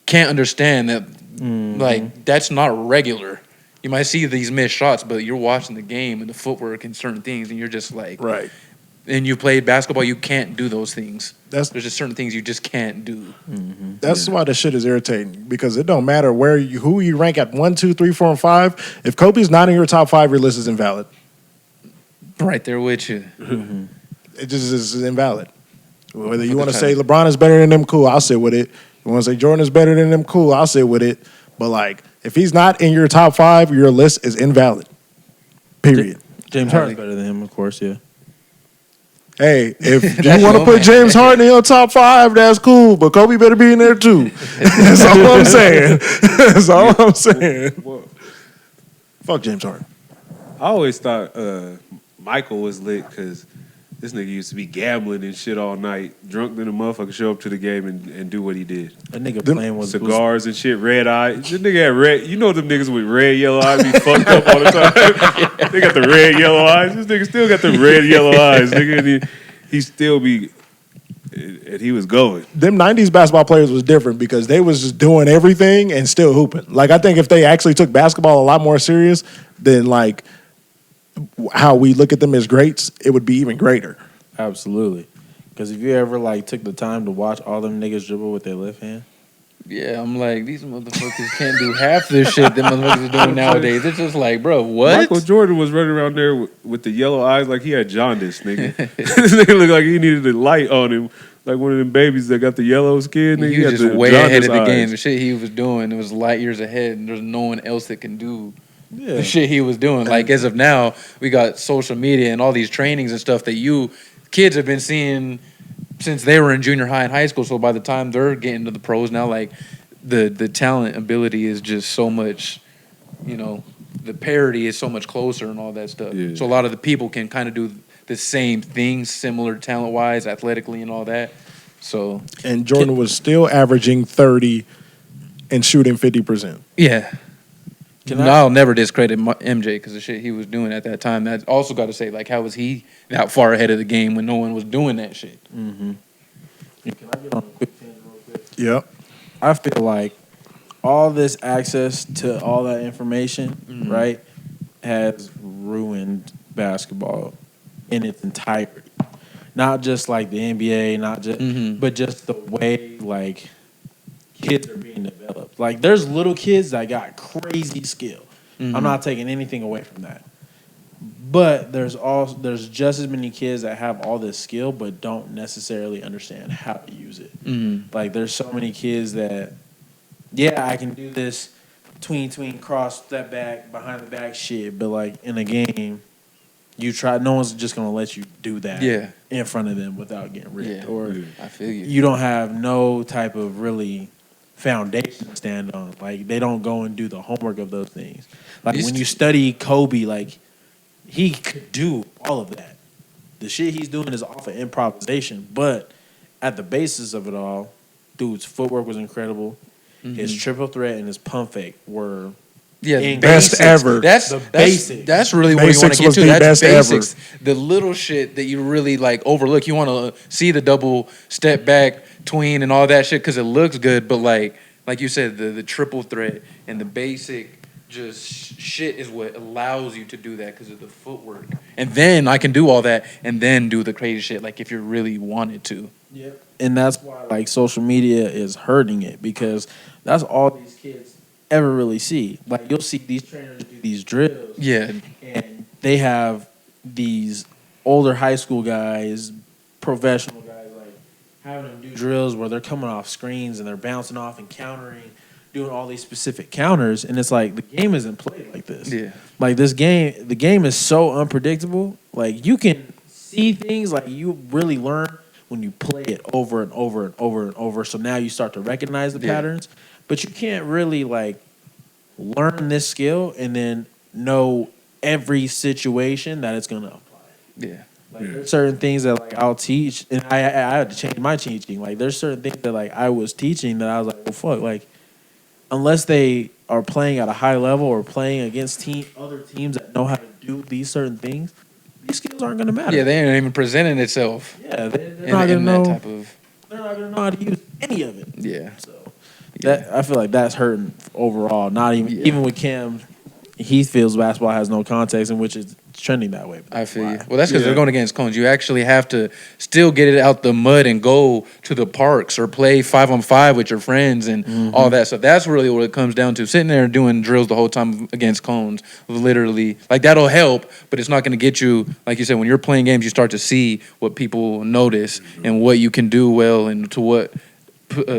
can't understand that. Like that's not regular. You might see these missed shots, but you're watching the game and the footwork and certain things, and you're just like, Right. And you played basketball, you can't do those things. That's There's just certain things you just can't do. That's why the shit is irritating because it don't matter who you rank at 1, 2, 3, 4, and 5. If Kobe's not in your top 5, your list is invalid. Right there with you. It just is invalid. Whether you Put want the to say title. LeBron is better than them, cool, I'll sit with it. You want to say Jordan is better than them, cool, I'll sit with it. But like, if he's not in your top 5, your list is invalid. Period. James Harden's better than him, of course. Yeah. Hey, if you That's want to your put man. James Harden in your top 5, that's cool. But Kobe better be in there too. That's all I'm saying. That's all I'm saying. Well, Fuck James Harden. I always thought Michael was lit because this nigga used to be gambling and shit all night, drunk than a motherfucker, show up to the game and do what he did. That nigga Them playing was Cigars and shit, red eye. This nigga had red. You know them niggas with red, yellow eyes be fucked up all the time. They got the red, yellow eyes. This nigga still got the red, yellow eyes. Nigga, and he still be, and he was going. Them 90s basketball players was different because they was just doing everything and still hooping. Like, I think if they actually took basketball a lot more serious than, like, how we look at them as greats, it would be even greater. Absolutely. Because if you ever like took the time to watch all them niggas dribble with their left hand, Yeah, I'm like, these motherfuckers can't do half this shit that motherfuckers are doing nowadays. It's just like, bro, what? Michael Jordan was running around there with the yellow eyes like he had jaundice, nigga. This nigga looked like he needed a light on him, like one of them babies that got the yellow skin. Nigga. He was had just the way jaundice ahead of the eyes. game. The shit he was doing, it was light years ahead, and there's no one else that can do yeah, the shit he was doing. Like, as of now, we got social media and all these trainings and stuff that kids have been seeing since they were in junior high and high school. So by the time they're getting to the pros now, like, the talent ability is just so much, the parity is so much closer and all that stuff. Yeah. So a lot of the people can kind of do the same things, similar talent-wise, athletically and all that. So, And Jordan was still averaging 30 and shooting 50%. yeah. Can I'll never discredit MJ because the shit he was doing at that time. That's also got to say, like, how was he that far ahead of the game when no one was doing that shit? Can I get on a quick tangent real quick? Yep. I feel like all this access to all that information, right, has ruined basketball in its entirety. Not just like the NBA, not just, but just the way like kids are being developed. Like there's little kids that got crazy skill. I'm not taking anything away from that. But there's just as many kids that have all this skill but don't necessarily understand how to use it. Like there's so many kids that, yeah, I can do this tween, cross, step back, behind the back shit, but like in a game, no one's just gonna let you do that in front of them without getting ripped. Or I feel you. you don't have no type of really foundation to stand on. Like they don't go and do the homework of those things. Like when you study Kobe, like he could do all of that. The shit he's doing is off of improvisation, but at the basis of it all, dude's footwork was incredible. His triple threat and his pump fake were best ever. That's the basics. That's really what you want Basics to get was to. the That's best ever. basics. The little shit that you really like overlook. You want to see the double step back, tween, and all that shit because it looks good. But like you said, the triple threat and the basic just shit is what allows you to do that because of the footwork. And then I can do all that and then do the crazy shit. Like if you really wanted to. Yep. And that's why like social media is hurting it because that's all these kids ever really see. Like you'll see these trainers do these drills. Yeah. And they have these older high school guys, professional guys, like having them do drills where they're coming off screens and they're bouncing off and countering doing all these specific counters, and it's like the game isn't played like this. Yeah. Like the game is so unpredictable. Like you can see things like you really learn when you play it over and over and over and over. So now you start to recognize the patterns, but you can't really like learn this skill and then know every situation that it's gonna apply. Yeah. Like there's certain things that like I'll teach, and I had to change my teaching. Like there's certain things that like I was teaching that I was like, well, fuck, like unless they are playing at a high level or playing against other teams that know how to do these certain things, these skills aren't gonna matter. Yeah, they ain't even presenting itself. Yeah, they're not gonna know. That type of, They're not gonna know how to use any of it. yeah. So that I feel like that's hurting overall. Not even with Cam, he feels basketball has no context, in which is trending that way. I feel you. Well, that's because they're going against cones. You actually have to still get it out the mud and go to the parks or play 5-on-5 with your friends and all that stuff. That's really what it comes down to. Sitting there doing drills the whole time against cones, literally, like that'll help, but it's not going to get you. Like you said, when you're playing games, you start to see what people notice and what you can do well and to what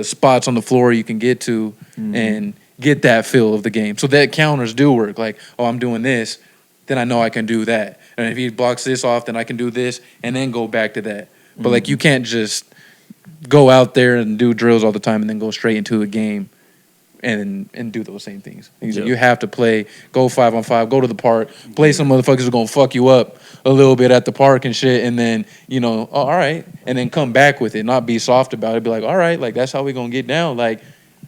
spots on the floor you can get to and get that feel of the game. So that counters do work. Like, oh, I'm doing this, then I know I can do that. And if he blocks this off, then I can do this and then go back to that. But like you can't just go out there and do drills all the time and then go straight into a game and do those same things. You have to play, go 5-on-5, go to the park, play some motherfuckers who are going to fuck you up a little bit at the park and shit, and then, oh, all right, and then come back with it, not be soft about it, be like, all right, like that's how we going to get down, like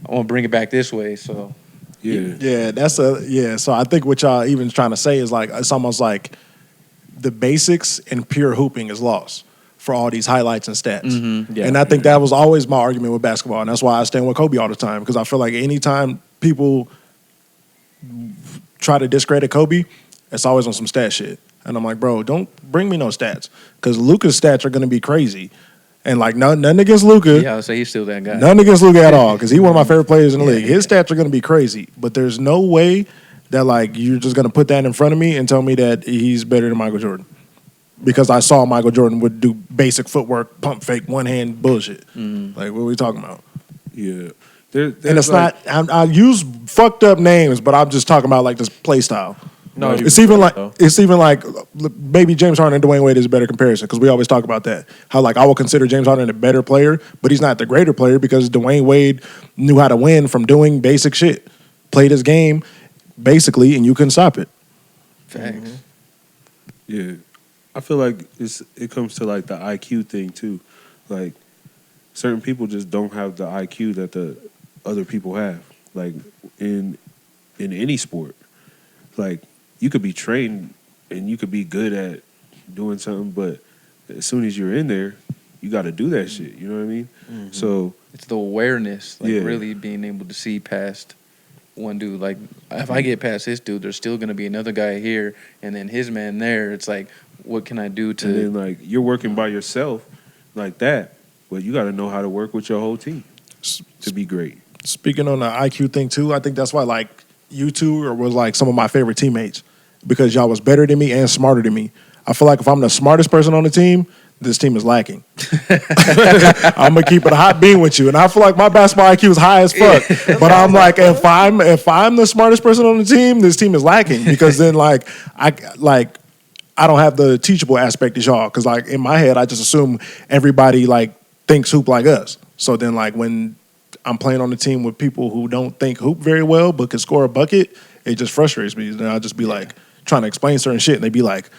I want to bring it back this way, so. Yeah, so I think what y'all even trying to say is like, it's almost like the basics and pure hooping is lost for all these highlights and stats. Yeah. And I think that was always my argument with basketball. And that's why I stand with Kobe all the time. Because I feel like anytime people try to discredit Kobe, it's always on some stat shit. And I'm like, bro, don't bring me no stats. Because Luka's stats are going to be crazy. And like nothing against Luka. Yeah, I would say he's still that guy. Nothing against Luka at all. Because he's one of my favorite players in the league. His stats are going to be crazy. But there's no way that like you're just going to put that in front of me and tell me that he's better than Michael Jordan. Because I saw Michael Jordan would do basic footwork, pump fake, one-hand bullshit. Like, what are we talking about? Yeah. And it's like, not, I use fucked up names, but I'm just talking about like this play style. No, it's even like maybe James Harden and Dwayne Wade is a better comparison because we always talk about that. How like I will consider James Harden a better player, but he's not the greater player because Dwayne Wade knew how to win from doing basic shit. Played his game basically, and you couldn't stop it. Facts. Yeah. I feel like it comes to like the IQ thing too. Like certain people just don't have the IQ that the other people have. Like in any sport. Like you could be trained and you could be good at doing something, but as soon as you're in there, you got to do that shit. You know what I mean? So it's the awareness, like really being able to see past one dude. Like if I get past this dude, there's still gonna be another guy here, and then his man there. It's like, what can I do to? And then like you're working by yourself, like that, but you got to know how to work with your whole team to be great. Speaking on the IQ thing too, I think that's why like you two was like some of my favorite teammates because y'all was better than me and smarter than me. I feel like if I'm the smartest person on the team, this team is lacking. I'm gonna keep it a hot beam with you, and I feel like my basketball IQ is high as fuck. But I'm like, if I'm the smartest person on the team, this team is lacking because then like I don't have the teachable aspect as y'all because like in my head I just assume everybody like thinks hoop like us. So then like when I'm playing on the team with people who don't think hoop very well but can score a bucket, it just frustrates me. Then I'll just be like trying to explain certain shit, and they be like,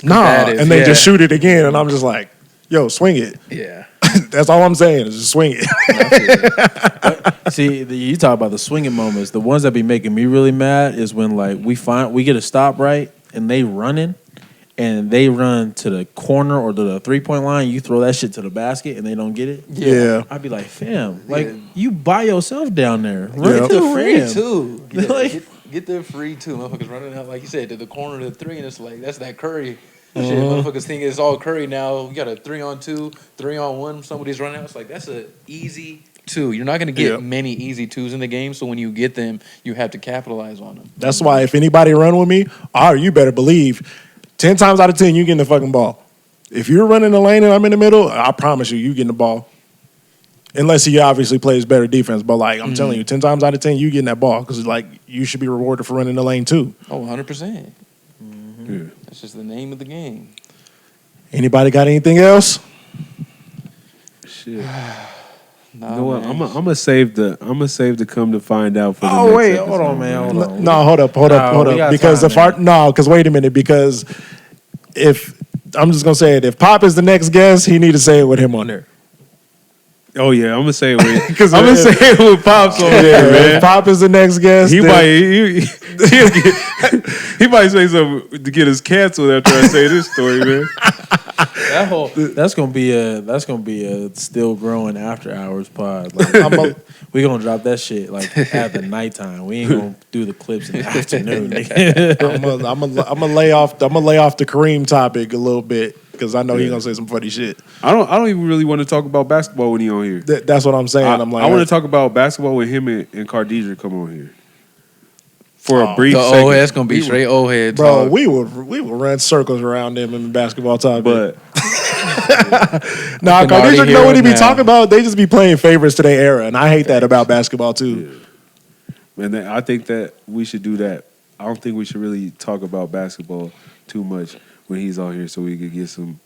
nah, and they just shoot it again, and I'm just like, yo, swing it. Yeah. That's all I'm saying is just swing it. See, you talk about the swinging moments. The ones that be making me really mad is when like we get a stop right and they running and they run to the corner or to the 3-point line. You throw that shit to the basket and they don't get it. Yeah. I'd be like, fam, like you by yourself down there. Get the free too. Get the free too. Motherfuckers running out like you said to the corner to the three, and it's like that's that Curry. Shit, motherfuckers think it's all Curry now. We got a 3-on-2, 3-on-1. Somebody's running out. It's like that's an easy 2. You're not going to get many easy 2s in the game. So when you get them, you have to capitalize on them. That's why if anybody run with me, you better believe 10 times out of 10 you getting the fucking ball. If you're running the lane and I'm in the middle, I promise you getting the ball. Unless he obviously plays better defense. But, like, I'm telling you, 10 times out of 10, you getting that ball because, like, you should be rewarded for running the lane, too. Oh, 100%. Yeah. That's just the name of the game. Anybody got anything else? Shit. Nah, You know what? man. I'm gonna save the come to find out for the Oh next wait, episode, hold on, man. Hold on. No, hold up. we got Because time, because wait a minute. Because if I'm just gonna say it, if Pop is the next guest, he need to say it with him on there. Oh yeah, I'm gonna say it with Because I'm gonna say it with Pops on there, man. If Pop is the next guest, He then- might he might say something to get us canceled after I say this story, man. that's gonna be a still growing after hours pod. Like, we gonna drop that shit like at the nighttime. We ain't gonna do the clips in the afternoon. Nigga. I'm gonna lay off the Kareem topic a little bit because I know he's gonna say some funny shit. I don't even really want to talk about basketball when he on here. That's what I'm saying. I I'm like, want to talk about basketball when him and Khadijah come on here for a brief The second. old head's gonna be straight old head. bro, talk. we will run circles around them in the basketball topic. But nah, can already Khadijah hear know what he it be now. talking about. They just be playing favorites to their era, and I hate that about basketball too. and then I think that we should do that. I don't think we should really talk about basketball too much when he's on here, so we could get some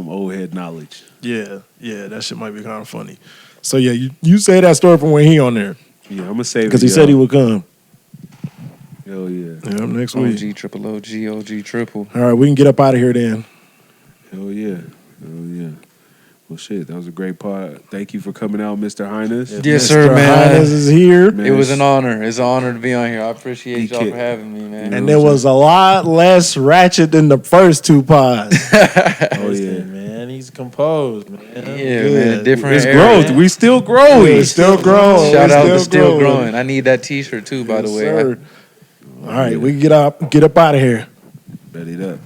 old head knowledge. Yeah, that shit might be kind of funny. So yeah, you say that story from when he on there Yeah, I'm gonna save it because he said he would come. Hell yeah. Yeah, next week. OG triple OG triple. All right, we can get up out of here then. Hell yeah. Hell yeah. Well, shit, that was a great pod. Thank you for coming out, Mr. Hynus. Yes, sir, Mr. man. Hynus is here. Man, It was an honor. It's an honor to be on here. I appreciate y'all DK. for having me, man. And there was a lot less ratchet than the first two pods. Oh yeah. man, he's composed, man. Yeah, Good. man. Different It's era, growth. man. We still growing. We're still growing. Shout We're out to Still growing. Growing. I need that T-shirt too, by the Yes, way. sir. All right, we can get up out of here. Bet it up.